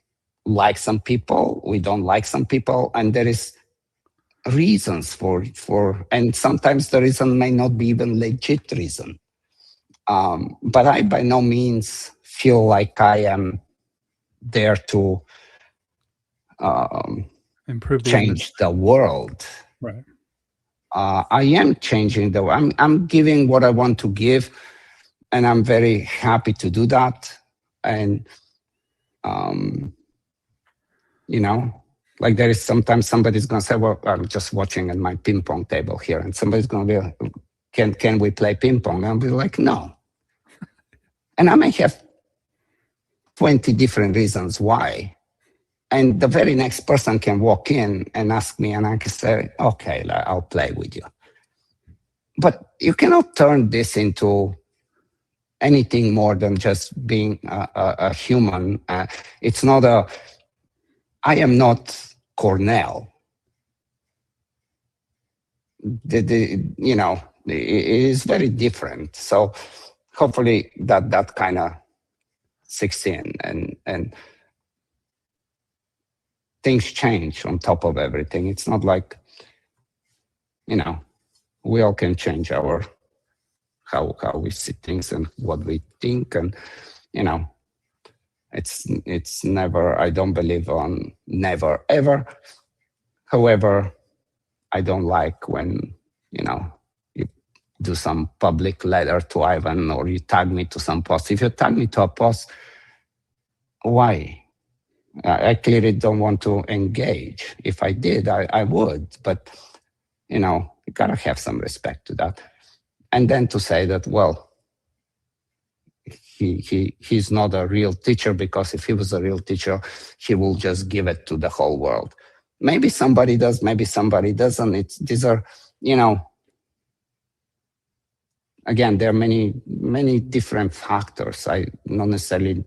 like some people, we don't like some people, and there is reasons for and sometimes the reason may not be even legit reason. But I by no means feel like I am there to Improve change the world. Right. I am changing the world. I'm giving what I want to give, and I'm very happy to do that. And you know, like there is sometimes somebody's gonna say, "Well, I'm just watching at my ping pong table here," and somebody's gonna be, "Can we play ping pong?" And I'll be like, "No." And I may have 20 different reasons why. And the very next person can walk in and ask me, and I can say, "Okay, I'll play with you." But you cannot turn this into anything more than just being a human. It's not I am not Cornell. You know, it is very different. So hopefully that kind of sinks in, and things change on top of everything. It's not like, you know, we all can change our how we see things and what we think, and you know, it's never. I don't believe on never ever. However, I don't like when, you know, you do some public letter to Ivan or you tag me to some post. If you tag me to a post, why? I clearly don't want to engage. If I did, I would. But, you know, you got to have some respect to that. And then to say that, well, he's not a real teacher, because if he was a real teacher, he will just give it to the whole world. Maybe somebody does, maybe somebody doesn't. These are, you know, again, there are many different factors. I not necessarily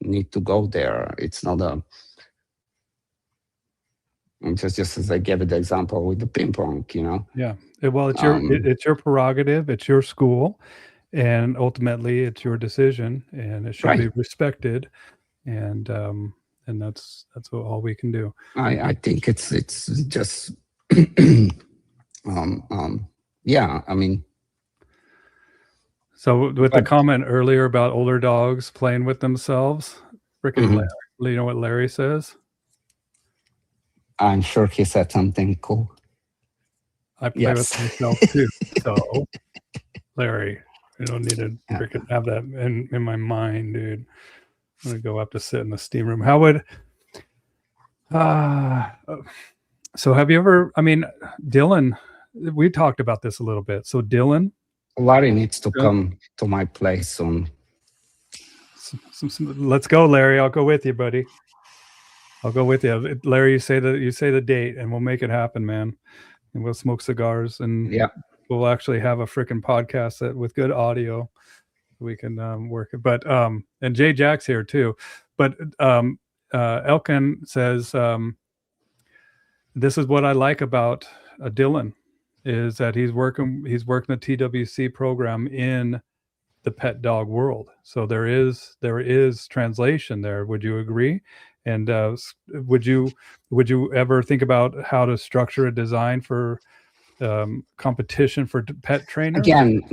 need to go there. It's not just as I gave it the example with the ping pong, you know. Yeah. Well, it's your prerogative. It's your school, and ultimately, it's your decision, and it should be respected. And that's all we can do. I think it's just yeah. I mean. So with the comment earlier about older dogs playing with themselves, freaking Larry, you know what Larry says? I'm sure he said something cool. I play with myself too. So, Larry, I don't need to freaking have that in my mind, dude. I'm gonna go up to sit in the steam room. How would so have you ever, I mean, Dylan, we talked about this a little bit. So Dylan, Larry needs to come to my place soon. Let's go, Larry. I'll go with you, buddy. I'll go with you. Larry, you say the date and we'll make it happen, man. And we'll smoke cigars, and we'll actually have a freaking podcast with good audio. We can work it. But and Jay Jack's here too. But Elkin says, this is what I like about Dylan, is that he's working the TWC program in the pet dog world. So there is translation there. Would you agree? And would you ever think about how to structure a design for competition for pet trainers? Again,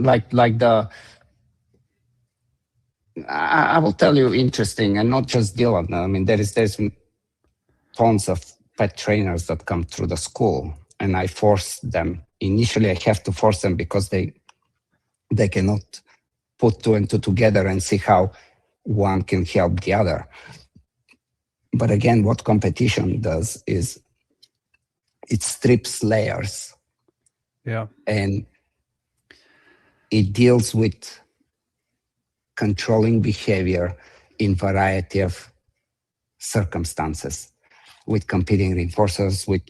I will tell you interesting, and not just Dylan. I mean, there's tons of pet trainers that come through the school, and I force them. Initially, I have to force them because they cannot put two and two together and see how one can help the other. But again, what competition does is it strips layers. Yeah. And it deals with controlling behavior in variety of circumstances, with competing reinforcers, with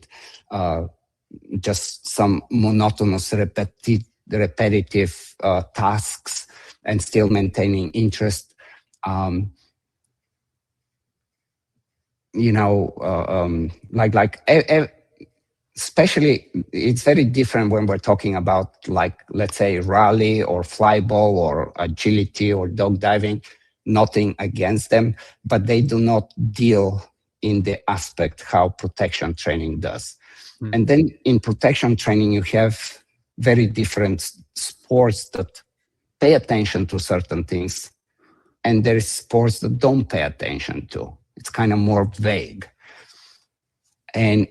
just some monotonous repetitive tasks, and still maintaining interest. Especially, it's very different when we're talking about, like, let's say, rally or fly ball or agility or dog diving. Nothing against them, but they do not deal in the aspect how protection training does. And then in protection training, you have very different sports that pay attention to certain things, and there is sports that don't pay attention to. It's kind of more vague. And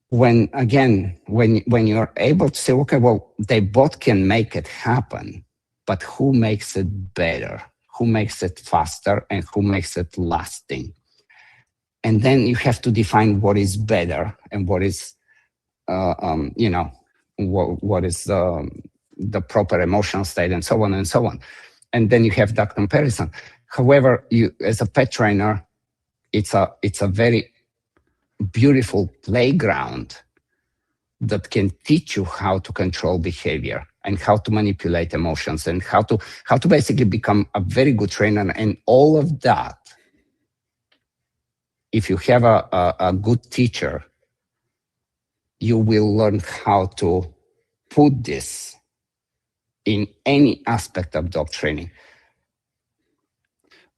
when you're able to say, okay, well, they both can make it happen, but who makes it better? Who makes it faster, and who makes it lasting? And then you have to define what is better and what is, what is the proper emotional state, and so on and so on. And then you have that comparison. However, you, as a pet trainer, it's a very beautiful playground that can teach you how to control behavior and how to manipulate emotions and how to basically become a very good trainer. And all of that, if you have a good teacher, you will learn how to put this in any aspect of dog training.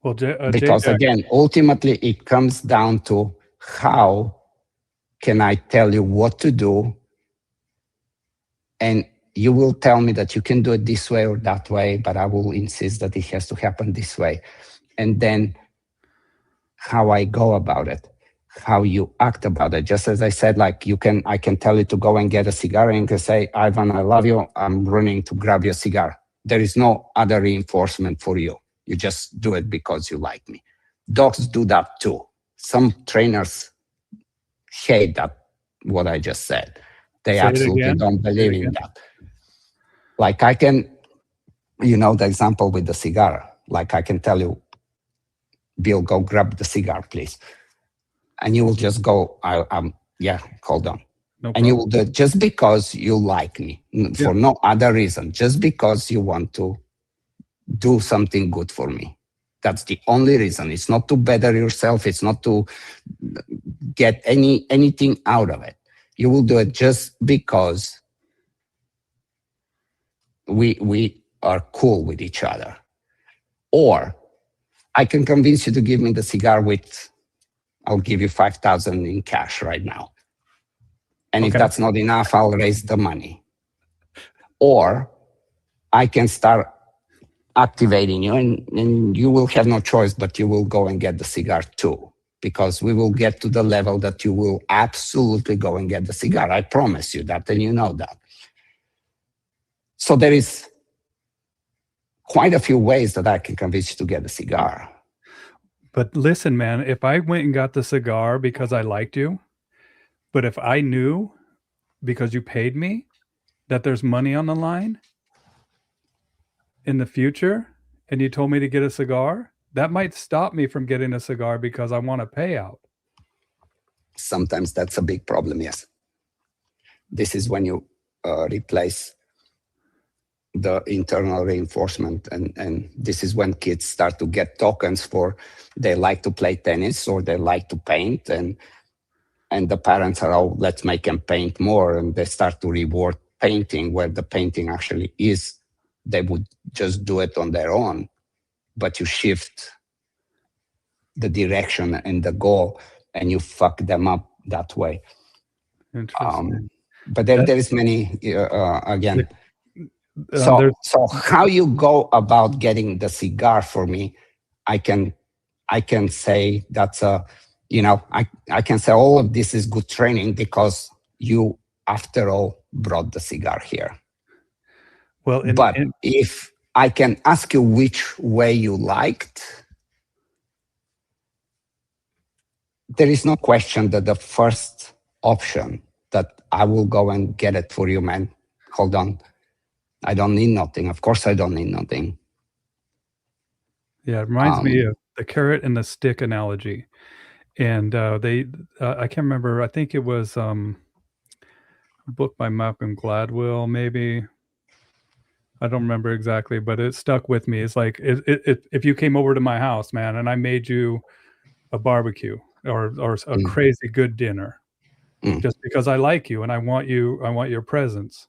Well, because again, ultimately it comes down to how can I tell you what to do, and you will tell me that you can do it this way or that way, but I will insist that it has to happen this way. And then how I go about it, how you act about it. Just as I said, like I can tell you to go and get a cigar, and you can say, Ivan, I love you, I'm running to grab your cigar. There is no other reinforcement for you. You just do it because you like me. Dogs do that too. Some trainers hate that, what I just said. They absolutely don't believe in that. Like I can, the example with the cigar, like I can tell you, Bill, go grab the cigar, please. And you will just go, yeah, hold on. No and you will do it just because you like me, for no other reason, just because you want to do something good for me. That's the only reason. It's not to better yourself. It's not to get anything out of it. You will do it just because we are cool with each other. Or I can convince you to give me the cigar with, I'll give you 5,000 in cash right now. And if that's not enough, I'll raise the money. Or I can start activating you, and you will have no choice, but you will go and get the cigar too, because we will get to the level that you will absolutely go and get the cigar. I promise you that, and you know that. So there is quite a few ways that I can convince you to get the cigar. But listen, man, if I went and got the cigar because I liked you, but if I knew because you paid me that there's money on the line in the future and you told me to get a cigar, that might stop me from getting a cigar because I want a payout. Sometimes that's a big problem, yes. This is when you replace the internal reinforcement, and this is when kids start to get tokens for they like to play tennis or they like to paint, and the parents are, oh, let's make them paint more, and they start to reward painting where the painting actually is they would just do it on their own, but you shift the direction and the goal and you fuck them up that way. Interesting. But there is many, again. There's So how you go about getting the cigar for me, I can say that's I can say all of this is good training because you, after all, brought the cigar here. Well, but if I can ask you which way you liked, there is no question that the first option that I will go and get it for you, man. Hold on. I don't need nothing. Of course I don't need nothing. Yeah, it reminds me of the carrot and the stick analogy. And I can't remember, I think it was a book by Malcolm Gladwell, maybe. I don't remember exactly, but it stuck with me. It's like if you came over to my house, man, and I made you a barbecue or a crazy good dinner, just because I like you and I want your presence.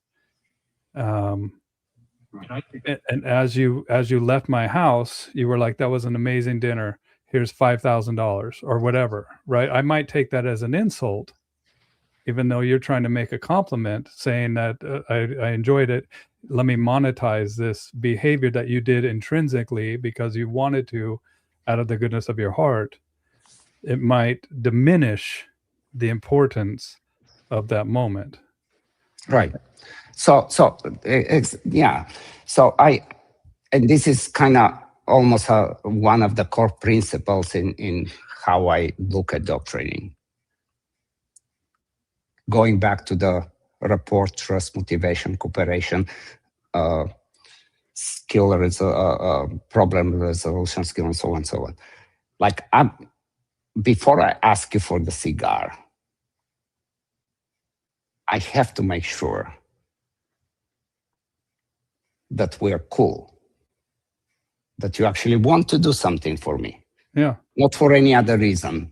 And as you left my house, you were like, that was an amazing dinner. Here's $5,000 or whatever, right? I might take that as an insult, even though you're trying to make a compliment, saying that I enjoyed it. Let me monetize this behavior that you did intrinsically because you wanted to, out of the goodness of your heart. It might diminish the importance of that moment. Right. So yeah. So and this is kind of almost one of the core principles in how I look at dog training. Going back to the rapport, trust, motivation, cooperation, skill, problem resolution skill, and so on and so on. Like, before I ask you for the cigar, I have to make sure that we're cool, that you actually want to do something for me. Yeah. Not for any other reason.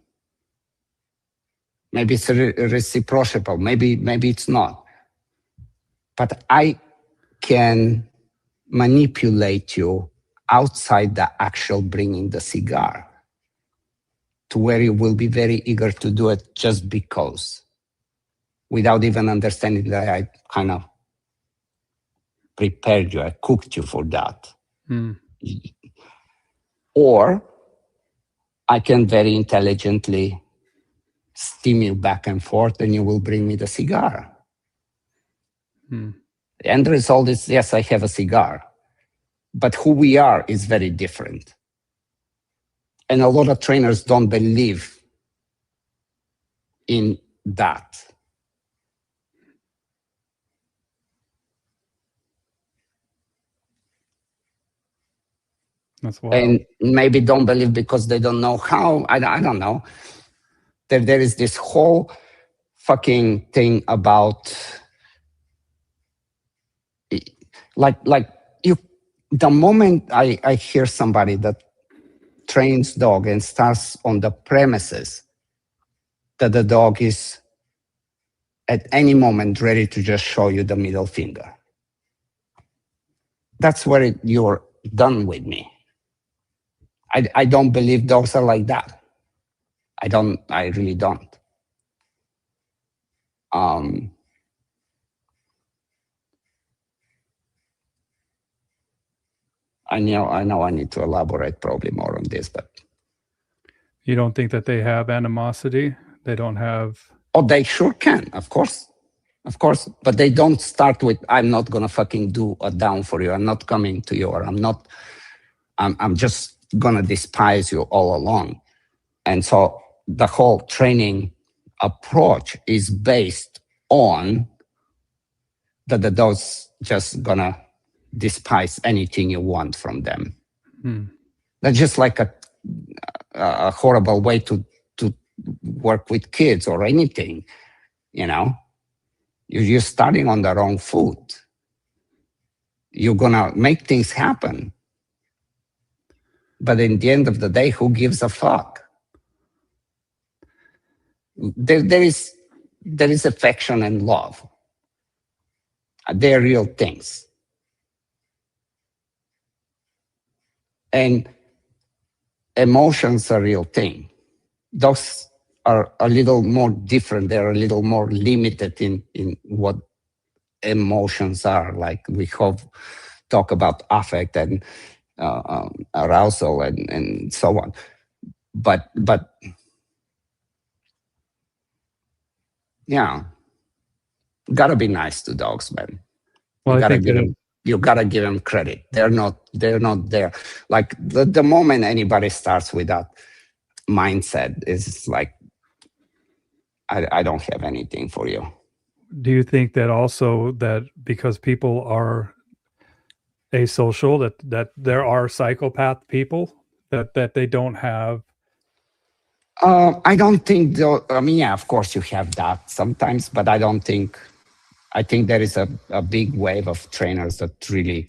Maybe it's reciprocal, maybe it's not. But I can manipulate you outside the actual bringing the cigar to where you will be very eager to do it just because, without even understanding that I kind of prepared you, I cooked you for that. Or I can very intelligently steam you back and forth and you will bring me the cigar. The end result is, yes, I have a cigar, but who we are is very different. And a lot of trainers don't believe in that. That's wild. And maybe don't believe because they don't know how. I don't know. There is this whole fucking thing about like you. The moment I hear somebody that trains dog and starts on the premises that the dog is at any moment ready to just show you the middle finger, that's where you're done with me. I don't believe dogs are like that. I really don't. I know I need to elaborate probably more on this, but you don't think that they have animosity? They don't have... Oh, they sure can, of course. But they don't start with, I'm not gonna fucking do a down for you. I'm not coming to you, or I'm just gonna despise you all along. And so the whole training approach is based on that the dog's just gonna despise anything you want from them. That's just like a horrible way to work with kids or anything, you know. You're starting on the wrong foot. You're gonna make things happen, but in the end of the day, who gives a fuck? There is affection and love. They're real things. And emotions are a real thing. Dogs are a little more different. They're a little more limited in what emotions are. Like we talk about affect and arousal and so on. But yeah, gotta be nice to dogs, man. Well, You gotta give them credit. They're not there. Like the moment anybody starts with that mindset is like, I don't have anything for you. do you think that also that because people are asocial, that there are psychopath people that they don't have? I don't think though. I mean, yeah, of course you have that sometimes, but I don't think. I think there is a big wave of trainers that really,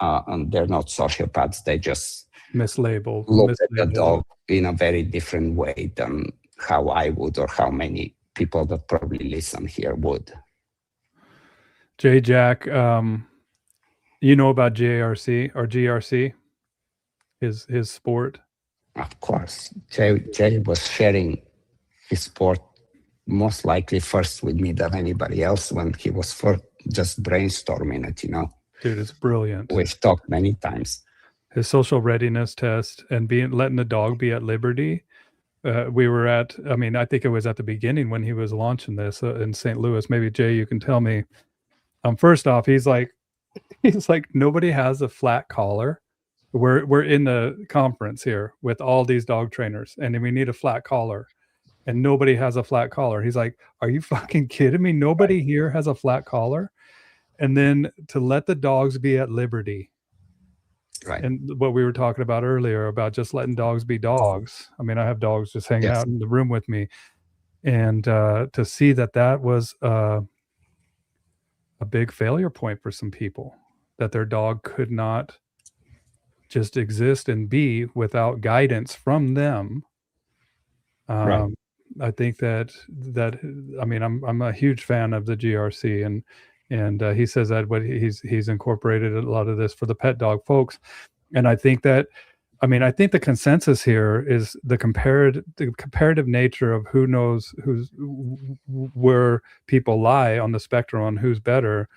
they're not sociopaths. They just Mislabeled. look at the dog in a very different way than how I would or how many people that probably listen here would. J Jack, you know about JRC or GRC, his sport? Of course, Jay was sharing his sport most likely first with me than anybody else when he was first just brainstorming it, Dude, it's brilliant. We've talked many times. His social readiness test and letting the dog be at liberty. We were at, I think it was at the beginning when he was launching this in St. Louis. Maybe Jay, you can tell me. First off, he's like, nobody has a flat collar. We're in the conference here with all these dog trainers, and we need a flat collar, and nobody has a flat collar. He's like, are you fucking kidding me? Nobody here has a flat collar. And then to let the dogs be at liberty. Right. And what we were talking about earlier about just letting dogs be dogs. I mean, I have dogs just hanging out in the room with me, and to see that was a big failure point for some people, that their dog could not just exist and be without guidance from them. Right. I think that I'm a huge fan of the GRC, and he says that what he's incorporated a lot of this for the pet dog folks. And I think that, I think the consensus here is the comparative nature of who knows where people lie on the spectrum on who's better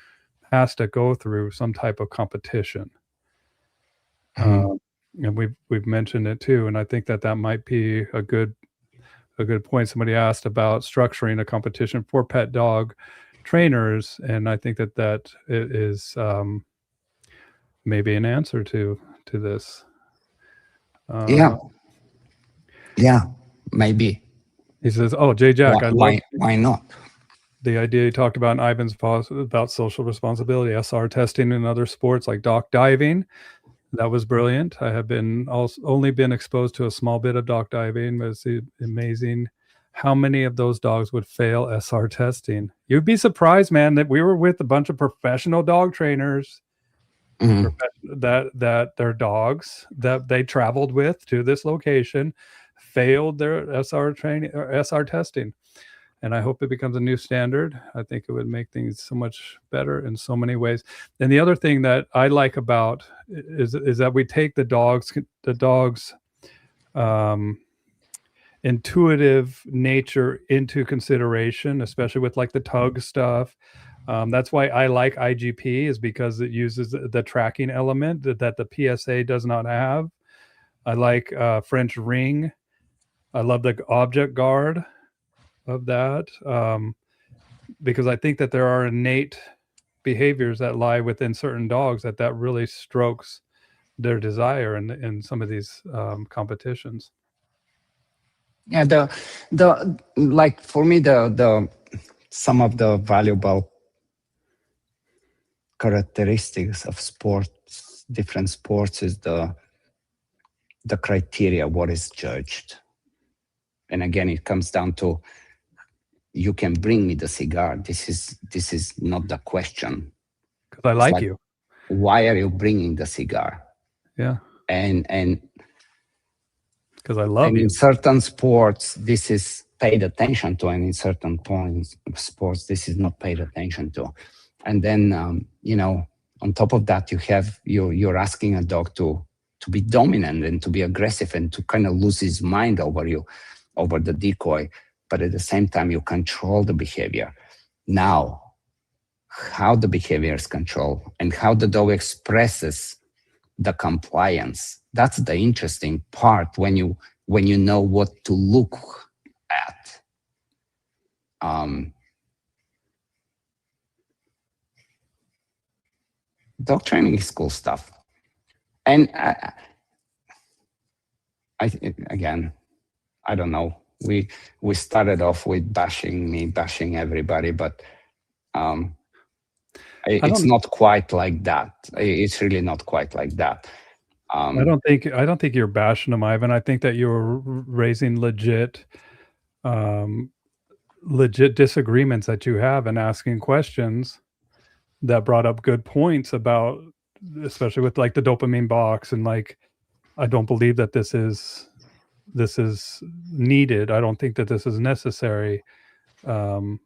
has to go through some type of competition. And we've mentioned it too. And I think that might be a good point. Somebody asked about structuring a competition for pet dog trainers, and I think that is maybe an answer to this. Yeah, maybe. He says, "Oh, J Jack, why not?" The idea he talked about in Ivan's pause about social responsibility, SR testing in other sports like dock diving. That was brilliant. I have only been exposed to a small bit of dock diving, but it's amazing how many of those dogs would fail SR testing. You'd be surprised, man, that we were with a bunch of professional dog trainers that their dogs that they traveled with to this location failed their SR training or SR testing. And I hope it becomes a new standard. I think it would make things so much better in so many ways. And the other thing that I like about is that we take the dogs intuitive nature into consideration, especially with like the tug stuff. That's why I like IGP, is because it uses the tracking element that the PSA does not have. I like French ring. I love the object guard of that, because I think that there are innate behaviors that lie within certain dogs that really strokes their desire in some of these competitions. Yeah, the like for me the some of the valuable characteristics of sports, different sports, is the criteria, what is judged. And again, it comes down to, you can bring me the cigar. This is not the question. Because I like you. Why are you bringing the cigar? Yeah. And because I love you. In certain sports, this is paid attention to, and in certain points of sports, this is not paid attention to. And then on top of that, you're asking a dog to be dominant and to be aggressive and to kind of lose his mind over you, over the decoy. But at the same time, you control the behavior. Now, how the behavior is controlled and how the dog expresses the compliance, that's the interesting part when you know what to look at. Dog training is cool stuff. And again, I don't know. We started off with bashing everybody, but it's not quite like that. It's really not quite like that. I don't think you're bashing them, Ivan. I think that you're raising legit disagreements that you have and asking questions that brought up good points about, especially with like the dopamine box, and like, I don't believe that this is needed. I don't think that this is necessary. And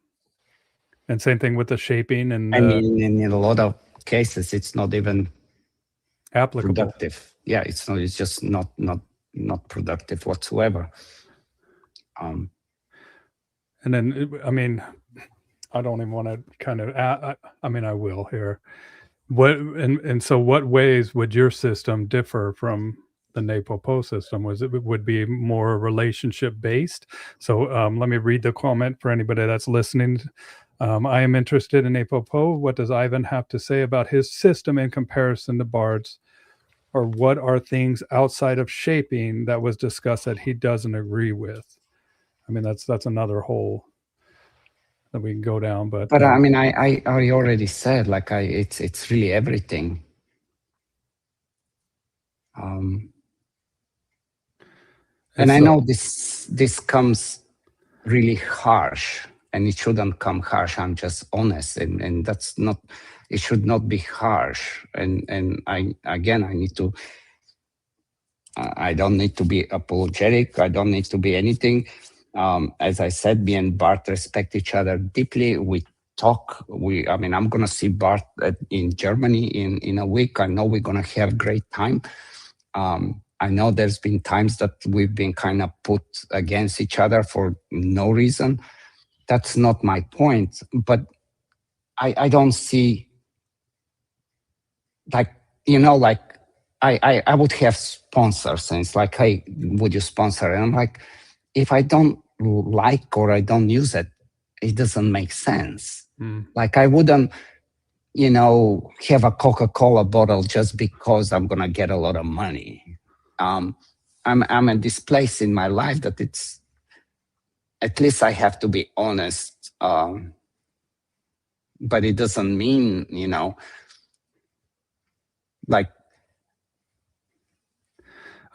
same thing with the shaping. And I mean, in a lot of cases, it's not even applicable. Productive. Yeah, it's not. It's just not productive whatsoever. And then, I mean, I don't even want to kind of. I mean, I will here. So what ways would your system differ from the NAPO system? Would be more relationship based? So let me read the comment for anybody that's listening. I am interested in NAPO. What does Ivan have to say about his system in comparison to Bard's? Or what are things outside of shaping that was discussed that he doesn't agree with? I mean, that's another hole that we can go down. But I mean, I already said, like, it's really everything. And I know this comes really harsh, and it shouldn't come harsh. I'm just honest, and that's not. It should not be harsh. And I need to. I don't need to be apologetic. I don't need to be anything. As I said, me and Bart respect each other deeply. We talk. I mean, I'm gonna see Bart in Germany in a week. I know we're gonna have great time. I know there's been times that we've been kind of put against each other for no reason. That's not my point. But I don't see, like, like, I would have sponsors, and it's like, hey, would you sponsor? And I'm like, if I don't like or I don't use it, it doesn't make sense. Like, I wouldn't, have a Coca-Cola bottle just because I'm gonna get a lot of money. I'm at this place in my life that it's, at least I have to be honest. But it doesn't mean, like,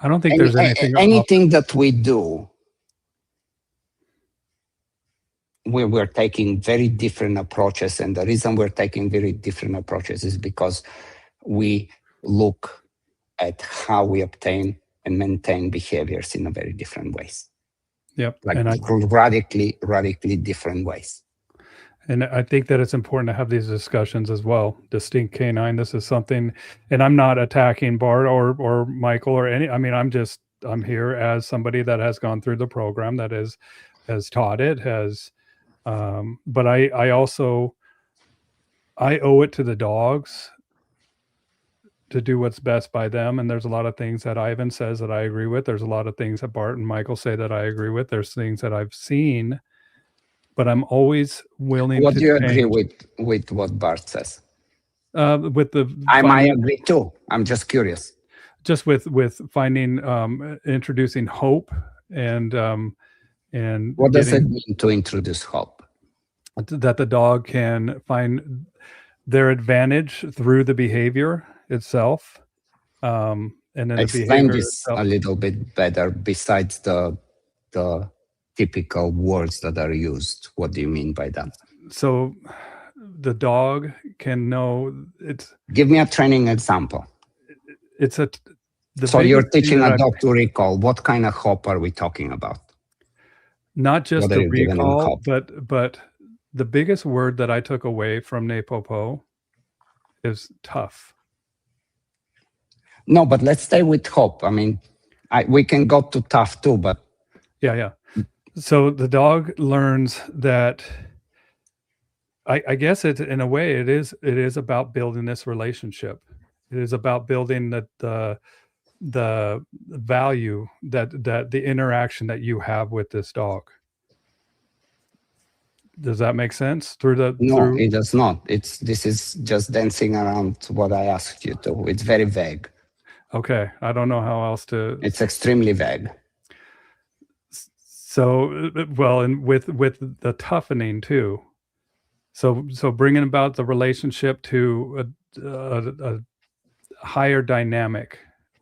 I don't think there's anything that we do. We're taking very different approaches, and the reason we're taking very different approaches is because we look at how we obtain and maintain behaviors in a very different ways. Yep, like, and radically different ways. And I think that it's important to have these discussions as well. Distinct canine. This is something, and I'm not attacking Bart or Michael or any. I mean, I'm here as somebody that has gone through the program, that has taught it, but I owe it to the dogs to do what's best by them. And there's a lot of things that Ivan says that I agree with. There's a lot of things that Bart and Michael say that I agree with. There's things that I've seen, but I'm always willing to change. What do you agree with what Bart says? I agree too. I'm just curious. Just with finding, introducing hope and what does it mean to introduce hope? That the dog can find their advantage through the behavior itself. And then explain this a little bit better. Besides the typical words that are used, what do you mean by that? So the dog can know it's. Give me a training example. So you're teaching a dog to recall. What kind of hope are we talking about? Not just the recall, but the biggest word that I took away from NAPO is tough. No, but let's stay with hope. I mean, we can go to tough too, but yeah. So the dog learns that. I guess it, in a way, it is about building this relationship. It is about building the value that the interaction that you have with this dog. Does that make sense? No, it does not. This is just dancing around what I asked you to. It's very vague. Okay, I don't know how else to. It's extremely vague. So, well, and with the toughening too. So bringing about the relationship to a higher dynamic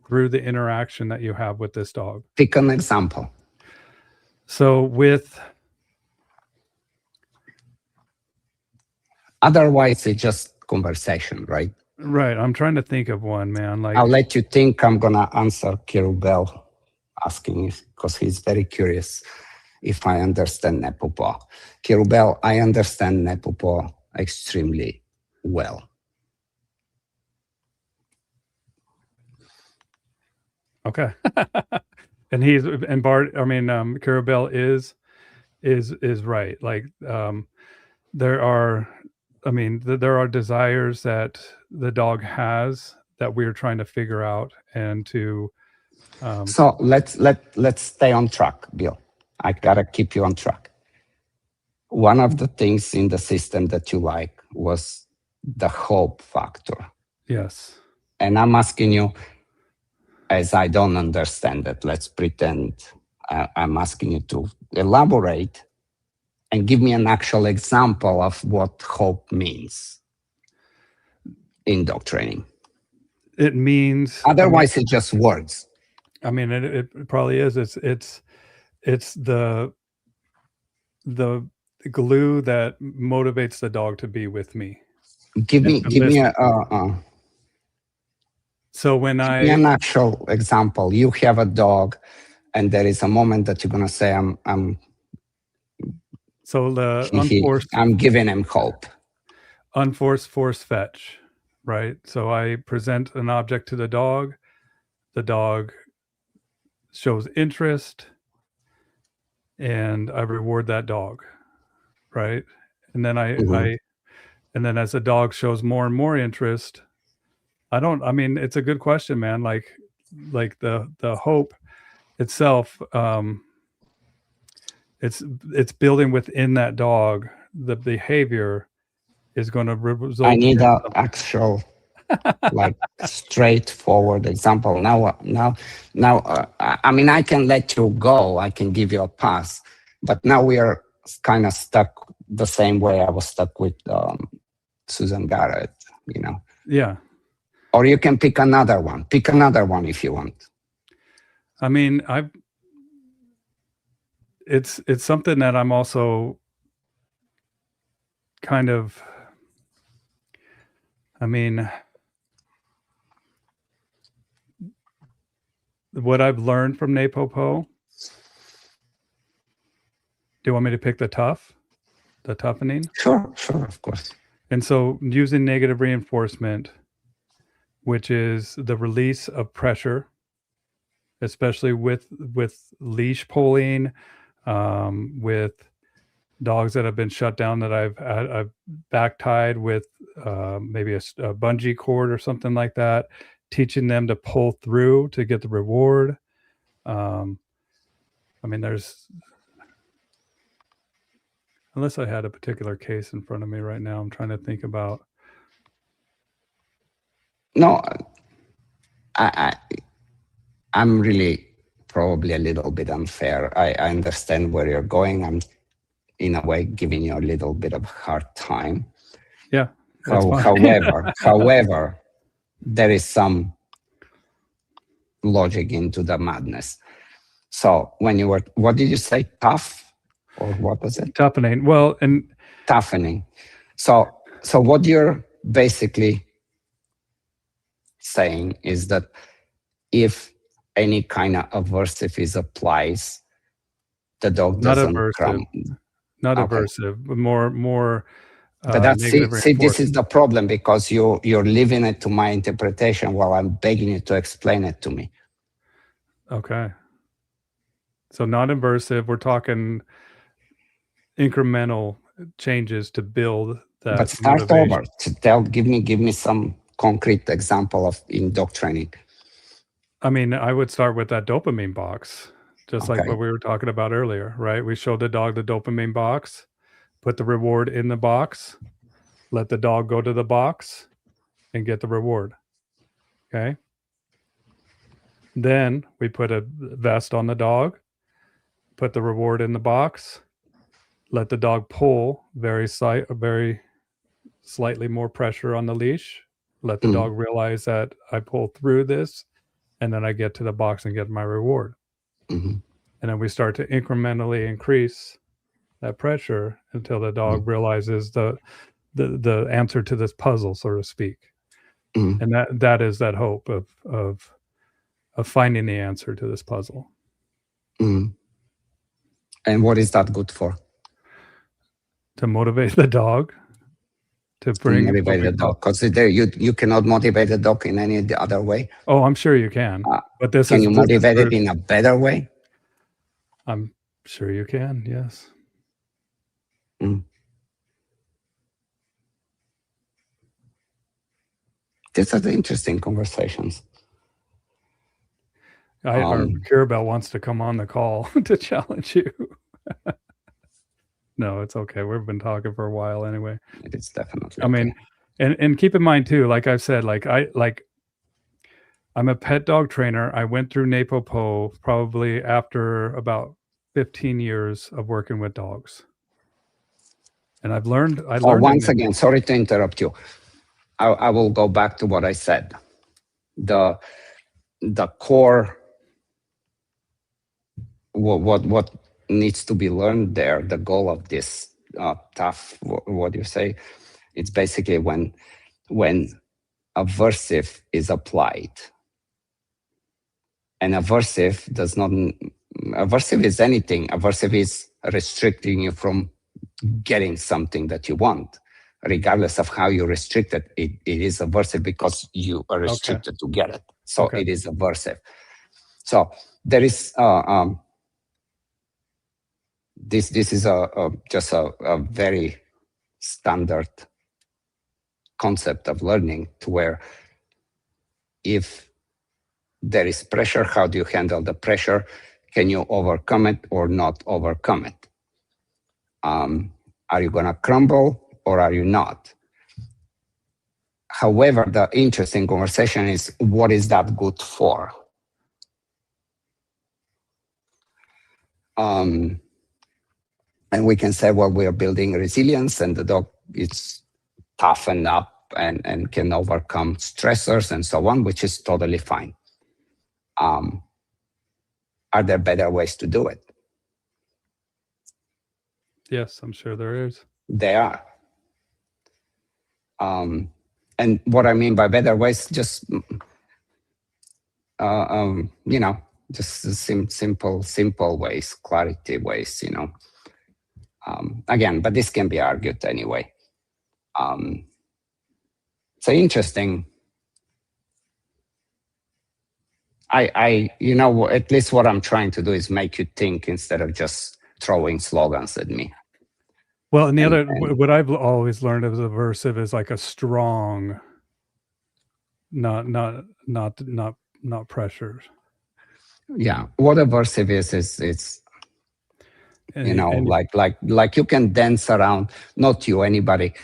through the interaction that you have with this dog. Pick an example. So otherwise it's just conversation, right? Right. I'm trying to think of one, man. Like, I'll let you think. I'm gonna answer Kirubel asking because he's very curious if I understand Nepopo. Kirubel, I understand Nepopo extremely well. Okay. And Kirubel is right. Like, there are desires that the dog has that we're trying to figure out and to. So let's stay on track, Bill. I gotta keep you on track. One of the things in the system that you like was the hope factor. Yes. And I'm asking you, as I don't understand it, let's pretend I'm asking you to elaborate and give me an actual example of what hope means in dog training. It means. Otherwise, it's just words. I mean, it probably is. It's the glue that motivates the dog to be with me. Give me So when give me an actual example. You have a dog, and there is a moment that you're gonna say, "I'm." So the unforced. I'm giving him hope. Unforced force fetch, right? So I present an object to the dog. The dog shows interest, and I reward that dog, right? And then and then as the dog shows more and more interest, it's a good question, man. Like the hope itself, it's building within that dog. The behavior is going to result. I need an actual, like, straightforward example. Now, I can let you go. I can give you a pass, but now we are kind of stuck the same way I was stuck with Susan Garrett. Yeah. Or you can pick another one. Pick another one if you want. I mean, it's something that I'm also kind of. I mean, what I've learned from Nepopo. Do you want me to pick the toughening? Sure, of course. And so using negative reinforcement, which is the release of pressure, especially with leash pulling, with dogs that have been shut down that I've back tied with maybe a bungee cord or something like that, teaching them to pull through to get the reward. There's, unless I had a particular case in front of me right now, I'm trying to think about. No, I'm really probably a little bit unfair. I understand where you're going. I'm, in a way, giving you a little bit of a hard time. Yeah. However, there is some logic into the madness. So when you were, what did you say? Tough, or what was it? Toughening. Well, and toughening. So what you're basically saying is that if any kind of aversive is applies, the dog doesn't come. Not aversive, but more But that's negative see, this reinforcement. is the problem, because you're leaving it to my interpretation while I'm begging you to explain it to me. Okay. So not inversive. We're talking incremental changes to build that But start motivation. over. Give me some concrete example of in dog training. I mean, I would start with that dopamine box, just like Okay. what we were talking about earlier, right? We showed the dog the dopamine box, put the reward in the box, let the dog go to the box and get the reward. Okay. Then we put a vest on the dog, put the reward in the box, let the dog pull very slightly more pressure on the leash, let the dog realize that I pull through this, and then I get to the box and get my reward. Mm-hmm. And then we start to incrementally increase that pressure until the dog realizes the answer to this puzzle, so to speak. Mm-hmm. And that is that hope of finding the answer to this puzzle. Mm-hmm. And what is that good for? To motivate the dog. To motivate the dog, because you cannot motivate the dog in any other way. Oh, I'm sure you can. But can you motivate it in a better way? I'm sure you can. Yes. Mm. These are the interesting conversations. Our Kirabel wants to come on the call to challenge you. No, it's okay. We've been talking for a while anyway. It's definitely. I mean, and keep in mind too, like I've said, I'm a pet dog trainer. I went through NAPOPO probably after about 15 years of working with dogs. And I learned. Once again, sorry to interrupt you. I will go back to what I said. The core, what needs to be learned there, the goal of this tough, what do you say? It's basically when aversive is applied. And aversive is anything. Aversive is restricting you from getting something that you want. Regardless of how you restrict it, it is aversive because you are restricted to get it. So it is aversive. So there is this is just a very standard concept of learning, to where if there is pressure, how do you handle the pressure? Can you overcome it or not overcome it? Are you going to crumble or are you not? However, the interesting conversation is, what is that good for? And we can say, well, we are building resilience and the dog is toughened up and can overcome stressors and so on, which is totally fine. Are there better ways to do it? Yes, I'm sure there is. There are. And what I mean by better ways, just, just simple ways, clarity ways, Again, but this can be argued anyway. So interesting. At least what I'm trying to do is make you think instead of just throwing slogans at me. Well, and what I've always learned as aversive is like a strong, not pressures. Yeah, what aversive is it's like you can dance around, not you, anybody,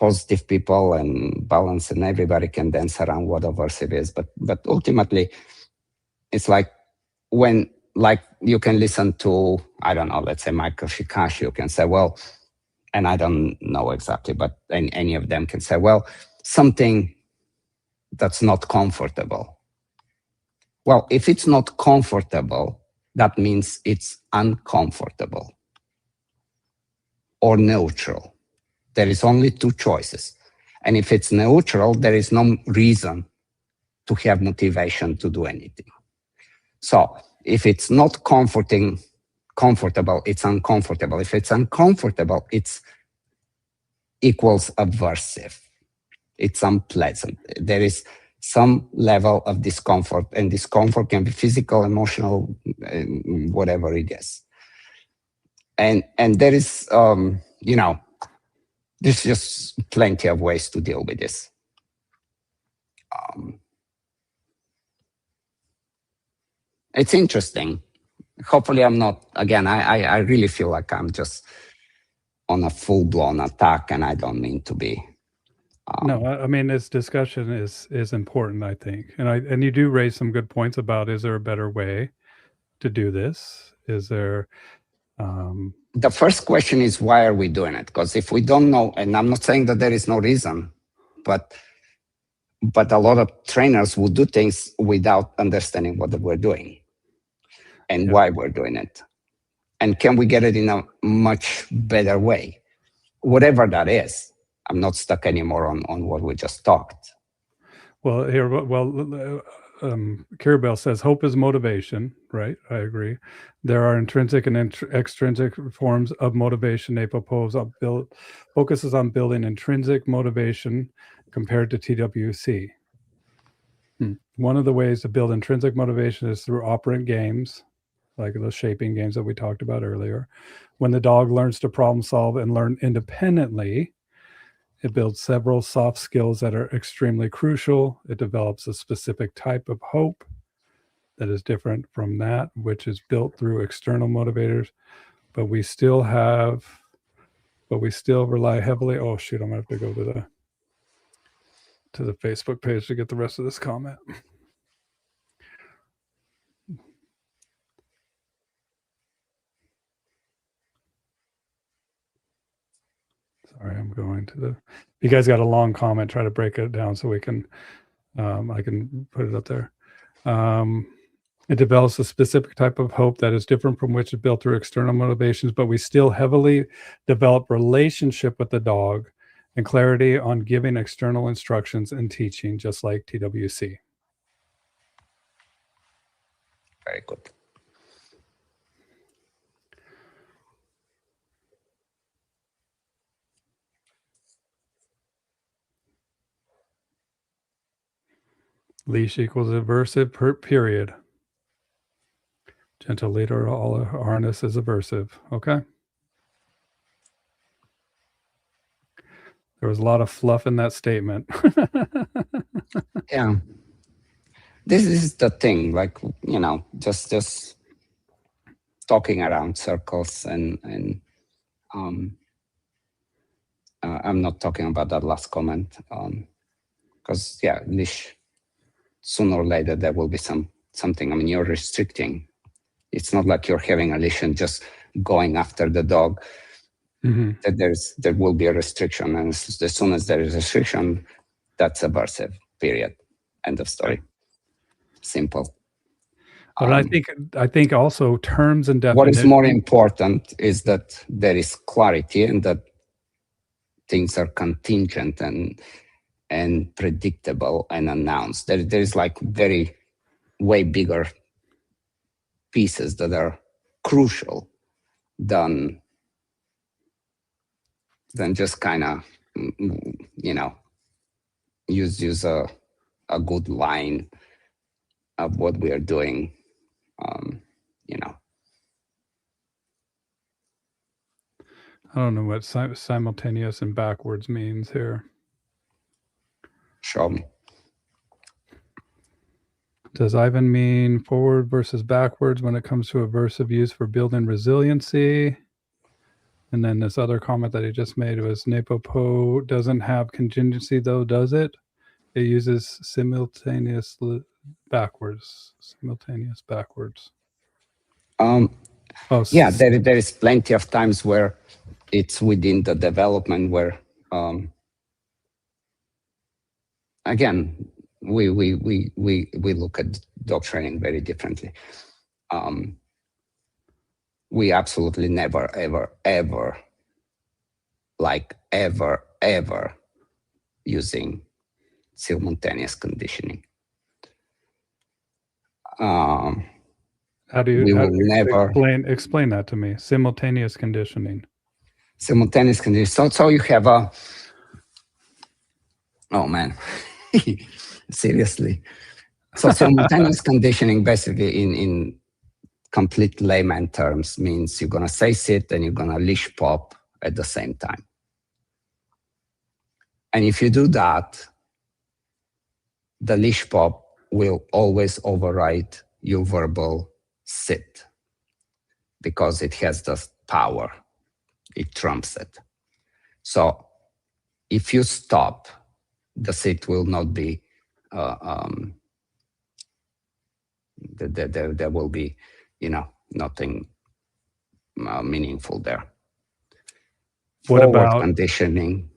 positive people and balance, and everybody can dance around what aversive is, but ultimately it's like when, like, you can listen to, I don't know, let's say Michael Shikashi, you can say, well, and I don't know exactly, but any of them can say, well, something that's not comfortable. Well, if it's not comfortable, that means it's uncomfortable or neutral. There is only two choices. And if it's neutral, there is no reason to have motivation to do anything. So if it's not comfortable, it's uncomfortable. If it's uncomfortable, it's equals aversive. It's unpleasant. There is some level of discomfort, and discomfort can be physical, emotional, whatever it is. And there is, there's just plenty of ways to deal with this. It's interesting. Hopefully I'm not, again, I really feel like I'm just on a full-blown attack, and I don't mean to be. No, I mean, this discussion is important, I think. And you do raise some good points about, is there a better way to do this? Is there... The first question is, why are we doing it? Because if we don't know, and I'm not saying that there is no reason, but a lot of trainers will do things without understanding what we're doing and why we're doing it. And can we get it in a much better way? Whatever that is. I'm not stuck anymore on what we just talked. Well, here, Kiribel says, hope is motivation, right? I agree. There are intrinsic and extrinsic forms of motivation. NAPO focuses on building intrinsic motivation compared to TWC. One of the ways to build intrinsic motivation is through operant games, like the shaping games that we talked about earlier. When the dog learns to problem solve and learn independently, it builds several soft skills that are extremely crucial. It develops a specific type of hope that is different from that which is built through external motivators. But we still rely heavily. Oh shoot, I'm gonna have to go to the Facebook page to get the rest of this comment. Sorry, I'm going to the... You guys got a long comment. Try to break it down so we can... I can put it up there. It develops a specific type of hope that is different from which is built through external motivations, but we still heavily develop relationship with the dog and clarity on giving external instructions and teaching, just like TWC. Very good. Leash equals aversive, period. Gentle lead or all harness is aversive. Okay. There was a lot of fluff in that statement. Yeah. This is the thing, like, just talking around circles and I'm not talking about that last comment, because leash, sooner or later there will be something. I mean, you're restricting. It's not like you're having a leash and just going after the dog. That there will be a restriction, and as soon as there is a restriction, that's aversive. Period. End of story. Simple. But I think also terms and definitions. What is more important is that there is clarity and that things are contingent and predictable and announced. There is like way bigger pieces that are crucial than just kind of use a good line of what we are doing. I don't know what simultaneous and backwards means here. Show me. Does Ivan mean forward versus backwards when it comes to aversive use for building resiliency? And then this other comment that he just made was NAPO doesn't have contingency though, does it? It uses simultaneous backwards. Yeah, there is plenty of times where it's within the development where, again, we look at dog training very differently. We absolutely never, ever using simultaneous conditioning. How do you never explain that to me? Simultaneous conditioning. simultaneous conditioning. So you have a, oh man, seriously. So simultaneous conditioning basically in complete layman terms means you're going to say sit and you're going to leash pop at the same time. And if you do that, the leash pop will always override your verbal sit because it has the power. It trumps it. So if you stop, the sit will not be, there will be, nothing meaningful there. What Forward about conditioning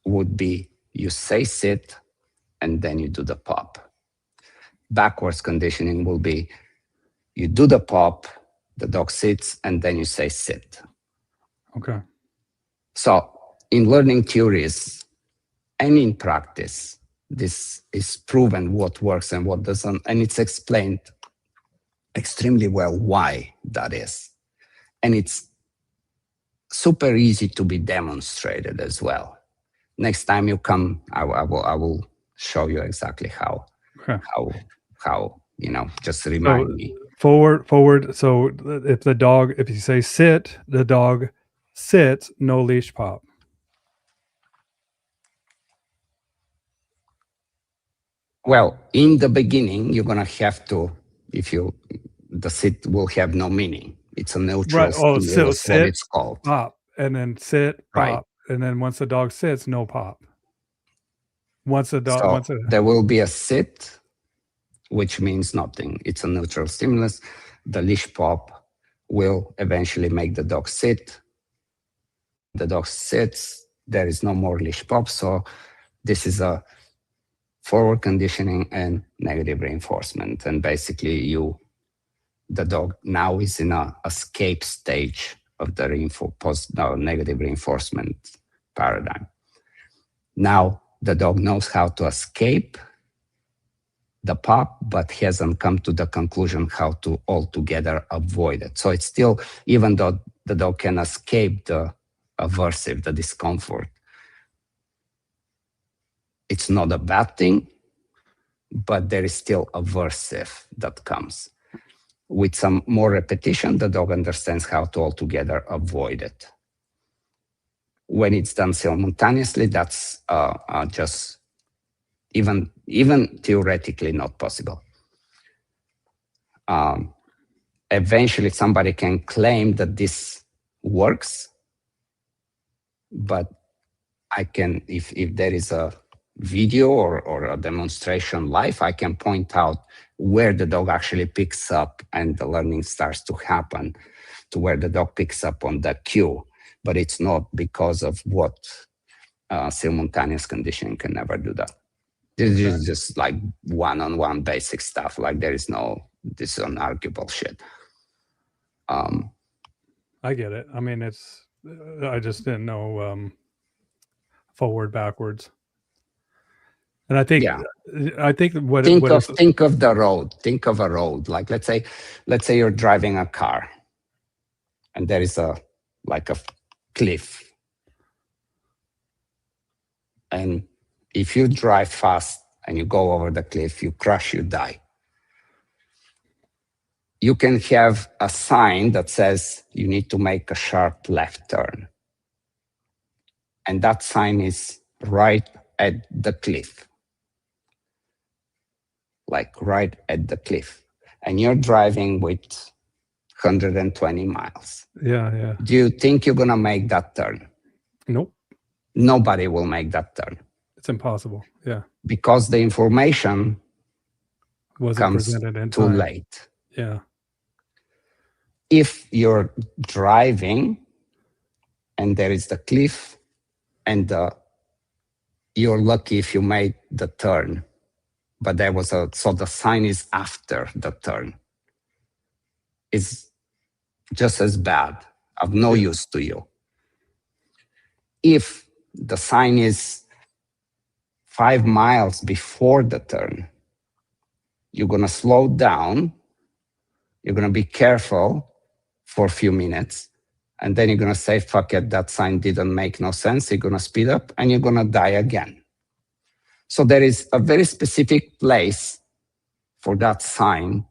would be you say sit and then you do the pop. Backwards conditioning will be you do the pop, the dog sits, and then you say sit. Okay. So in learning theories and in practice, this is proven what works and what doesn't, and it's explained extremely well why that is. And it's super easy to be demonstrated as well. Next time you come, I will show you exactly how, Okay. how just remind me. Forward. So if you say sit, the dog sits, no leash pop. Well, in the beginning, you're gonna have to, the sit will have no meaning. It's a neutral Right. Oh, so stimulus, what sit, it's called. pop, and then sit, pop, Right. and then once the dog sits, no pop. So there will be a sit, which means nothing. It's a neutral stimulus. The leash pop will eventually make the dog sit. The dog sits, there is no more leash pop. So this is a forward conditioning and negative reinforcement. And basically the dog now is in a escape stage of the negative reinforcement paradigm. Now the dog knows how to escape the pop, but hasn't come to the conclusion how to altogether avoid it. So it's still, even though the dog can escape the aversive, the discomfort, it's not a bad thing, but there is still aversive that comes. With some more repetition, the dog understands how to altogether avoid it. When it's done simultaneously, that's just even theoretically not possible. Eventually, somebody can claim that this works, but I can, if there is a video or a demonstration live, I can point out where the dog actually picks up and the learning starts to happen to where the dog picks up on the cue, but it's not because of what simultaneous conditioning can never do that. This is just like one-on-one basic stuff. Like this is unarguable shit. I get it. I mean, I just didn't know forward, backwards. And I think think of the road. Think of a road. Like let's say you're driving a car, and there is a cliff, and if you drive fast and you go over the cliff, you crash, you die. You can have a sign that says you need to make a sharp left turn, and that sign is right at the cliff. Like right at the cliff, and you're driving with 120 miles. Yeah. Do you think you're gonna make that turn? Nope. Nobody will make that turn. It's impossible. Yeah. Because the information wasn't presented in too time. late. Yeah. If you're driving and there is the cliff and you're lucky if you made the turn, but so the sign is after the turn, is just as bad, of no use to you. If the sign is 5 miles before the turn, you're gonna slow down, you're gonna be careful for a few minutes, And then you're going to say, fuck it, that sign didn't make no sense. You're going to speed up and you're going to die again. So there is a very specific place for that sign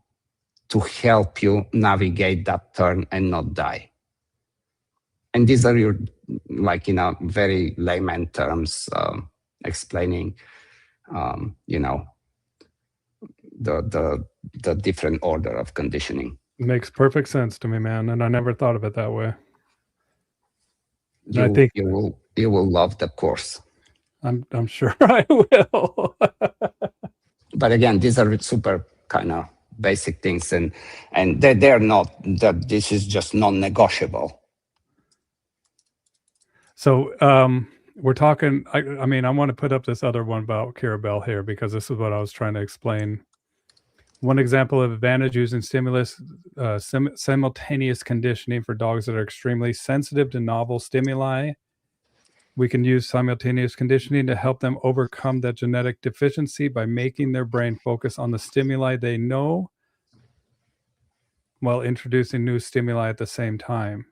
to help you navigate that turn and not die. And these are your, like, in a very layman terms, explaining, the different order of conditioning. Makes perfect sense to me, man. And I never thought of it that way. I think you will love the course. I'm sure I will. But again, these are super kind of basic things, and they're not, that this is just non-negotiable. So we're talking, I mean, I want to put up this other one about Carabelle here, because this is what I was trying to explain. One example of advantage using stimulus, simultaneous conditioning for dogs that are extremely sensitive to novel stimuli. We can use simultaneous conditioning to help them overcome that genetic deficiency by making their brain focus on the stimuli they know while introducing new stimuli at the same time.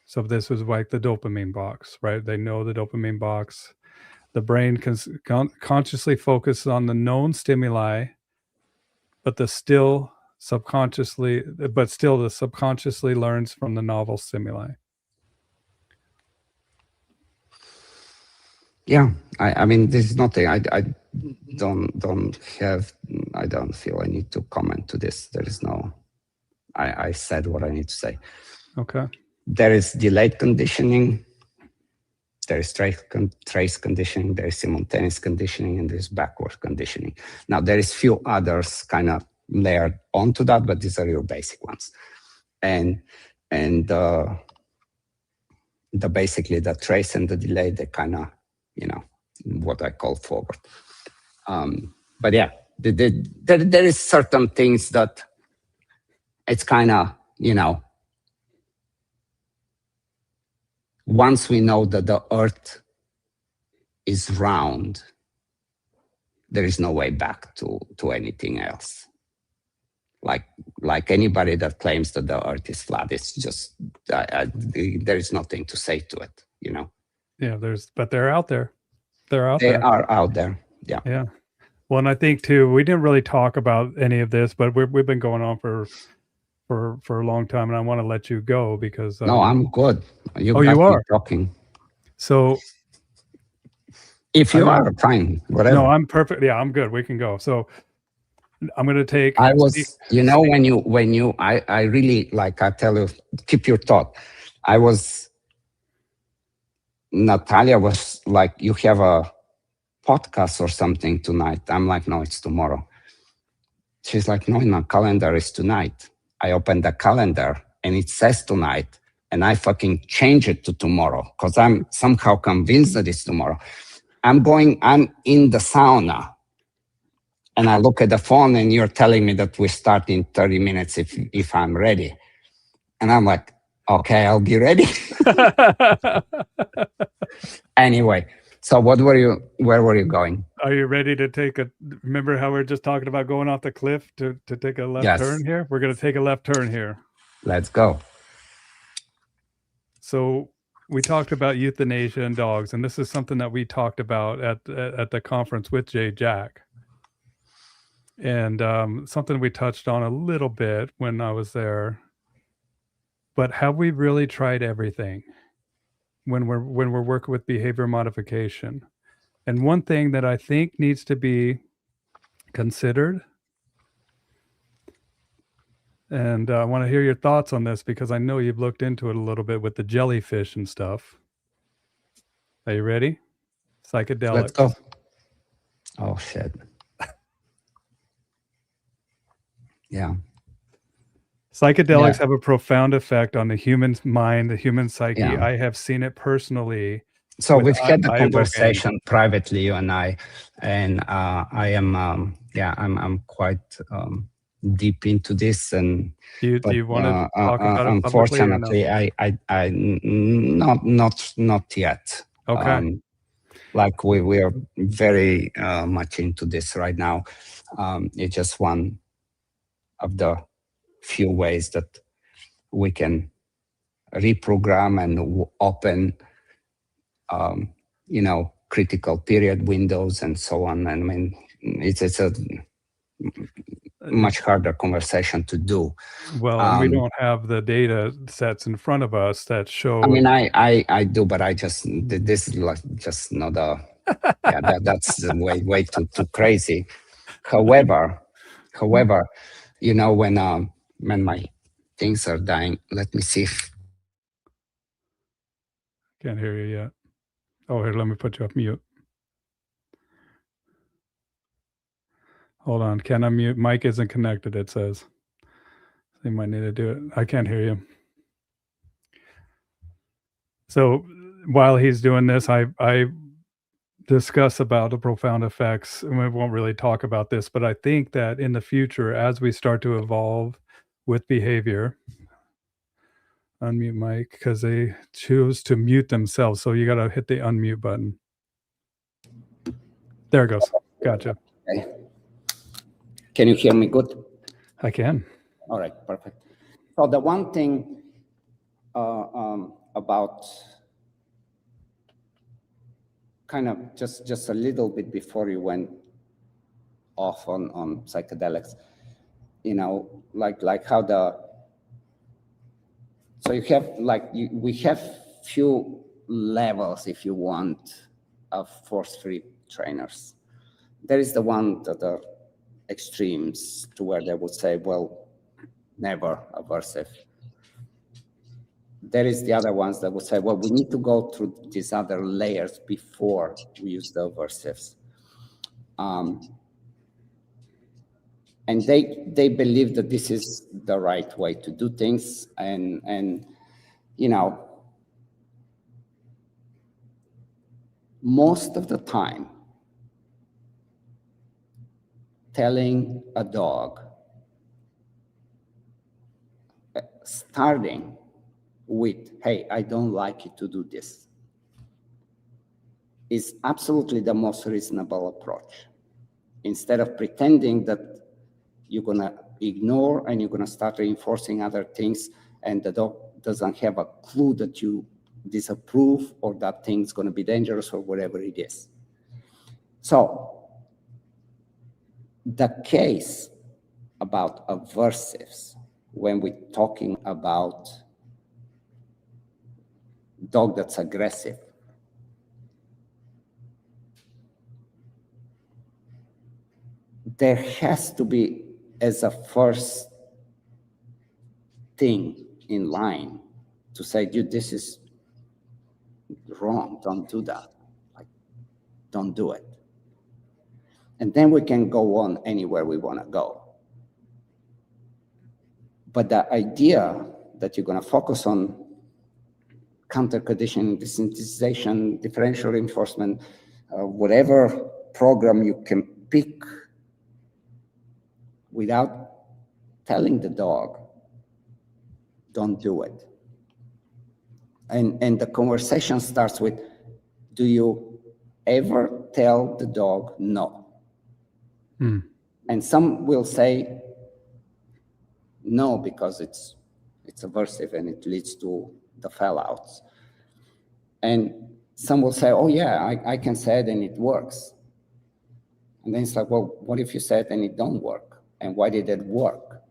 So this was like the dopamine box, right? They know the dopamine box. The brain consciously focuses on the known stimuli, but the subconsciously learns from the novel stimuli. Yeah, I mean, this is nothing. I don't feel I need to comment to this. There is no. I said what I need to say. Okay. There is delayed conditioning. There is trace conditioning. There is simultaneous conditioning, and there is backward conditioning. Now there is few others kind of layered onto that, but these are your basic ones. And basically the trace and the delay, they kind of, what I call forward. But yeah, there is certain things that it's kind of, once we know that the earth is round, there is no way back to anything else. Like anybody that claims that the earth is flat, it's just, there is nothing to say to it, Yeah, but they're out there. They are out there. Yeah. Yeah. Well, and I think too, we didn't really talk about any of this, but we've been going on for a long time, and I want to let you go because no, I'm good. You are talking. So if you are fine, whatever. No, I'm perfect. Yeah, I'm good. We can go. So I'm going to take. I was, when you, I really, like, I tell you, keep your thought. Natalia was like, you have a podcast or something tonight. I'm like, no, it's tomorrow. She's like, no, in my calendar is tonight. I opened the calendar and it says tonight, and I fucking change it to tomorrow because I'm somehow convinced that it's tomorrow. I'm in the sauna and I look at the phone and you're telling me that we start in 30 minutes if I'm ready. And I'm like, okay, I'll be ready. Anyway, so where were you going? Are you ready to remember how we were just talking about going off the cliff to take a left turn here? We're going to take a left turn here. Let's go. So we talked about euthanasia and dogs, and this is something that we talked about at the conference with Jay Jack. And something we touched on a little bit when I was there. But have we really tried everything when we're working with behavior modification? And one thing that I think needs to be considered, and I want to hear your thoughts on this because I know you've looked into it a little bit with the jellyfish and stuff. Are you ready? Psychedelics. Let's go. Oh, shit. Yeah. Psychedelics have a profound effect on the human mind, the human psyche. Yeah. I have seen it personally. So we've had the conversation privately, you and I, and I am, I'm quite deep into this. And do you want to talk about it? Unfortunately, I not yet. Okay. Like we are very much into this right now. It's just one of the few ways that we can reprogram and open, critical period windows and so on. I mean, it's a much harder conversation to do. Well, and we don't have the data sets in front of us that show. I mean, I do, but this is like just not a, yeah, that's way too crazy. However, when my things are dying, let me see if. Can't hear you yet. Oh, here, let me put you off mute. Hold on, can I mute? Mic isn't connected, it says. They might need to do it. I can't hear you. So while he's doing this, I discuss about the profound effects, and we won't really talk about this, but I think that in the future, as we start to evolve with behavior, unmute mic, because they choose to mute themselves. So you got to hit the unmute button. There it goes. Gotcha. Okay. Can you hear me good? I can. All right, perfect. So the one thing about kind of just a little bit before you went off on psychedelics, like how so you have we have few levels, if you want, of force-free trainers. There is the one that are extremes to where they would say, well, never aversive. There is the other ones that would say, well, we need to go through these other layers before we use the aversives. And they believe that this is the right way to do things. And most of the time, telling a dog, starting with, hey, I don't like you to do this, is absolutely the most reasonable approach. Instead of pretending that you're gonna ignore and you're gonna start reinforcing other things, and the dog doesn't have a clue that you disapprove or that thing's gonna be dangerous or whatever it is. So the case about aversives, when we're talking about dog that's aggressive, there has to be, as a first thing in line, to say, dude, this is wrong, don't do that. Like, don't do it. And then we can go on anywhere we want to go. But the idea that you're going to focus on counter conditioning, desensitization, differential reinforcement, whatever program you can pick without telling the dog, don't do it. And the conversation starts with, do you ever tell the dog no? And some will say no, because it's aversive and it leads to the fallouts. And some will say, oh yeah, I can say it and it works. And then it's like, well, what if you said and it don't work? And why did it work?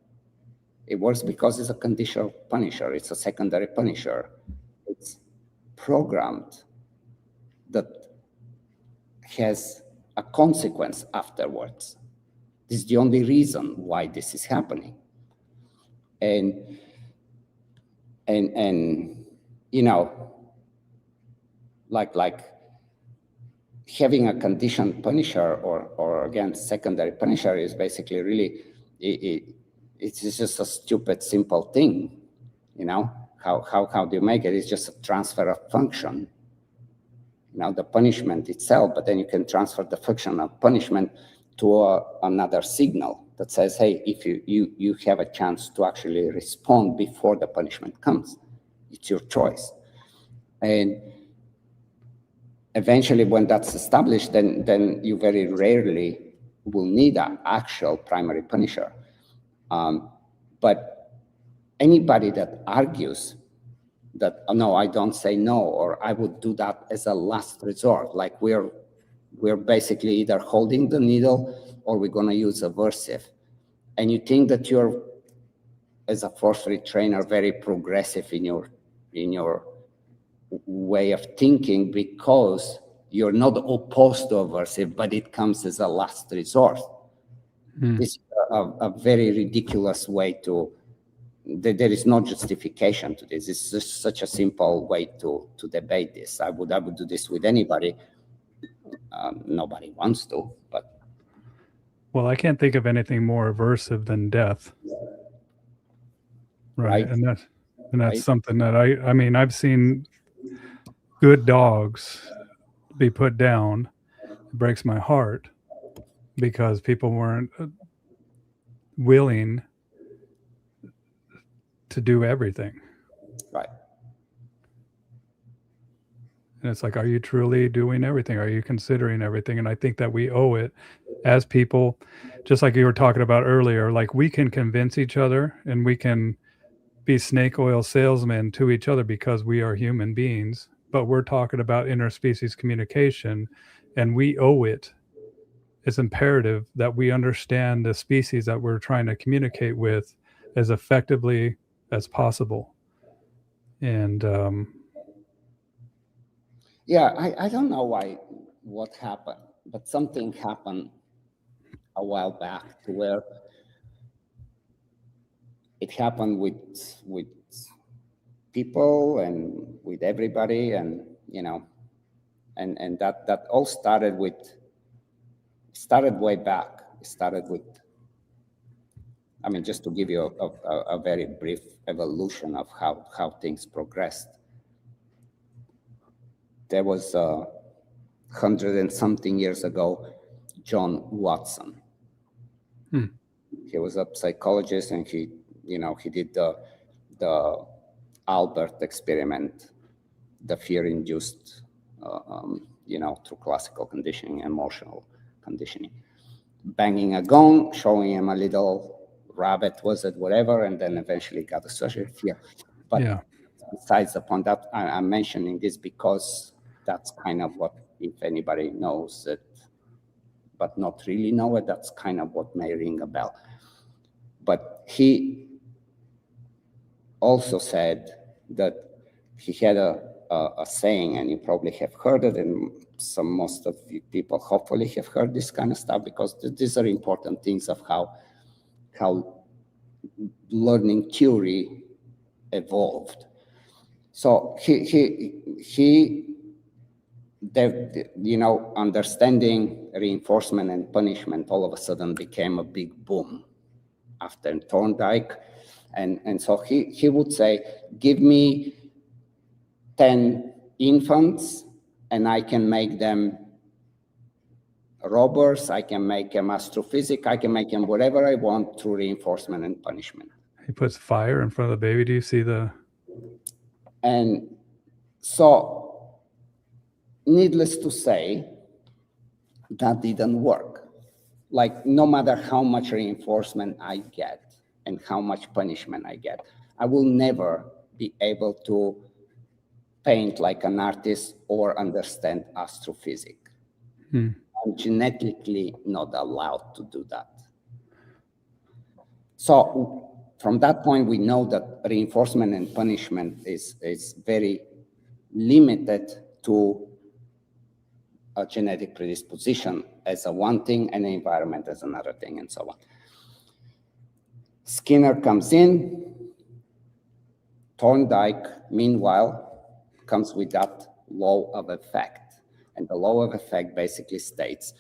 It works because it's a conditional punisher. It's a secondary punisher. It's programmed that has a consequence afterwards. This is the only reason why this is happening. And you know, like having a conditioned punisher or again, secondary punisher is basically really, it's just a stupid, simple thing. You know, how do you make it? It's just a transfer of function. You know, the punishment itself, but then you can transfer the function of punishment to another signal that says, hey, if you have a chance to actually respond before the punishment comes, it's your choice. And eventually when that's established, then you very rarely will need an actual primary punisher. But anybody that argues that, no, I don't say no, or I would do that as a last resort. Like we're basically either holding the needle or we're going to use aversive. And you think that you're, as a force-free trainer, very progressive in your way of thinking, because you're not opposed to aversive, but it comes as a last resort. This is a very ridiculous way to, there is no justification to this. It's just such a simple way to debate this. I would do this with anybody. Nobody wants to, but. Well, I can't think of anything more aversive than death. Right. And that's right. Something that I mean, I've seen good dogs be put down. It breaks my heart because people weren't willing to do everything. Right. And it's like, are you truly doing everything? Are you considering everything? And I think that we owe it as people, just like you were talking about earlier, like we can convince each other and we can be snake oil salesmen to each other because we are human beings, but we're talking about interspecies communication, and we owe it. It's imperative that we understand the species that we're trying to communicate with as effectively as possible. And yeah, I don't know what happened, but something happened a while back to where it happened with people and with everybody, and and that all started way back. It started with, I mean, just to give you a very brief evolution of how things progressed. There was 100 and something years ago, John Watson. He was a psychologist, and he did the Albert experiment, the fear-induced, through classical conditioning, emotional conditioning, banging a gong, showing him a little rabbit, was it, whatever, and then eventually got associated fear. But yeah. Besides upon that, I'm mentioning this because that's kind of what, if anybody knows it, but not really know it, that's kind of what may ring a bell. But he also said that he had a saying, and you probably have heard it, and most of you people hopefully have heard this kind of stuff, because these are important things of how learning theory evolved. So understanding reinforcement and punishment all of a sudden became a big boom after Thorndike. And so he would say, give me 10 infants and I can make them robbers, I can make them astrophysics, I can make them whatever I want through reinforcement and punishment. He puts fire in front of the baby. Do you see the... And so, needless to say, that didn't work. Like, no matter how much reinforcement I get and how much punishment I get, I will never be able to paint like an artist or understand astrophysics. I'm genetically not allowed to do that. So from that point, we know that reinforcement and punishment is very limited to a genetic predisposition as a one thing and the environment as another thing, and so on. Skinner comes in. Thorndike, meanwhile, comes with that law of effect. And the law of effect basically states,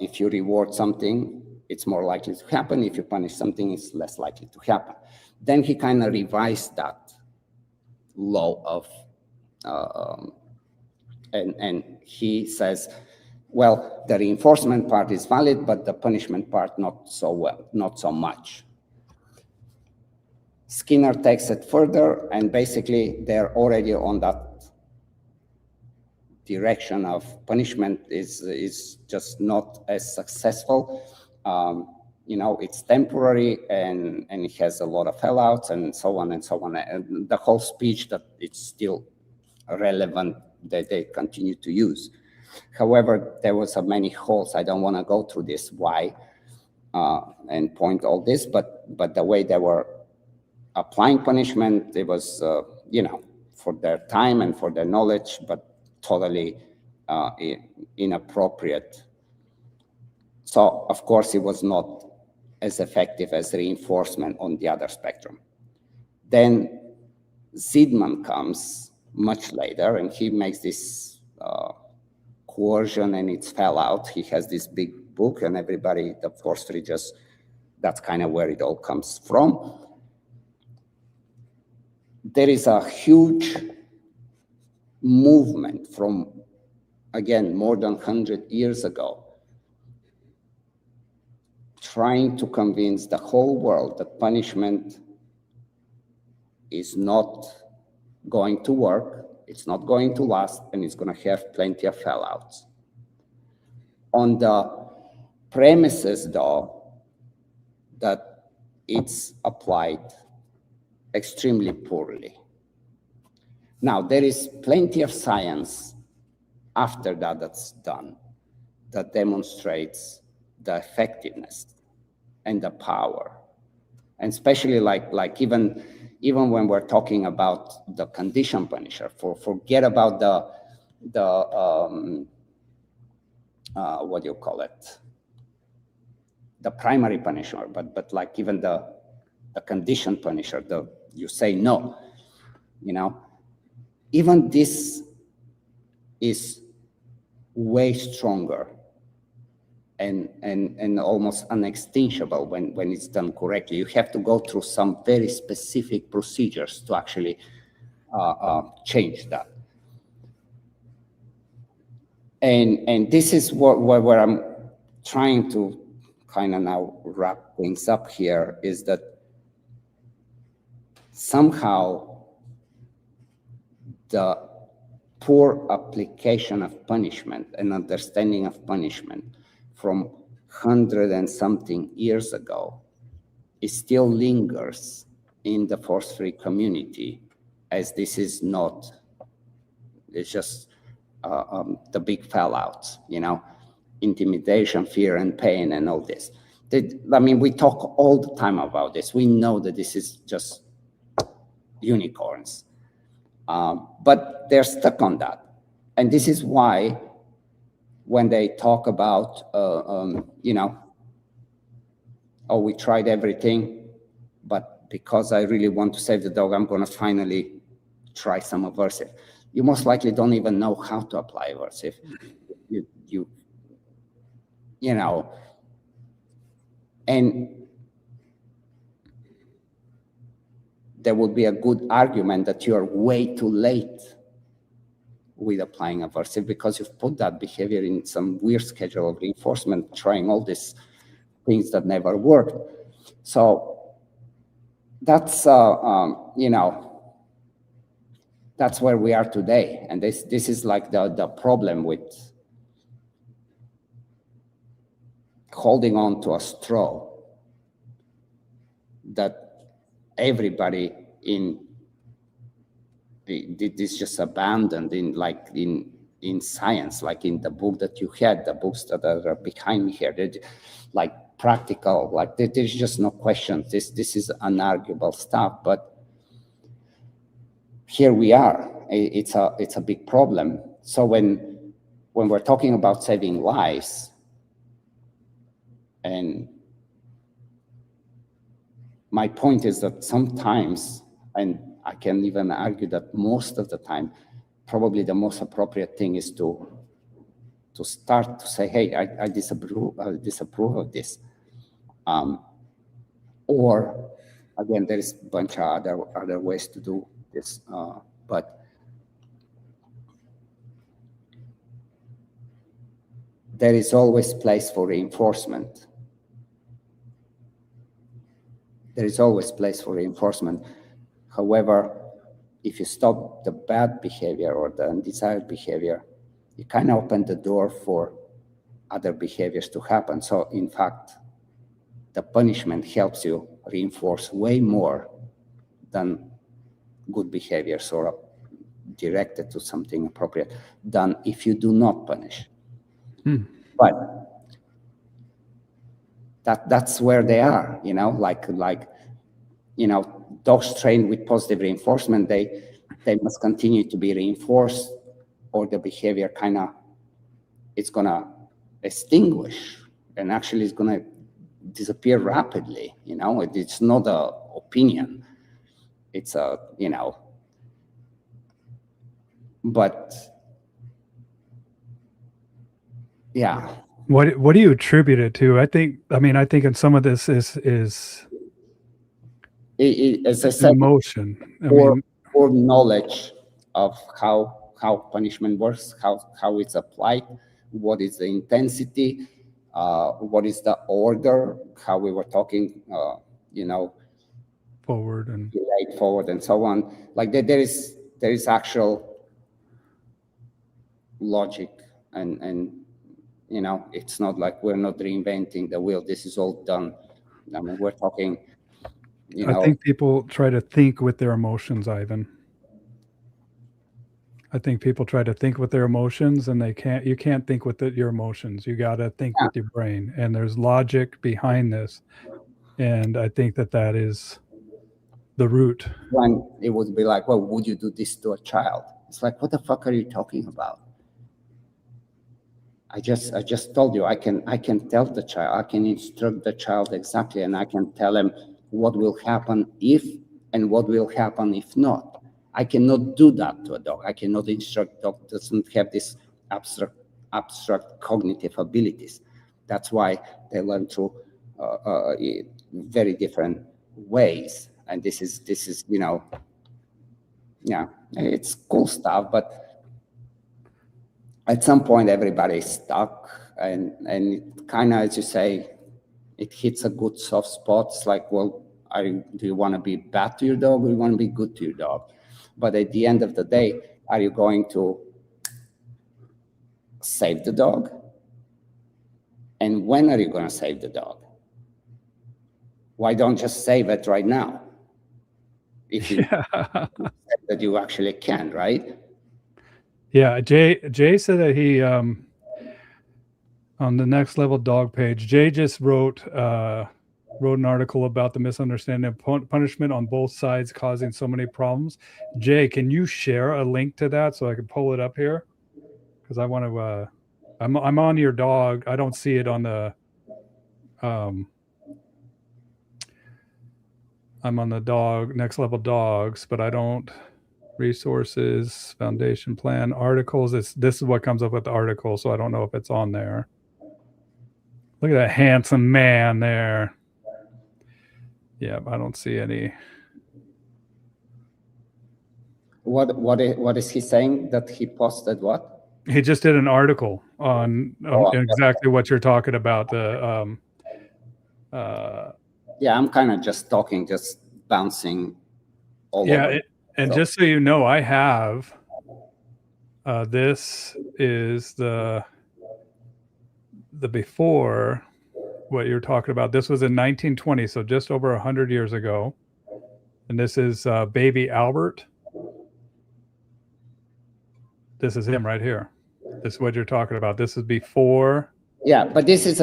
if you reward something, it's more likely to happen. If you punish something, it's less likely to happen. Then he kind of revised that law of, and he says, well, the reinforcement part is valid, but the punishment part not so much. Skinner takes it further, and basically they're already on that direction of punishment is just not as successful. it's temporary and it has a lot of fallouts and so on and so on. And the whole speech that it's still relevant that they continue to use. However, there was many holes. I don't want to go through this why and point all this, but the way they were applying punishment, it was for their time and for their knowledge, but totally inappropriate. So of course it was not as effective as reinforcement on the other spectrum. Then Zidman comes much later, and he makes this coercion, and it's fell out. He has this big book, and everybody, the force free, that's kind of where it all comes from. There is a huge movement from, again, more than 100 years ago, trying to convince the whole world that punishment is not going to work, it's not going to last, and it's going to have plenty of fallouts. On the premises, though, that it's applied extremely poorly. Now, there is plenty of science after that's done that demonstrates the effectiveness and the power, and especially like even when we're talking about the condition punisher, forget about the what do you call it, the primary punisher, but like even the condition punisher, you say no, even this is way stronger and almost unextinguishable when it's done correctly. You have to go through some very specific procedures to actually change that. And this is where I'm trying to kind of now wrap things up here, is that somehow the poor application of punishment and understanding of punishment from 100 and something years ago, it still lingers in the force-free community, as this is not, it's just the big fallouts, intimidation, fear, and pain, and all this. We talk all the time about this. We know that this is just unicorns, but they're stuck on that. And this is why when they talk about, oh, we tried everything, but because I really want to save the dog, I'm going to finally try some aversive. You most likely don't even know how to apply aversive. And there would be a good argument that you are way too late with applying aversive, because you've put that behavior in some weird schedule of reinforcement, trying all these things that never worked. So that's, that's where we are today. And this is like the problem with holding on to a straw that everybody this just abandoned in science, like in the book that you had, the books that are behind me here, like practical, like there's just no question. This is unarguable stuff, but here we are. It's a big problem. So when we're talking about saving lives, and my point is that sometimes, and I can even argue that most of the time, probably the most appropriate thing is to start to say, hey, I disapprove of this. Or again, there is a bunch of other ways to do this, but there is always place for reinforcement. There is always place for reinforcement. However, if you stop the bad behavior or the undesired behavior, you kind of open the door for other behaviors to happen. So in fact, the punishment helps you reinforce way more than good behaviors or directed to something appropriate than if you do not punish. But that's where they are, like dogs trained with positive reinforcement, they must continue to be reinforced, or the behavior it's gonna extinguish, and actually it's gonna disappear rapidly. It's not an opinion, it's a but yeah. What do you attribute it to? I think in some of this is as I said, emotion. Or knowledge of how punishment works, how it's applied, what is the intensity, what is the order, how we were talking, forward and delayed, forward, and so on. Like there is actual logic, and it's not like we're not reinventing the wheel. This is all done. I mean, we're talking. I think people try to think with their emotions, Ivan. I think people try to think with their emotions, and you can't think with your emotions. You got to think with your brain, and there's logic behind this. And I think that is the root. When it would be like, well, would you do this to a child? It's like, what the fuck are you talking about? I just told you, I can tell the child, I can instruct the child exactly, and I can tell him what will happen if and what will happen if not. I cannot do that to a dog. I cannot instruct. Dog doesn't have this abstract cognitive abilities. That's why they learn through very different ways. And this is it's cool stuff, but at some point everybody's stuck, and it kind of, as you say, it hits a good soft spot. It's like, well, do you want to be bad to your dog, or do you want to be good to your dog? But at the end of the day, are you going to save the dog? And when are you going to save the dog? Why don't just save it right now? If you that you actually can, right? Yeah, Jay said that he on the Next Level Dog page, Jay just wrote an article about the misunderstanding of punishment on both sides causing so many problems. Jay, can you share a link to that so I can pull it up here? Because I want to. I'm on your dog. I don't see it on the. I'm on the dog Next Level Dogs, but I don't. Resources, foundation plan, articles. This is what comes up with the article, so I don't know if it's on there. Look at that handsome man there. Yeah, I don't see any. What is he saying that he posted? What? He just did an article on exactly what you're talking about. Yeah, I'm kind of just talking, just bouncing all over. And just so you know, I have this is the before what you're talking about. This was in 1920, so just over 100 years ago. And this is baby Albert. This is him right here. This is what you're talking about. This is before. Yeah, but this is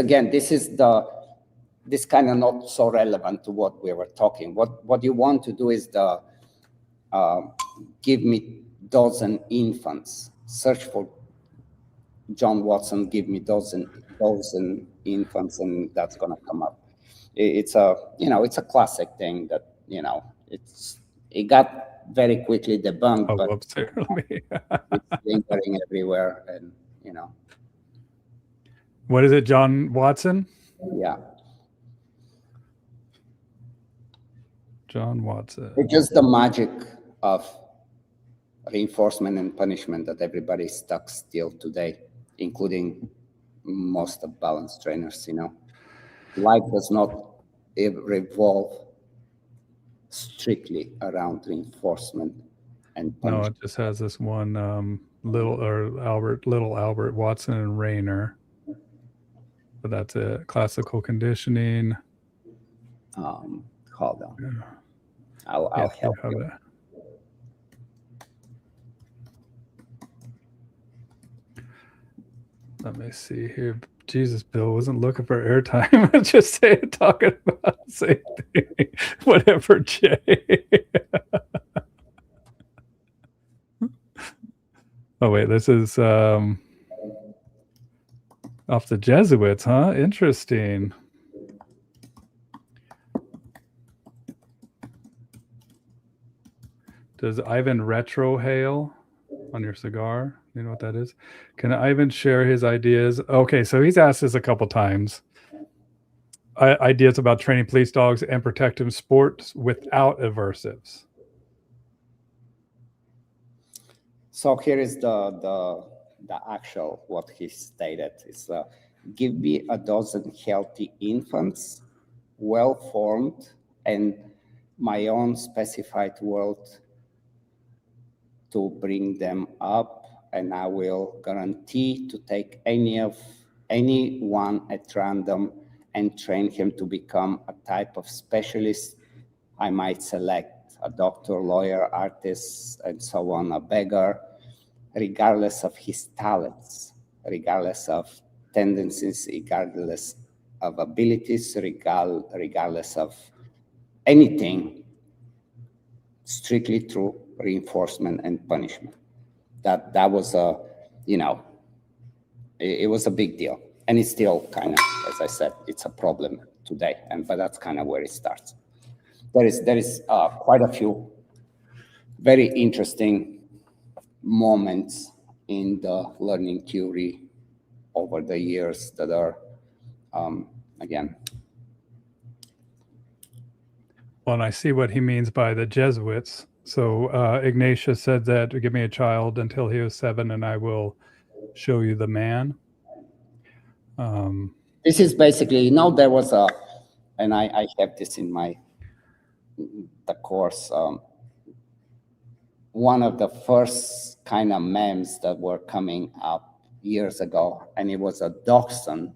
this kind of not so relevant to what we were talking. What you want to do is give me dozen infants. Search for John Watson, give me dozen infants, and that's gonna come up. It's a classic thing that it got very quickly debunked, but it's lingering everywhere, and What is it, John Watson? Yeah. John Watson. It's just the magic of reinforcement and punishment that everybody's stuck still today, including most of balanced trainers. Life does not revolve strictly around reinforcement and punishment. No, it just has this one little Albert Watson and Rayner. But that's it. Classical conditioning. Hold on. Yeah. I'll help you. Let me see here. Jesus, Bill wasn't looking for airtime. Just talking about the same thing. Whatever, Jay. Oh wait, this is off the Jesuits, huh? Interesting. Does Ivan retrohale on your cigar? You know what that is? Can Ivan share his ideas? Okay, so he's asked this a couple times. Ideas about training police dogs and protective sports without aversives. So here is the actual what he stated is give me a dozen healthy infants, well formed, and my own specified world to bring them up, and I will guarantee to take anyone at random and train him to become a type of specialist I might select, a doctor, lawyer, artist, and so on, a beggar, regardless of his talents, regardless of tendencies, regardless of abilities, regardless of anything, strictly through reinforcement and punishment. That was a, it was a big deal. And it's still kind of, as I said, it's a problem today. But that's kind of where it starts. There is quite a few very interesting moments in the learning theory over the years that are, again. Well, and I see what he means by the Jesuits. So Ignatius said that, give me a child until he was 7 and I will show you the man. This is basically, there was a, and I have this in the course, one of the first kind of memes that were coming up years ago, and it was a dachshund,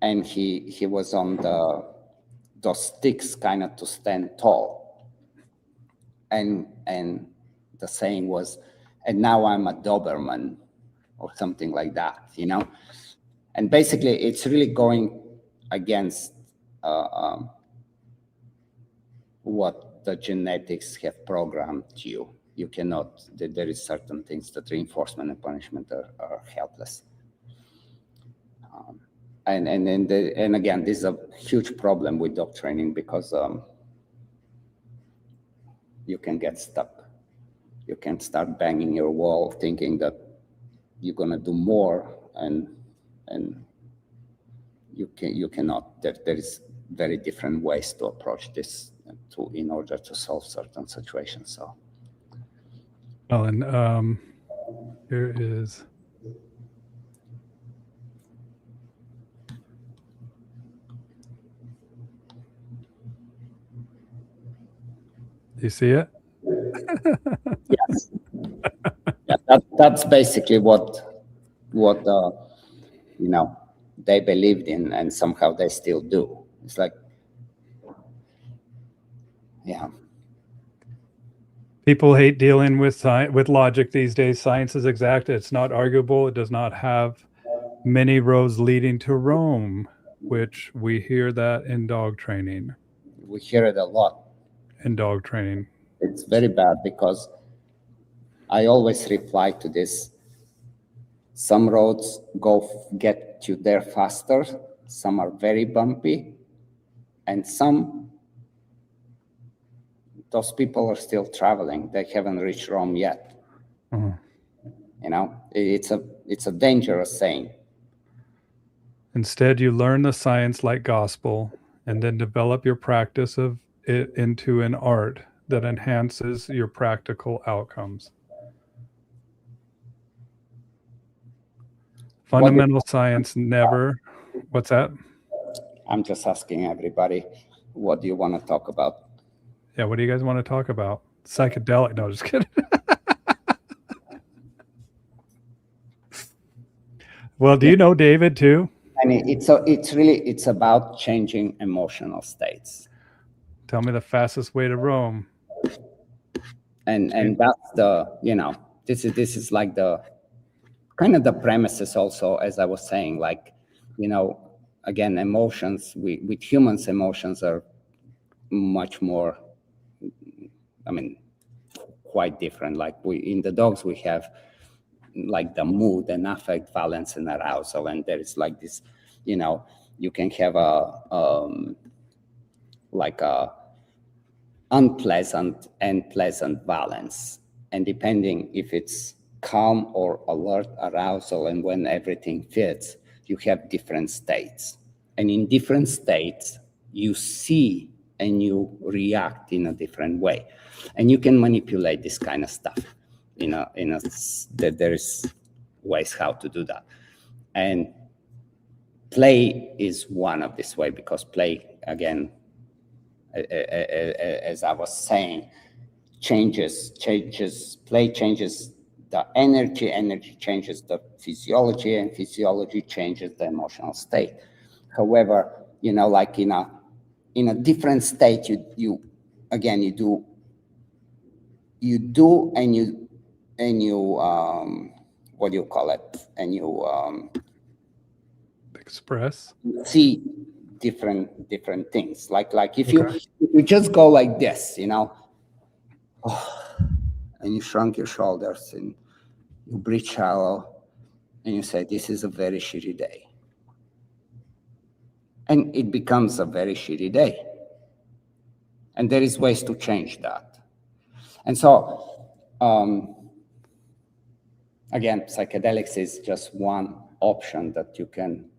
and he was on those sticks kind of to stand tall, and the saying was, and now I'm a Doberman, or something like that, and basically it's really going against what the genetics have programmed you. You cannot, there is certain things that reinforcement and punishment are helpless. And again, this is a huge problem with dog training because you can get stuck. You can start banging your wall thinking that you're gonna do more, and you cannot. There is very different ways to approach this in order to solve certain situations. So. Well, and here is. You see it? Yes. Yeah, that's basically what they believed in, and somehow they still do. It's like, yeah. People hate dealing with logic these days. Science is exact. It's not arguable. It does not have many roads leading to Rome, which we hear that in dog training. We hear it a lot. In dog training. It's very bad because I always reply to this. Some roads get you there faster. Some are very bumpy. And those people are still traveling. They haven't reached Rome yet. It's a dangerous saying. Instead, you learn the science like gospel and then develop your practice of it into an art that enhances your practical outcomes. Fundamental science never. What's that? I'm just asking everybody, what do you want to talk about? Yeah, what do you guys want to talk about? Psychedelic? No, just kidding. Well, do you know David too? And it's about changing emotional states. Tell me the fastest way to Rome. And that's the, this is like the kind of the premises also, as I was saying, like, again, emotions, with humans, emotions are much more, quite different. Like in the dogs, we have like the mood and affect, balance, and arousal. And there is like this, you can have like a unpleasant and pleasant balance. And depending if it's calm or alert arousal, and when everything fits, you have different states. And in different states, you see and you react in a different way. And you can manipulate this kind of stuff. That there is ways how to do that. And play is one of this way, because play, again, as I was saying, play changes the energy changes the physiology, and physiology changes the emotional state. However, like in a different state, you do and you what do you call it? And you express, see different things. Like if you just go like this, and you shrunk your shoulders and you breathe shallow, and you say, this is a very shitty day. And it becomes a very shitty day. And there is ways to change that. And so, again, psychedelics is just one option that you can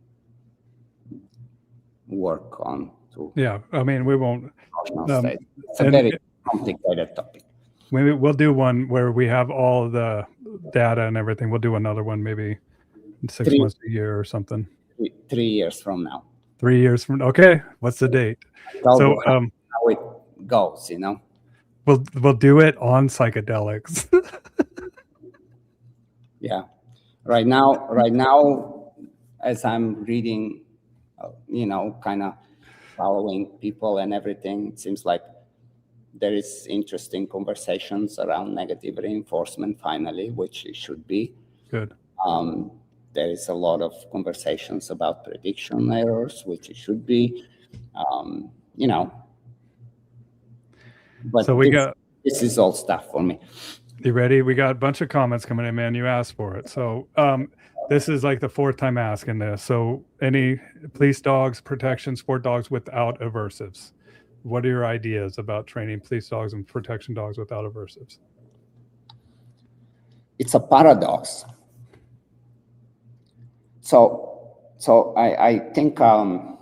work on. Yeah, we won't. It's a very complicated topic. Maybe we'll do one where we have all the data and everything. We'll do another one maybe in 6 months, a year or something. 3 years from now. 3 years from, okay. What's the date? So how it goes, We'll do it on psychedelics. Yeah. Right now, as I'm reading, kind of following people and everything, it seems like there is interesting conversations around negative reinforcement finally, which it should be. Good. There is a lot of conversations about prediction errors, which it should be, But so this is all stuff for me. You ready? We got a bunch of comments coming in, man. You asked for it. So this is like the 4th time asking this. So any police dogs, protection, sport dogs without aversives? What are your ideas about training police dogs and protection dogs without aversives? It's a paradox. So I think I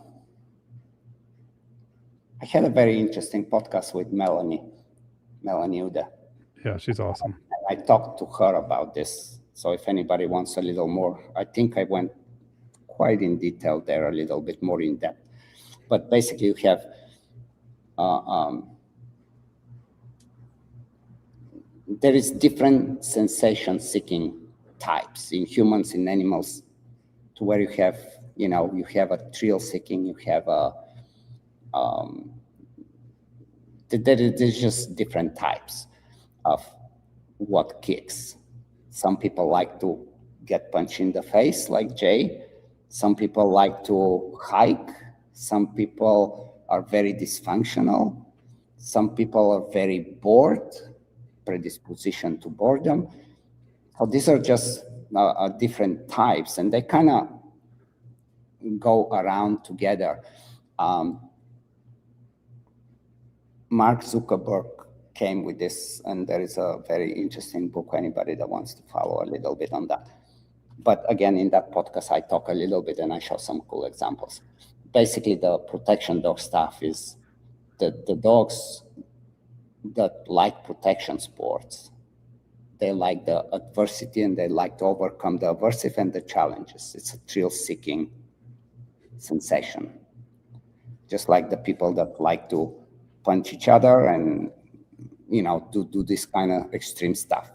had a very interesting podcast with Melanie Uda. Yeah, she's awesome. I talked to her about this. So if anybody wants a little more, I think I went quite in detail there, a little bit more in depth. But basically you have there is different sensation-seeking types in humans, in animals, to where you have a thrill-seeking, you have there's just different types of what kicks. Some people like to get punched in the face, like Jay. Some people like to hike. Some people are very dysfunctional. Some people are very bored, predisposition to boredom. So these are just different types, and they kind of go around together. Mark Zuckerberg came with this, and there is a very interesting book, anybody that wants to follow a little bit on that. But again, in that podcast, I talk a little bit and I show some cool examples. Basically, the protection dog stuff is the dogs that like protection sports. They like the adversity and they like to overcome the aversive and the challenges. It's a thrill-seeking sensation. Just like the people that like to punch each other and, do this kind of extreme stuff.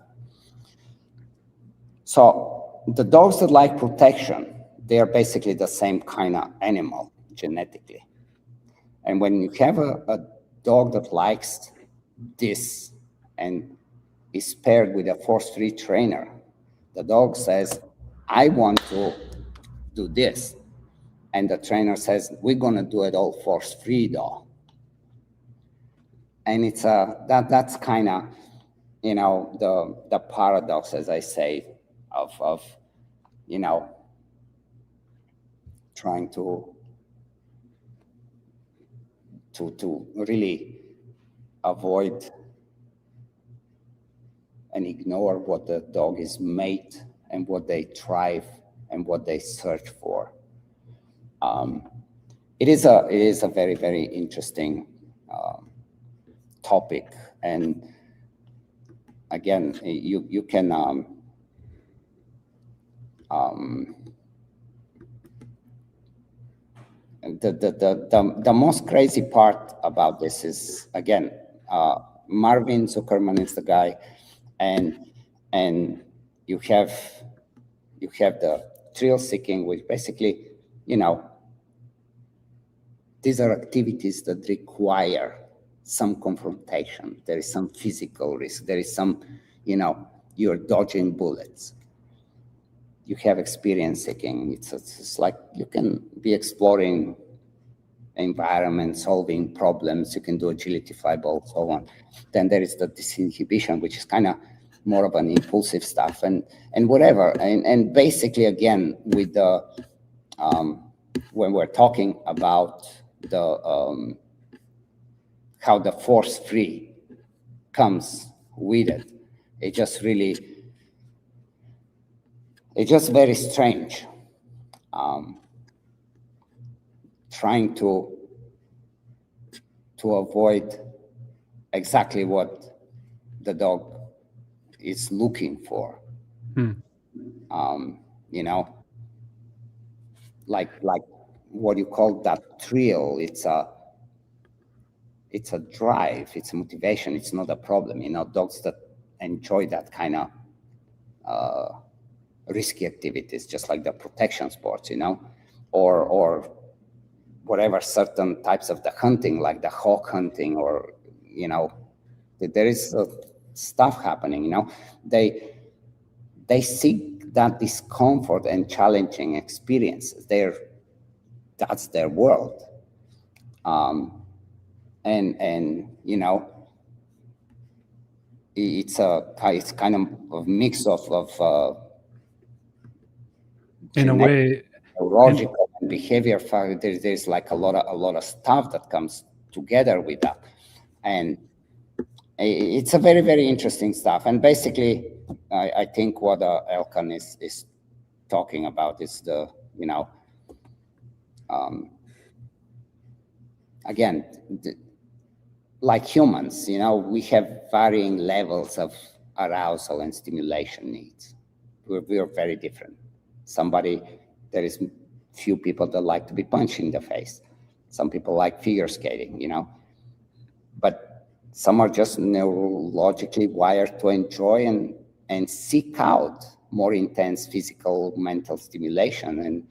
So the dogs that like protection, they are basically the same kind of animal genetically. And when you have a dog that likes this and is paired with a force-free trainer, the dog says, I want to do this. And the trainer says, we're going to do it all force-free, though. And it's that's kind of, you know, the paradox, as I say, of you know, trying to really avoid and ignore what the dog is made and what they thrive and what they search for. It is a very, very interesting topic, and again, you can the most crazy part about this is, again, Marvin Zuckerman is the guy, and you have the thrill seeking, which basically, you know, these are activities that require some confrontation. There is some physical risk. There is some, you know, you're dodging bullets. You have experience seeking. It's like you can be exploring environment, solving problems. You can do agility, flyball, so on. Then there is the disinhibition, which is kind of more of an impulsive stuff and whatever. And basically, again, with the when we're talking about the how the force free comes with it, it just really, it's just very strange. Trying to avoid exactly what the dog is looking for. You know, like what you call that thrill. It's a drive. It's a motivation. It's not a problem. You know, dogs that enjoy that kind of risky activities, just like the protection sports, you know, or whatever certain types of the hunting, like the hawk hunting, or, you know, there is stuff happening, you know, they seek that discomfort and challenging experiences. That's their world. And you know, it's kind of a mix of in a way, neurological and behavior factors. There's like a lot of stuff that comes together with that, and it's a very, very interesting stuff. And basically, I think what Elkan is talking about is the, you know, again, like humans, you know, we have varying levels of arousal and stimulation needs. We are very different. There is few people that like to be punched in the face. Some people like figure skating, you know, but some are just neurologically wired to enjoy and seek out more intense physical, mental stimulation,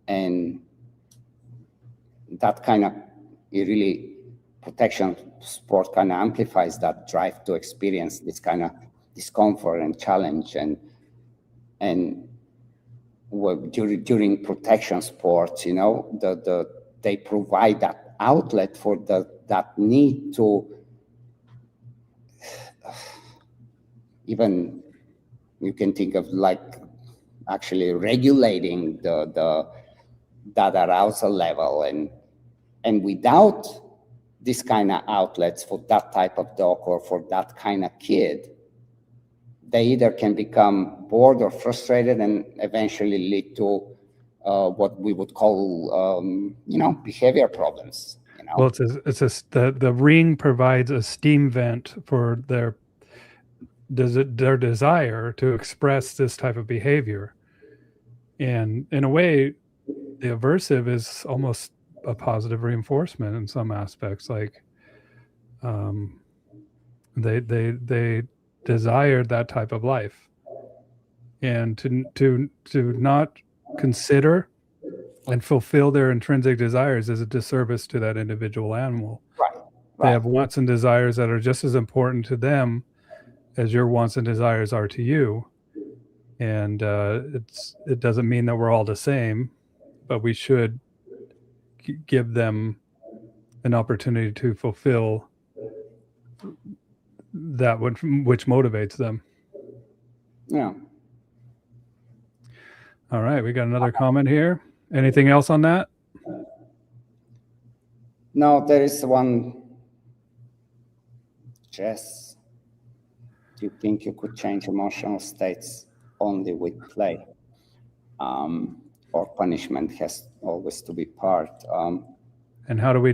and that kind of, it really, protection sport kind of amplifies that drive to experience this kind of discomfort and challenge, and during protection sports, you know, they provide that outlet for that need to, even you can think of like actually regulating that arousal level, and without this kind of outlets for that type of dog or for that kind of kid, they either can become bored or frustrated and eventually lead to what we would call, you know, behavior problems. You know? Well, the ring provides a steam vent for their desire to express this type of behavior, and in a way, the aversive is almost a positive reinforcement in some aspects. Like, they desired that type of life, and to not consider and fulfill their intrinsic desires is a disservice to that individual animal. Right. They have wants and desires that are just as important to them as your wants and desires are to you. And it doesn't mean that we're all the same, but we should give them an opportunity to fulfill that which motivates them. Yeah. All right, we got another comment here. Anything else on that? No, there is one. Jess, do you think you could change emotional states only with play? Or punishment has always to be part? And how do we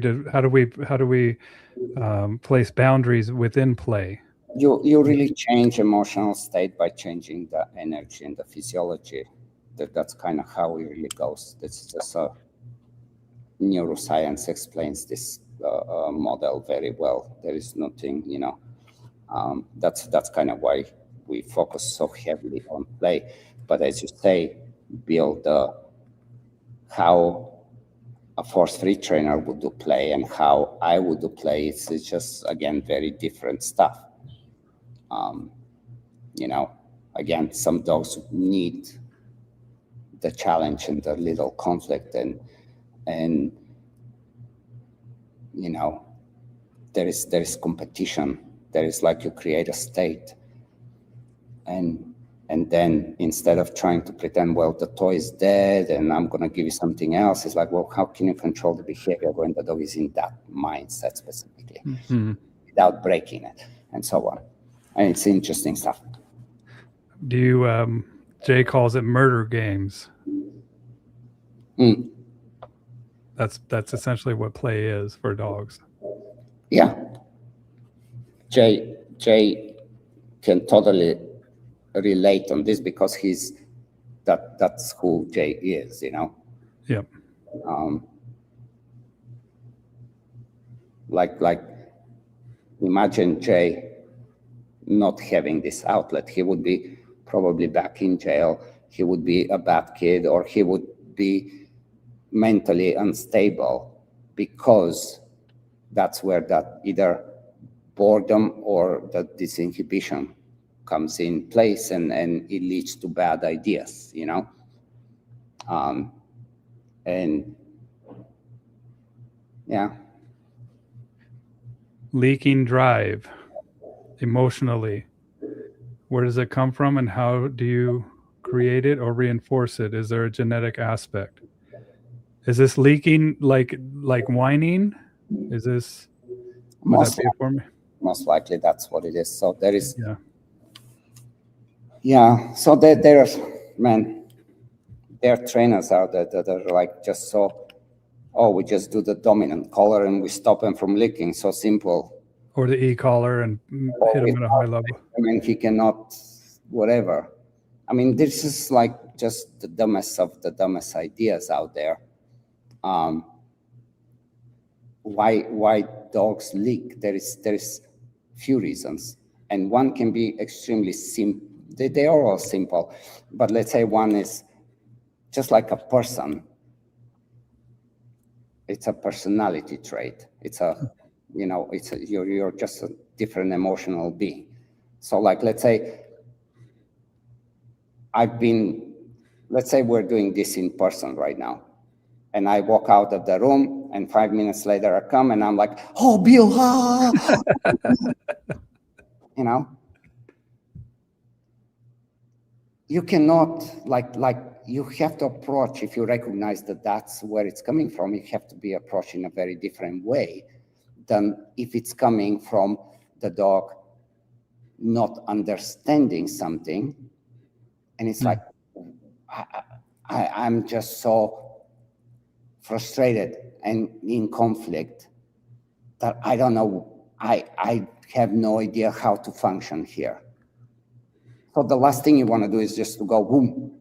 place boundaries within play? You really change emotional state by changing the energy and the physiology. That's kind of how it really goes. This is just neuroscience explains this model very well. There is nothing, that's kind of why we focus so heavily on play. But as you say, build how a force-free trainer would do play and how I would do play. It's just, again, very different stuff. Again, some dogs need the challenge and the little conflict and there is competition. There is like you create a state and then instead of trying to pretend, well, the toy is dead and I'm going to give you something else, it's like, well, how can you control the behavior when the dog is in that mindset specifically without breaking it and so on? And it's interesting stuff. Do you, Jay calls it murder games. That's essentially what play is for dogs. Yeah. Jay can totally relate on this because that's who Jay is, Yep. Like imagine Jay not having this outlet. He would be probably back in jail. He would be a bad kid, or he would be mentally unstable because that's where that either boredom or the disinhibition comes in place and it leads to bad ideas, and yeah. Leaking drive emotionally. Where does it come from and how do you create it or reinforce it? Is there a genetic aspect? Is this leaking like whining? Is this Most likely that's what it is. So there is so there are trainers out there that are like just so, we just do the dominant collar and we stop him from leaking. So simple. Or the e-collar and hit him at a high level. I mean, he cannot, whatever. I mean, this is like just the dumbest of the dumbest ideas out there. Why dogs leak? There is few reasons, and one can be extremely simple. They are all simple, but let's say one is just like a person. It's a personality trait. You're just a different emotional being. So like, let's say we're doing this in person right now. And I walk out of the room and 5 minutes later I come and I'm like, oh, Bill, you cannot you have to approach, if you recognize that that's where it's coming from, you have to be approached in a very different way than if it's coming from the dog not understanding something. And it's like, I'm just so frustrated and in conflict that I don't know, I have no idea how to function here. So the last thing you want to do is just to go, boom,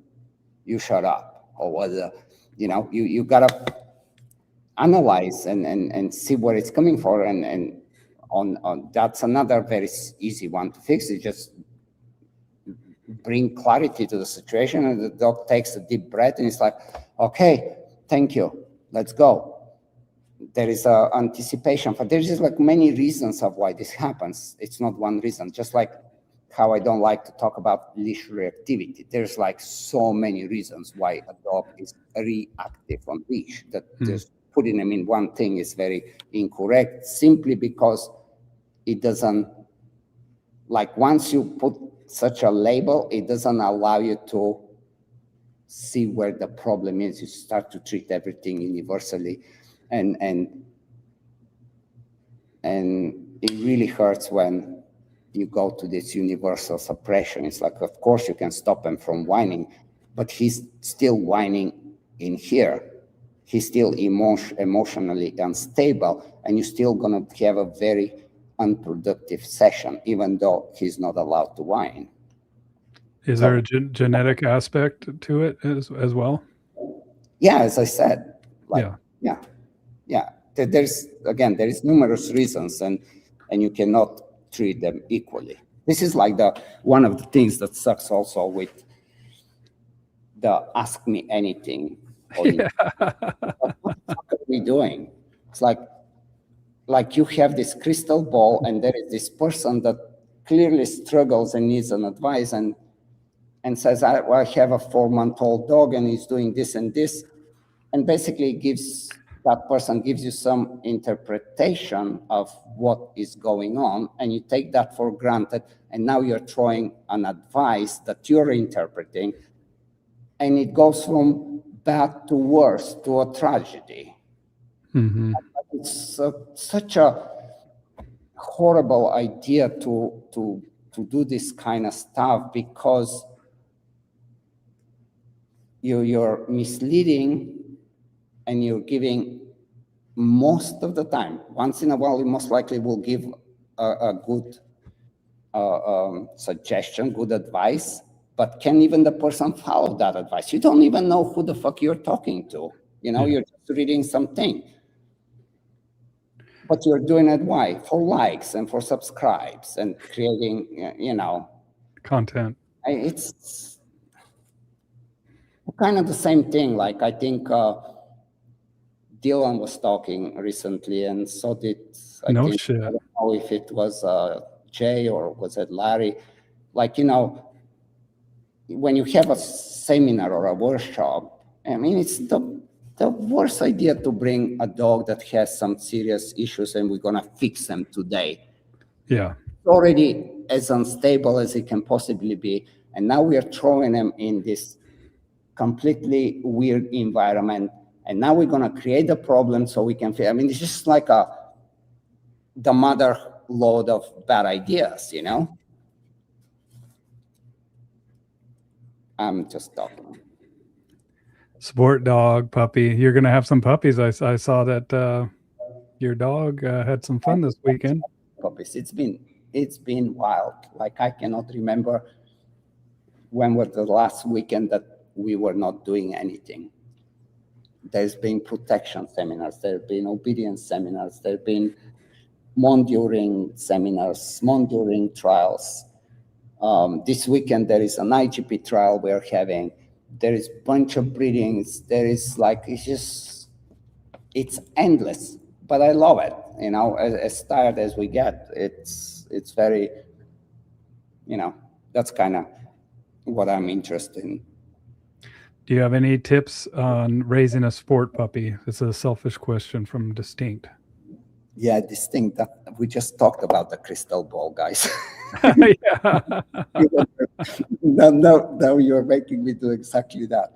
you shut up. Or whether, you gotta analyze and see where it's coming from. And on that's another very easy one to fix. Is just bring clarity to the situation, and the dog takes a deep breath and it's like, okay, thank you, let's go. There is a anticipation, but there's just like many reasons of why this happens. It's not one reason, just like how I don't like to talk about leash reactivity. There's like so many reasons why a dog is reactive on leash, that just putting them in one thing is very incorrect, simply because it doesn't, like once you put such a label, it doesn't allow you to see where the problem is. You start to treat everything universally, and it really hurts when you go to this universal suppression. It's like, of course you can stop him from whining, but he's still whining in here. He's still emotionally unstable, and you're still gonna have a very unproductive session, even though he's not allowed to whine. Is there a genetic aspect to it as well? Yeah, as I said, like, yeah. There is numerous reasons, and you cannot treat them equally. This is like one of the things that sucks also with the ask me anything. What the fuck are we doing? It's like you have this crystal ball, and there is this person that clearly struggles and needs an advice, and says, I have a 4-month-old dog and he's doing this and this, and basically that person gives you some interpretation of what is going on, and you take that for granted, and now you're throwing an advice that you're interpreting, and it goes from bad to worse, to a tragedy. Mm-hmm. It's such a horrible idea to do this kind of stuff, because you're misleading, and you're giving, most of the time, once in a while, you most likely will give a good suggestion, good advice, but can even the person follow that advice? You don't even know who the fuck you're talking to. You're just reading something. But you're doing it why? For likes and for subscribes and creating, content. It's kind of the same thing. Like, I think Dylan was talking recently, and so did, I don't know if it was Jay or was it Larry. Like, when you have a seminar or a workshop, I mean, it's the worst idea to bring a dog that has some serious issues and we're gonna fix them today. Yeah. It's already as unstable as it can possibly be, and now we are throwing them in this completely weird environment, and now we're gonna create a problem so we can. I mean, it's just like the mother load of bad ideas, I'm just talking. Sport dog, puppy. You're gonna have some puppies. I saw that your dog had some fun this weekend. Puppies. It's been wild. Like, I cannot remember when was the last weekend that we were not doing anything. There's been protection seminars, there have been obedience seminars, there have been monitoring seminars, monitoring trials. This weekend there is an IGP trial we're having. There is a bunch of breedings. There is it's endless, but I love it. As tired as we get, it's very, that's kind of what I'm interested in. Do you have any tips on raising a sport puppy? It's a selfish question from Distinct. Yeah, Distinct. That we just talked about the crystal ball, guys. Yeah. Now you're making me do exactly that.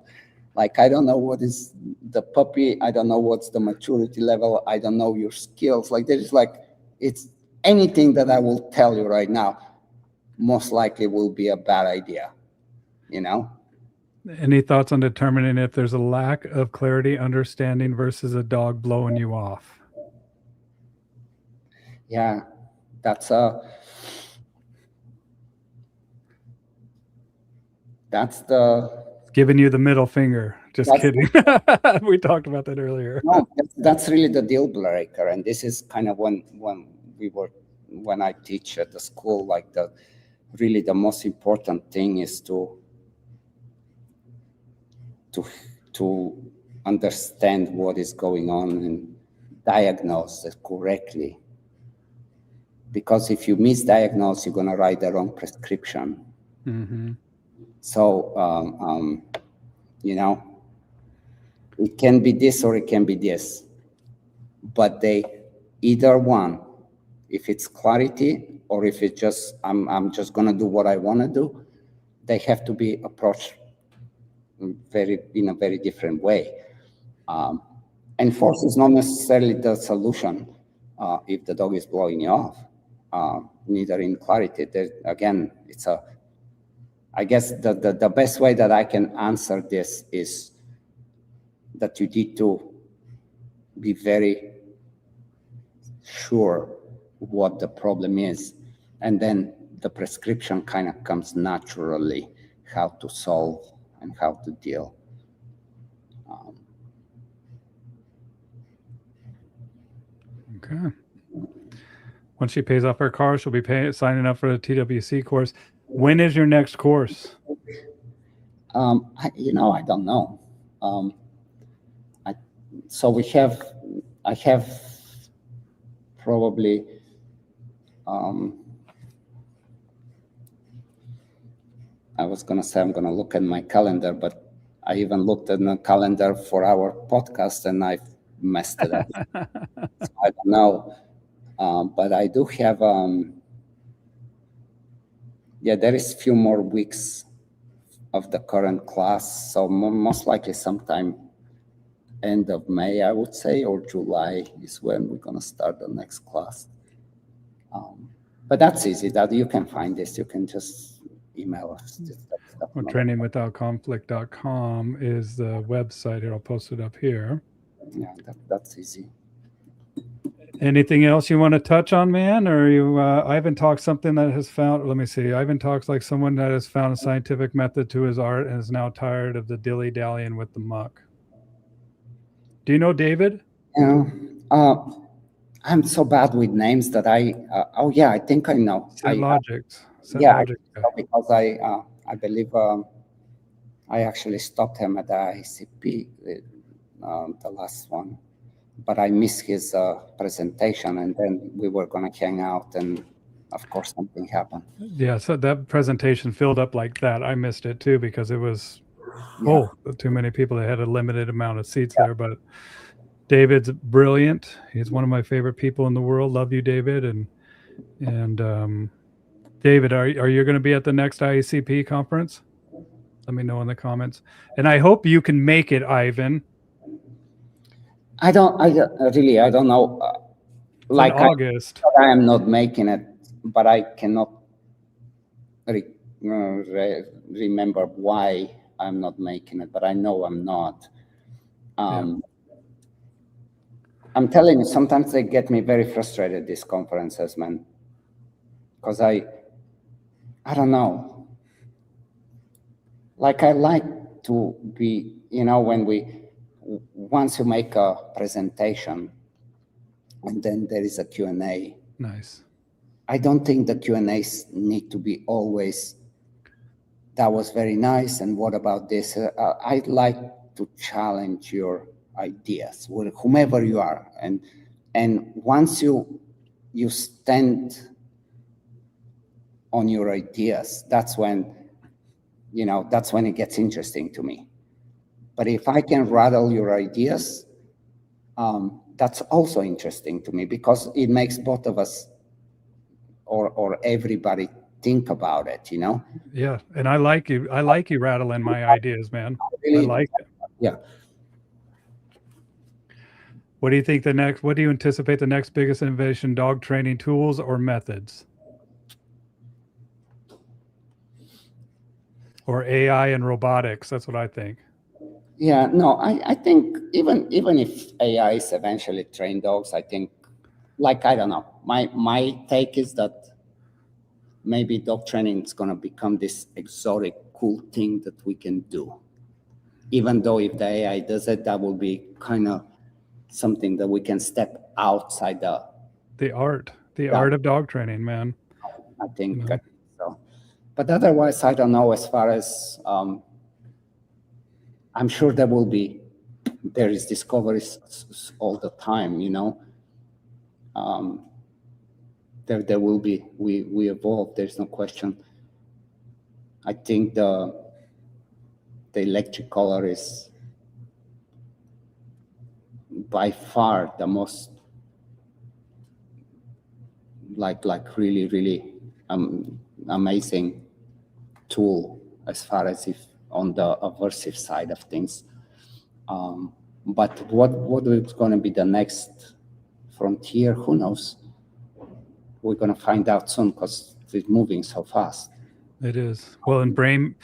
Like, I don't know what is the puppy. I don't know what's the maturity level. I don't know your skills. Like, it's anything that I will tell you right now, most likely will be a bad idea, Any thoughts on determining if there's a lack of clarity, understanding versus a dog blowing you off? Yeah, that's giving you the middle finger. Just kidding. We talked about that earlier. No, that's really the deal breaker, and this is kind of when I teach at the school, like really the most important thing is to understand what is going on and diagnose it correctly. Because if you misdiagnose, you're going to write the wrong prescription. Mm-hmm. So, you know, it can be this or it can be this. But they, either one, if it's clarity or if it's just, I'm just going to do what I want to do, they have to be approached in a very different way. And force is not necessarily the solution if the dog is blowing you off. Neither in clarity. Again, it's I guess the best way that I can answer this is that you need to be very sure what the problem is, and then the prescription kind of comes naturally, how to solve and how to deal. Okay. Once she pays off her car, she'll be signing up for the TWC course. When is your next course? I don't know. I have probably I was going to say I'm going to look at my calendar, but I even looked at the calendar for our podcast and I messed it up. So I don't know. But I do have, there is a few more weeks of the current class. So most likely sometime end of May, I would say, or July is when we're going to start the next class. But that's easy. That you can find this. You can just email us. Well, trainingwithoutconflict.com is the website. I'll post it up here. Yeah, that's easy. Anything else you want to touch on, man? Or you, Ivan talks something that has found, let me see. Ivan talks like someone that has found a scientific method to his art and is now tired of the dilly-dallying with the muck. Do you know David? I'm so bad with names that I think I know. Logics. Because I believe I actually stopped him at the ICP, the last one, but I missed his presentation, and then we were going to hang out, and of course something happened. Yeah, so that presentation filled up like that. I missed it too because it was too many people. They had a limited amount of seats there, but David's brilliant. He's one of my favorite people in the world. Love you, David. And David, are you going to be at the next IECP conference? Let me know in the comments. And I hope you can make it, Ivan. I don't know. Like August. I am not making it, but I cannot remember why I'm not making it, but I know I'm not. I'm telling you, sometimes they get me very frustrated, these conferences, man. Because I don't know. Like I like to be, once you make a presentation and then there is a Q&A. Nice. I don't think the Q&As need to be always, that was very nice, and what about this? I'd like to challenge your ideas, whomever you are, and once you stand on your ideas, that's when it gets interesting to me. But if I can rattle your ideas, that's also interesting to me because it makes both of us or everybody think about it, Yeah, and I like you rattling my ideas, man. I like it. Yeah. What do you think what do you anticipate the next biggest innovation, dog training tools or methods? Or AI and robotics? That's what I think. Yeah, no, I think even if AI is eventually train dogs, I think, I don't know. My take is that maybe dog training is going to become this exotic, cool thing that we can do. Even though if the AI does it, that will be kind of something that we can step outside the art of dog training, man. I think so. But otherwise, I don't know. As far as I'm sure there is discoveries all the time. There will be. We evolve. There's no question. I think the electric color is by far the most like really amazing tool as far as if on the aversive side of things. But what is going to be the next frontier? Who knows? We're going to find out soon because it's moving so fast. It is. Well, in brain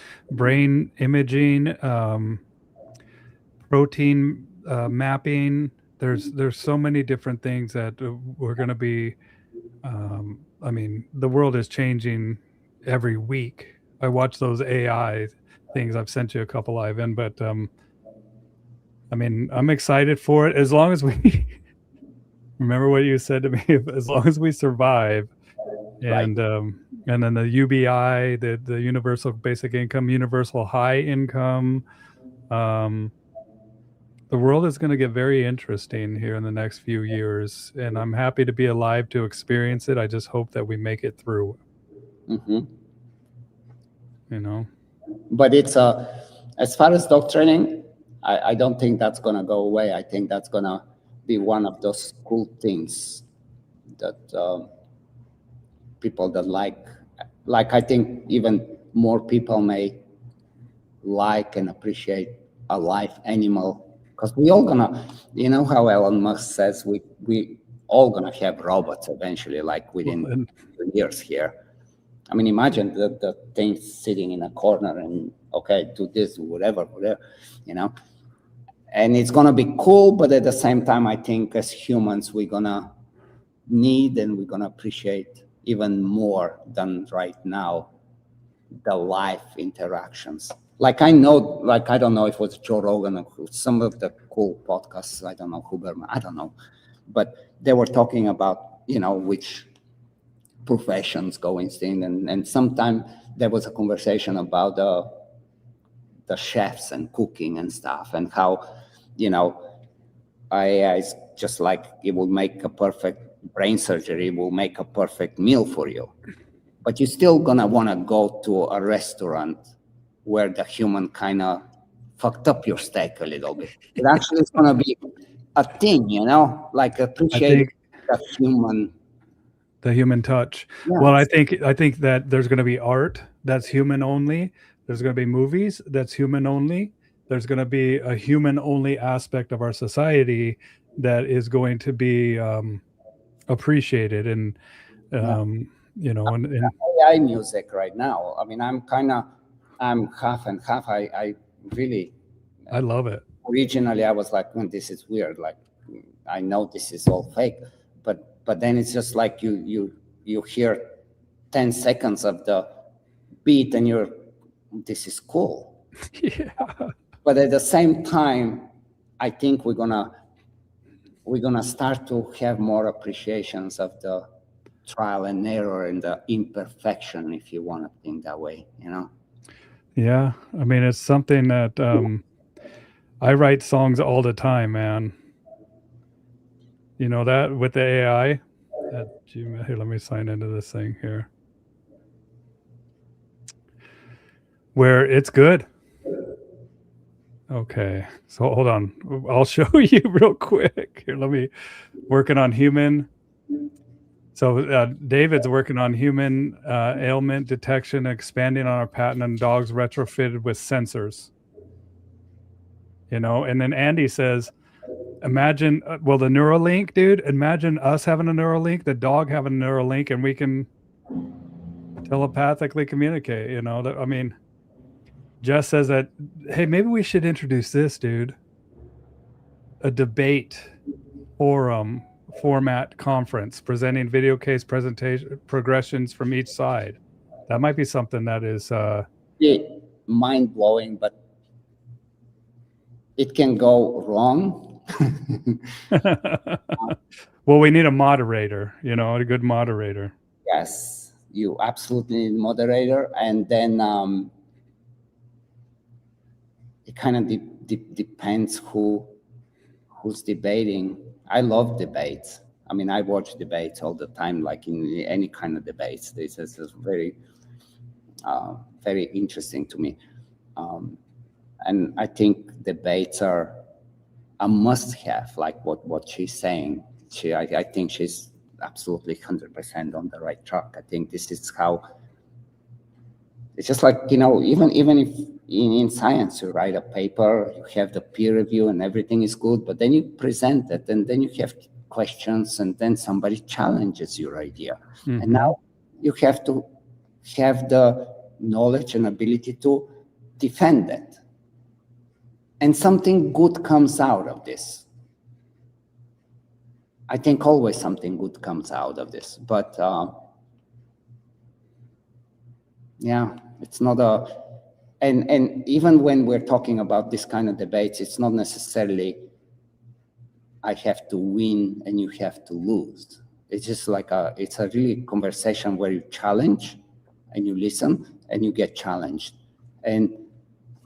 imaging, protein mapping, there's so many different things that we're going to be. I mean, the world is changing every week. I watch those AI things. I've sent you a couple, Ivan, but I mean, I'm excited for it as long as we remember what you said to me. As long as we survive, and then the UBI, the universal basic income, universal high income. The world is going to get very interesting here in the next few years, and I'm happy to be alive to experience it. I just hope that we make it through. Mm-hmm. But it's as far as dog training, I don't think that's going to go away. I think that's going to be one of those cool things that people that like I think even more people may like and appreciate a live animal. Because we all gonna, how Elon Musk says, we all gonna have robots eventually, like within years here. I mean, imagine the thing sitting in a corner and do this, whatever, and it's gonna be cool. But at the same time, I think as humans, we're gonna need and we're gonna appreciate even more than right now the live interactions. Like I don't know if it was Joe Rogan or some of the cool podcasts, I don't know, Huberman, I don't know. But they were talking about, which professions go in, and sometime there was a conversation about the chefs and cooking and stuff, and how, I just like it will make a perfect brain surgery, it will make a perfect meal for you. But you're still gonna wanna go to a restaurant where the human kind of fucked up your steak a little bit. It actually is going to be a thing, like appreciate the human touch. Yes. Well, I think that there's going to be art that's human only. There's going to be movies that's human only. There's going to be a human only aspect of our society that is going to be appreciated. And and AI music right now. I mean, I'm half and half. I really love it. Originally, I was like, this is weird. Like, I know this is all fake, but then it's just like you hear 10 seconds of the beat and this is cool. Yeah. But at the same time, I think we're gonna start to have more appreciations of the trial and error and the imperfection, if you want to think that way, Yeah, I mean, it's something that I write songs all the time, man. You know that with the AI at Gmail. Here, let me sign into this thing here. Where it's good. Okay, so hold on. I'll show you real quick. Here, let me working on human. So David's working on human ailment detection, expanding on our patent on dogs retrofitted with sensors. And then Andy says, imagine, the Neuralink, dude, imagine us having a Neuralink, the dog having a Neuralink, and we can telepathically communicate, I mean, Jess says that, hey, maybe we should introduce this, dude. A debate forum format conference presenting video case presentation progressions from each side. That might be something that is mind-blowing, but it can go wrong. Well, we need a moderator, a good moderator. Yes, you absolutely need a moderator, and then it kind of depends who's debating. I love debates. I mean, I watch debates all the time, like in any kind of debates. This is very, very interesting to me. And I think debates are a must-have, like what she's saying. I think she's absolutely 100% on the right track. I think this is how. It's just like, you know, even if in science you write a paper, you have the peer review and everything is good, but then you present it and then you have questions and then somebody challenges your idea. Mm-hmm. And now you have to have the knowledge and ability to defend it. And something good comes out of this. I think always something good comes out of this, but yeah, it's not and even when we're talking about this kind of debates, it's not necessarily I have to win and you have to lose. It's just like it's a really conversation where you challenge and you listen and you get challenged. And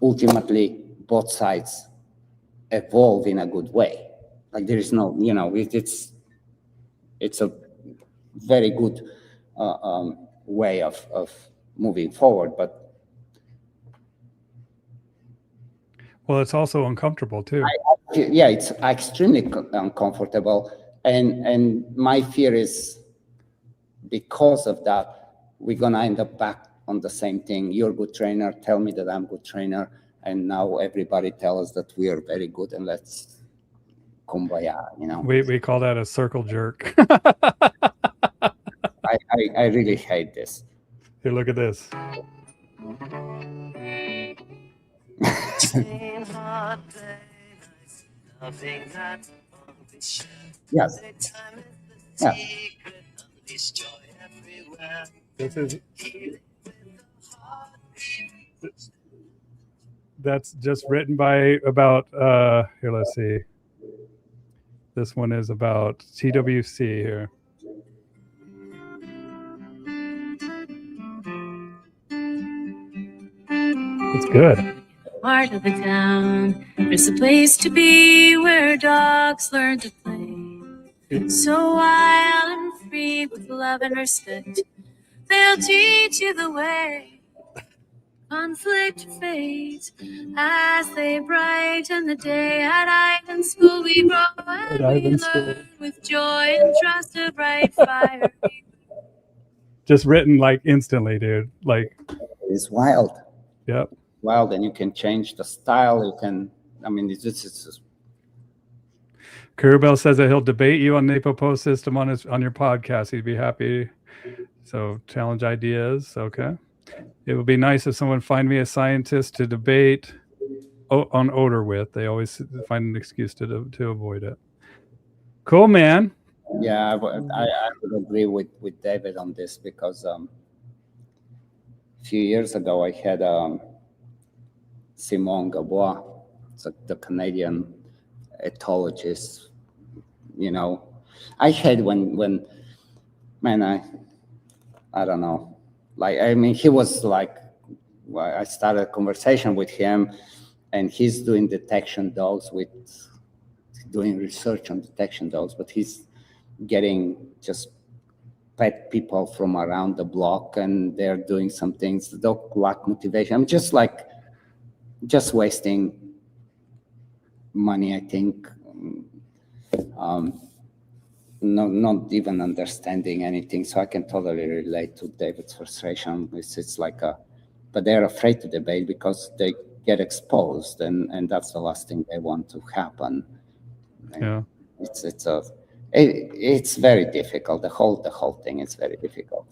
ultimately, both sides evolve in a good way. Like there is no, you know, it's a very good way of moving forward, but well, it's also uncomfortable too. Yeah, it's extremely uncomfortable, and my fear is because of that we're gonna end up back on the same thing. You're a good trainer, tell me that I'm a good trainer, and now everybody tells us that we are very good, and let's kumbaya, you know. We call that a circle jerk. I really hate this. Here, look at this. Yes. Yeah. This is. That's just written by about. Here, let's see. This one is about TWC here. It's good. Part of the town, there's a place to be where dogs learn to play. So wild and free with love and respect, they'll teach you the way. Conflict fades as they brighten the day. At Ivan School we grow and we learn with joy and trust a bright fire. Just written like instantly, dude. Like it's wild. Yep. Wild, and you can change the style. You can. I mean, it's just. Kurubel says that he'll debate you on the Napo system on your podcast. He'd be happy. So challenge ideas. Okay. It would be nice if someone find me a scientist to debate on odor with. They always find an excuse to avoid it. Cool, man. Yeah, I would agree with David on this because a few years ago I had Simon Gabois, the Canadian ethologist. You know, I had when man, I don't know. Like, I mean, he was like, well, I started a conversation with him, and he's doing detection dogs doing research on detection dogs, but he's getting just pet people from around the block, and they're doing some things. The dog lack motivation. I'm just wasting money, I think. Not even understanding anything. So I can totally relate to David's frustration. It's like but they're afraid to debate because they get exposed, and that's the last thing they want to happen. Yeah, it's very difficult. The whole thing is very difficult.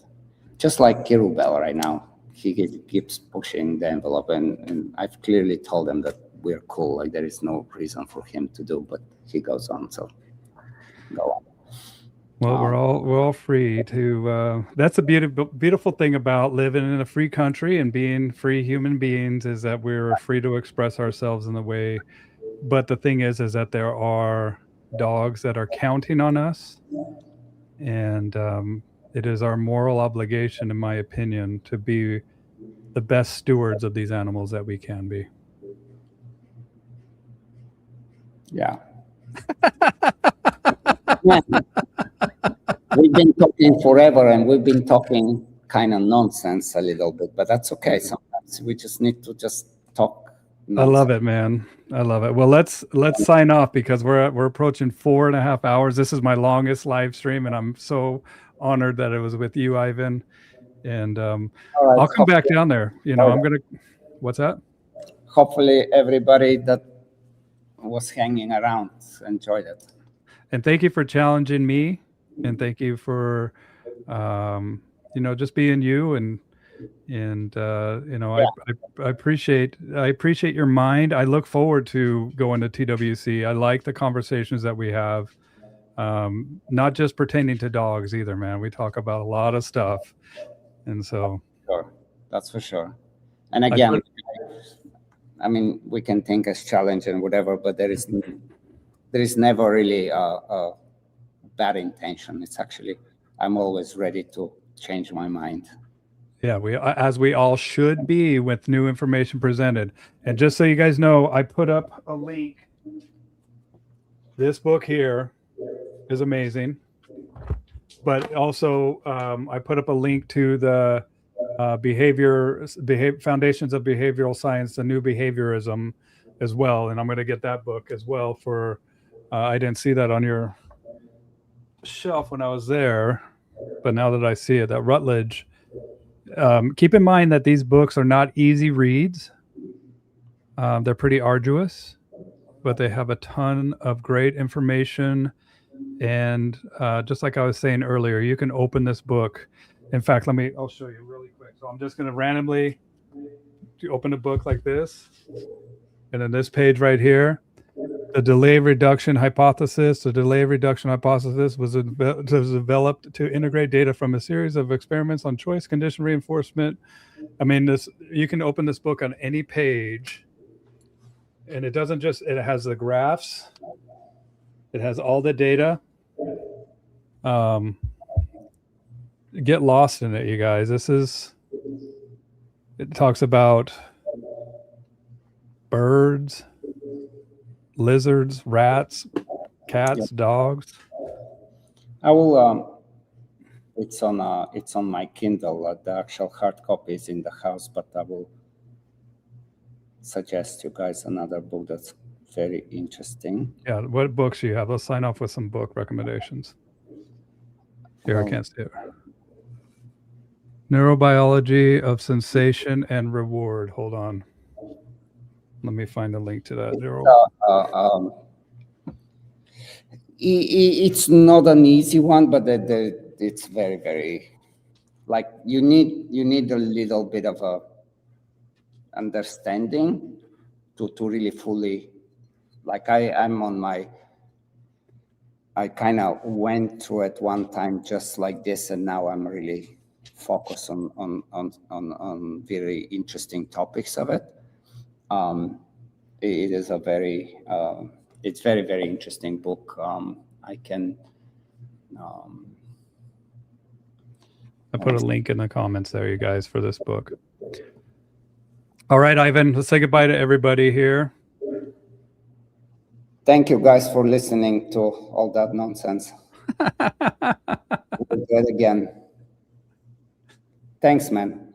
Just like Kirubel right now, he keeps pushing the envelope, and I've clearly told him that we're cool. Like there is no reason for him to do, but he goes on. So go on. Well, we're all free to. That's a beautiful thing about living in a free country and being free human beings is that we're free to express ourselves in the way. But the thing is that there are dogs that are counting on us, and it is our moral obligation, in my opinion, to be the best stewards of these animals that we can be. Yeah. Yeah. We've been talking forever, and we've been talking kind of nonsense a little bit, but that's okay. Sometimes we just need to just talk nonsense. I love it, man. I love it. Well, let's sign off because we're approaching 4.5 hours. This is my longest live stream, and I'm so honored that it was with you, Ivan. And All right, I'll come back down there. You know, I'm gonna. What's that? Hopefully, everybody that was hanging around enjoyed it. And thank you for challenging me, and thank you for, you know, just being you, and you know, yeah. I appreciate your mind. I look forward to going to TWC. I like the conversations that we have, not just pertaining to dogs either, man. We talk about a lot of stuff, and so sure, that's for sure. And again, I mean, we can think as challenge and whatever, but there is never really a bad intention. It's actually, I'm always ready to change my mind. Yeah, as we all should be with new information presented. And just so you guys know, I put up a link. This book here is amazing. But also, I put up a link to the Foundations of Behavioral Science, the New Behaviorism as well. And I'm going to get that book as well for, I didn't see that on your shelf when I was there, but now that I see it, that Rutledge. Keep in mind that these books are not easy reads. They're pretty arduous, but they have a ton of great information. And just like I was saying earlier, you can open this book. In fact, I'll show you really quick. So I'm just going to randomly open a book like this. And then this page right here, the delay reduction hypothesis. The delay reduction hypothesis was developed to integrate data from a series of experiments on choice condition reinforcement. I mean, you can open this book on any page, and it has the graphs. It has all the data. Get lost in it, you guys. It talks about birds, lizards, rats, cats, dogs. I will. It's on my Kindle. The actual hard copy is in the house, but I will suggest you guys another book that's very interesting. Yeah, what books do you have? Let's sign off with some book recommendations. Here, I can't see it. Neurobiology of Sensation and Reward. Hold on. Let me find a link to that. It's not an easy one, but it's very, very, like, you need a little bit of a understanding to really fully, like I kind of went through it one time just like this, and now I'm really focused on very interesting topics of it. It is a very, it's very, very interesting book. I put a link in the comments there, you guys, for this book. All right, Ivan, let's say goodbye to everybody here. Thank you guys for listening to all that nonsense. We'll do it again. Thanks, man.